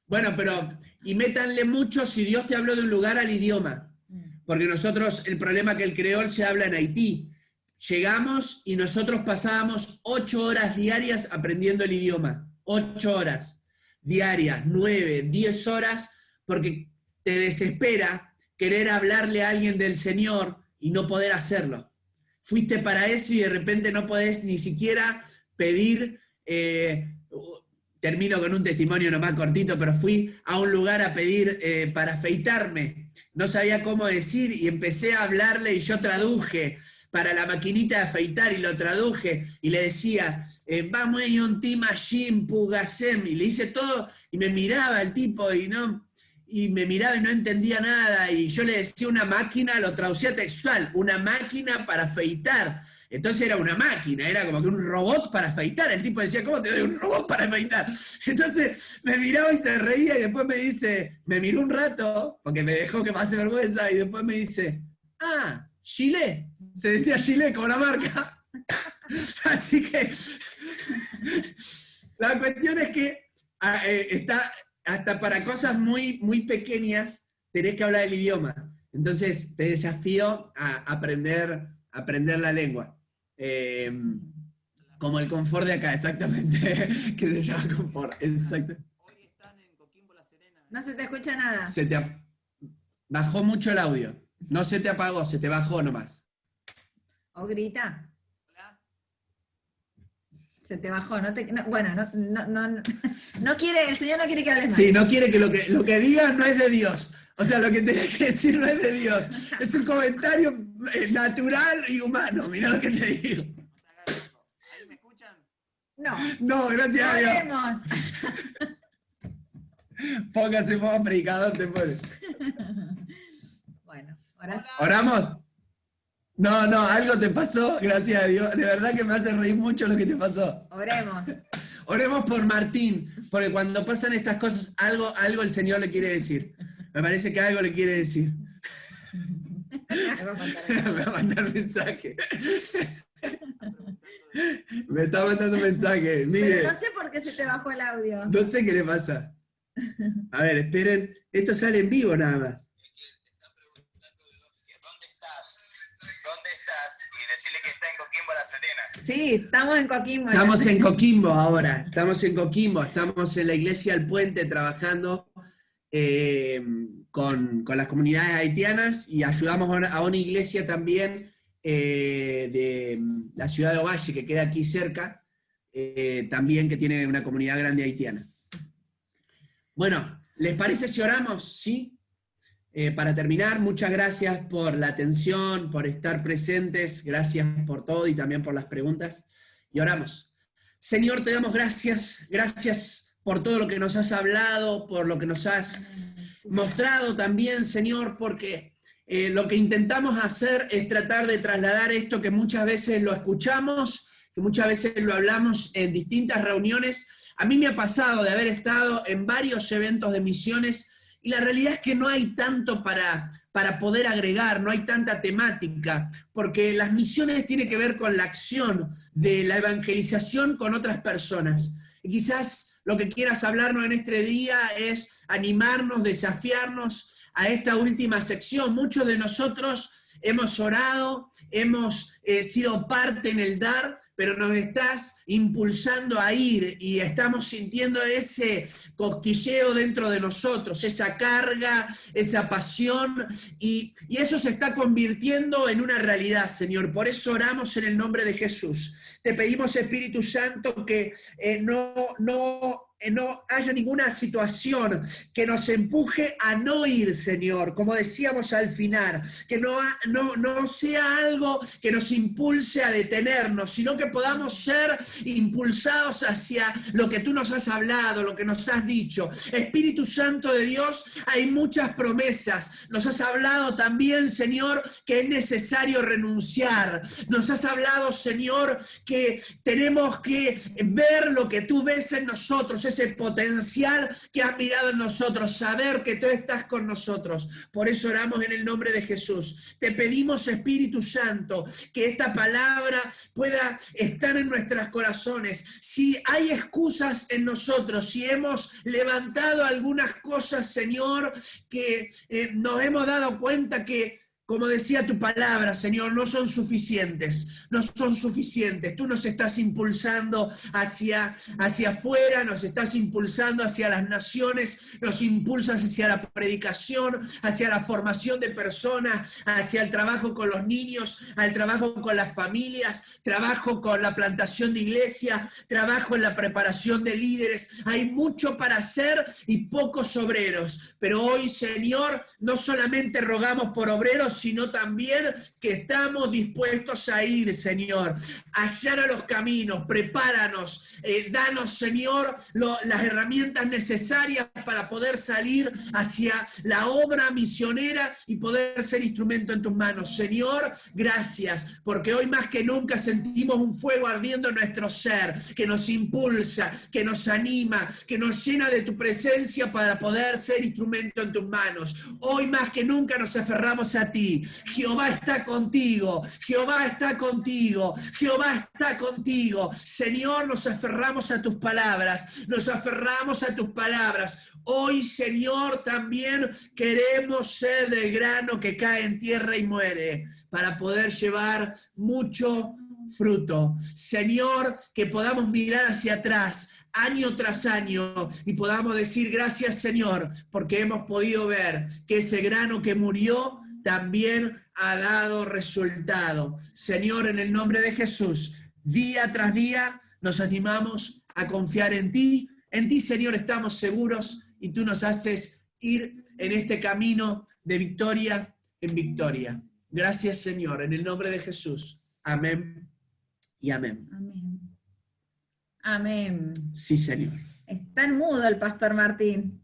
Bueno, pero, y métanle mucho si Dios te habló de un lugar al idioma. Porque nosotros, el problema que el creol se habla en Haití. Llegamos y nosotros pasábamos 8 horas diarias aprendiendo el idioma. 8 horas diarias, 9, 10 horas, porque te desespera querer hablarle a alguien del Señor y no poder hacerlo. Fuiste para eso y de repente no podés ni siquiera pedir, termino con un testimonio nomás cortito, pero fui a un lugar a pedir para afeitarme. No sabía cómo decir y empecé a hablarle y yo traduje para la maquinita de afeitar y lo traduje y le decía, vamos a un timashim pugasem, y le hice todo y me miraba el tipo y me miraba y no entendía nada, y yo le decía una máquina, lo traducía textual, una máquina para afeitar. Entonces era una máquina, era como que un robot para afeitar. El tipo decía, ¿cómo te doy un robot para afeitar? Entonces me miraba y se reía y después me dice, me miró un rato, porque me dejó que pase vergüenza, y después me dice, Chile. Se decía Chile como la marca. Así que la cuestión es que está hasta para cosas muy, muy pequeñas tenés que hablar el idioma. Entonces te desafío a aprender la lengua. Como el confort de acá, exactamente. Que se llama confort. Exacto. Hoy están en Coquimbo La Serena. No se te escucha nada. Se te bajó mucho el audio. No se te apagó, se te bajó nomás. O grita. Hola. Se te bajó. No quiere, el Señor no quiere que hables más. Sí, no quiere que lo que digas no es de Dios. O sea, lo que tenés que decir no es de Dios. Es un comentario natural y humano. Mirá lo que te digo. ¿Ahí me escuchan? No, gracias a Dios. Oremos. Póngase modo predicador, te pone. Bueno, ahora ¿Oramos? No, algo te pasó, gracias a Dios. De verdad que me hace reír mucho lo que te pasó. oremos. Oremos por Martín, porque cuando pasan estas cosas, algo el Señor le quiere decir. Me parece que algo le quiere decir. Me va a mandar mensaje. Me está mandando mensaje. Mire, Pero no sé por qué se te bajó el audio. no sé qué le pasa. A ver, esperen. Esto sale en vivo nada más. ¿Dónde estás? Y decirle que está en Coquimbo La Serena. Sí, estamos en Coquimbo. Estamos en Coquimbo ahora, estamos en Coquimbo, estamos en la iglesia El Puente trabajando con las comunidades haitianas, y ayudamos a una iglesia también de la ciudad de Ovalle, que queda aquí cerca, también que tiene una comunidad grande haitiana. Bueno, ¿les parece si oramos? ¿Sí? Para terminar, muchas gracias por la atención, por estar presentes, gracias por todo y también por las preguntas. Y oramos. Señor, te damos gracias por todo lo que nos has hablado, por lo que nos has mostrado también, Señor, porque lo que intentamos hacer es tratar de trasladar esto que muchas veces lo escuchamos, que muchas veces lo hablamos en distintas reuniones. A mí me ha pasado de haber estado en varios eventos de misiones y la realidad es que no hay tanto para poder agregar, no hay tanta temática, porque las misiones tienen que ver con la acción de la evangelización con otras personas. Y quizás lo que quieras hablarnos en este día es animarnos, desafiarnos a esta última sección. Muchos de nosotros hemos orado, hemos sido parte en el dar, pero nos estás impulsando a ir y estamos sintiendo ese cosquilleo dentro de nosotros, esa carga, esa pasión, y eso se está convirtiendo en una realidad, Señor. Por eso oramos en el nombre de Jesús. Te pedimos, Espíritu Santo, que no haya ninguna situación que nos empuje a no ir, Señor, como decíamos al final, que no sea algo que nos impulse a detenernos, sino que podamos ser impulsados hacia lo que tú nos has hablado, lo que nos has dicho. Espíritu Santo de Dios, hay muchas promesas. Nos has hablado también, Señor, que es necesario renunciar. Nos has hablado, Señor, que tenemos que ver lo que tú ves en nosotros, ese potencial que has mirado en nosotros, saber que tú estás con nosotros. Por eso oramos en el nombre de Jesús. Te pedimos, Espíritu Santo, que esta palabra pueda estar en nuestros corazones. Si hay excusas en nosotros, si hemos levantado algunas cosas, Señor, que nos hemos dado cuenta que, como decía tu palabra, Señor, no son suficientes, no son suficientes. Tú nos estás impulsando hacia afuera, nos estás impulsando hacia las naciones, nos impulsas hacia la predicación, hacia la formación de personas, hacia el trabajo con los niños, al trabajo con las familias, trabajo con la plantación de iglesia, trabajo en la preparación de líderes. Hay mucho para hacer y pocos obreros. Pero hoy, Señor, no solamente rogamos por obreros, sino también que estamos dispuestos a ir, Señor, allar los caminos, prepáranos, danos, Señor, las herramientas necesarias para poder salir hacia la obra misionera y poder ser instrumento en tus manos. Señor, gracias, porque hoy más que nunca sentimos un fuego ardiendo en nuestro ser, que nos impulsa, que nos anima, que nos llena de tu presencia para poder ser instrumento en tus manos. Hoy más que nunca nos aferramos a ti. Jehová está contigo, Jehová está contigo, Jehová está contigo. Señor, nos aferramos a tus palabras, nos aferramos a tus palabras. Hoy, Señor, también queremos ser del grano que cae en tierra y muere, para poder llevar mucho fruto. Señor, que podamos mirar hacia atrás, año tras año, y podamos decir gracias, Señor, porque hemos podido ver que ese grano que murió también ha dado resultado. Señor, en el nombre de Jesús, día tras día nos animamos a confiar en ti. En ti, Señor, estamos seguros y tú nos haces ir en este camino de victoria en victoria. Gracias, Señor, en el nombre de Jesús. Amén y amén. Amén. Amén. Sí, Señor. Está en mudo el pastor Martín.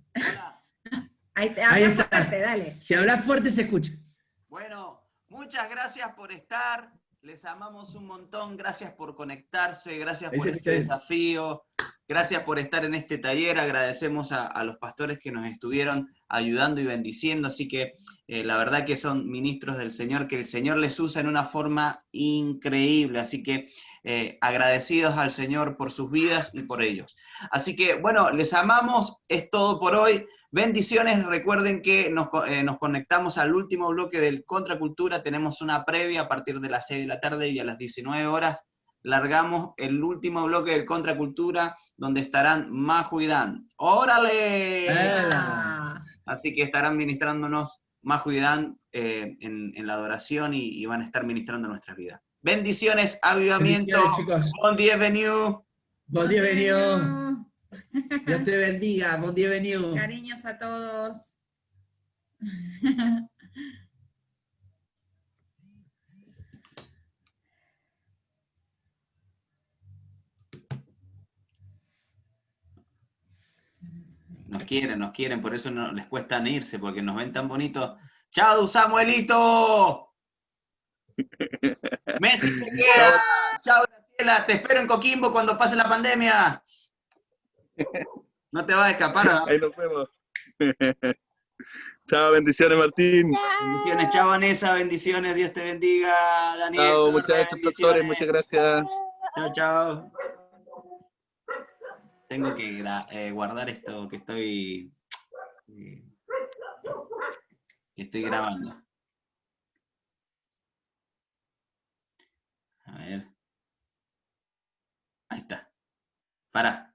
Ahí Ahí habla está. fuerte, dale. Si hablas fuerte se escucha. Bueno, muchas gracias por estar, les amamos un montón, gracias por conectarse, gracias por este desafío, gracias por estar en este taller, agradecemos a los pastores que nos estuvieron ayudando y bendiciendo, así que la verdad que son ministros del Señor, que el Señor les usa en una forma increíble, así que agradecidos al Señor por sus vidas y por ellos. Así que bueno, les amamos, es todo por hoy. Bendiciones, recuerden que nos conectamos al último bloque del Contracultura, tenemos una previa a partir de las 6 de la tarde y a las 19 horas largamos el último bloque del Contracultura, donde estarán Majo y Dan. ¡Órale! Así que estarán ministrándonos Majo y Dan en la adoración y van a estar ministrando nuestras vidas. Bendiciones, avivamiento, bon bienvenue. Bon bienvenue. Dios te bendiga, bon bienvenue. Cariños a todos. Nos quieren, por eso no les cuesta irse, porque nos ven tan bonitos. Chao, Samuelito. Messi se queda. Chao, Graciela. Te espero en Coquimbo cuando pase la pandemia. No te vas a escapar, ¿no? Ahí nos vemos. Chao, bendiciones, Martín. Bendiciones, chao, Vanessa. Bendiciones. Dios te bendiga. Daniel, Chao, Torres, muchachos, bendiciones. doctores, muchas gracias. Chao, chao. Tengo que guardar esto que estoy grabando. A ver. Ahí está. Pará.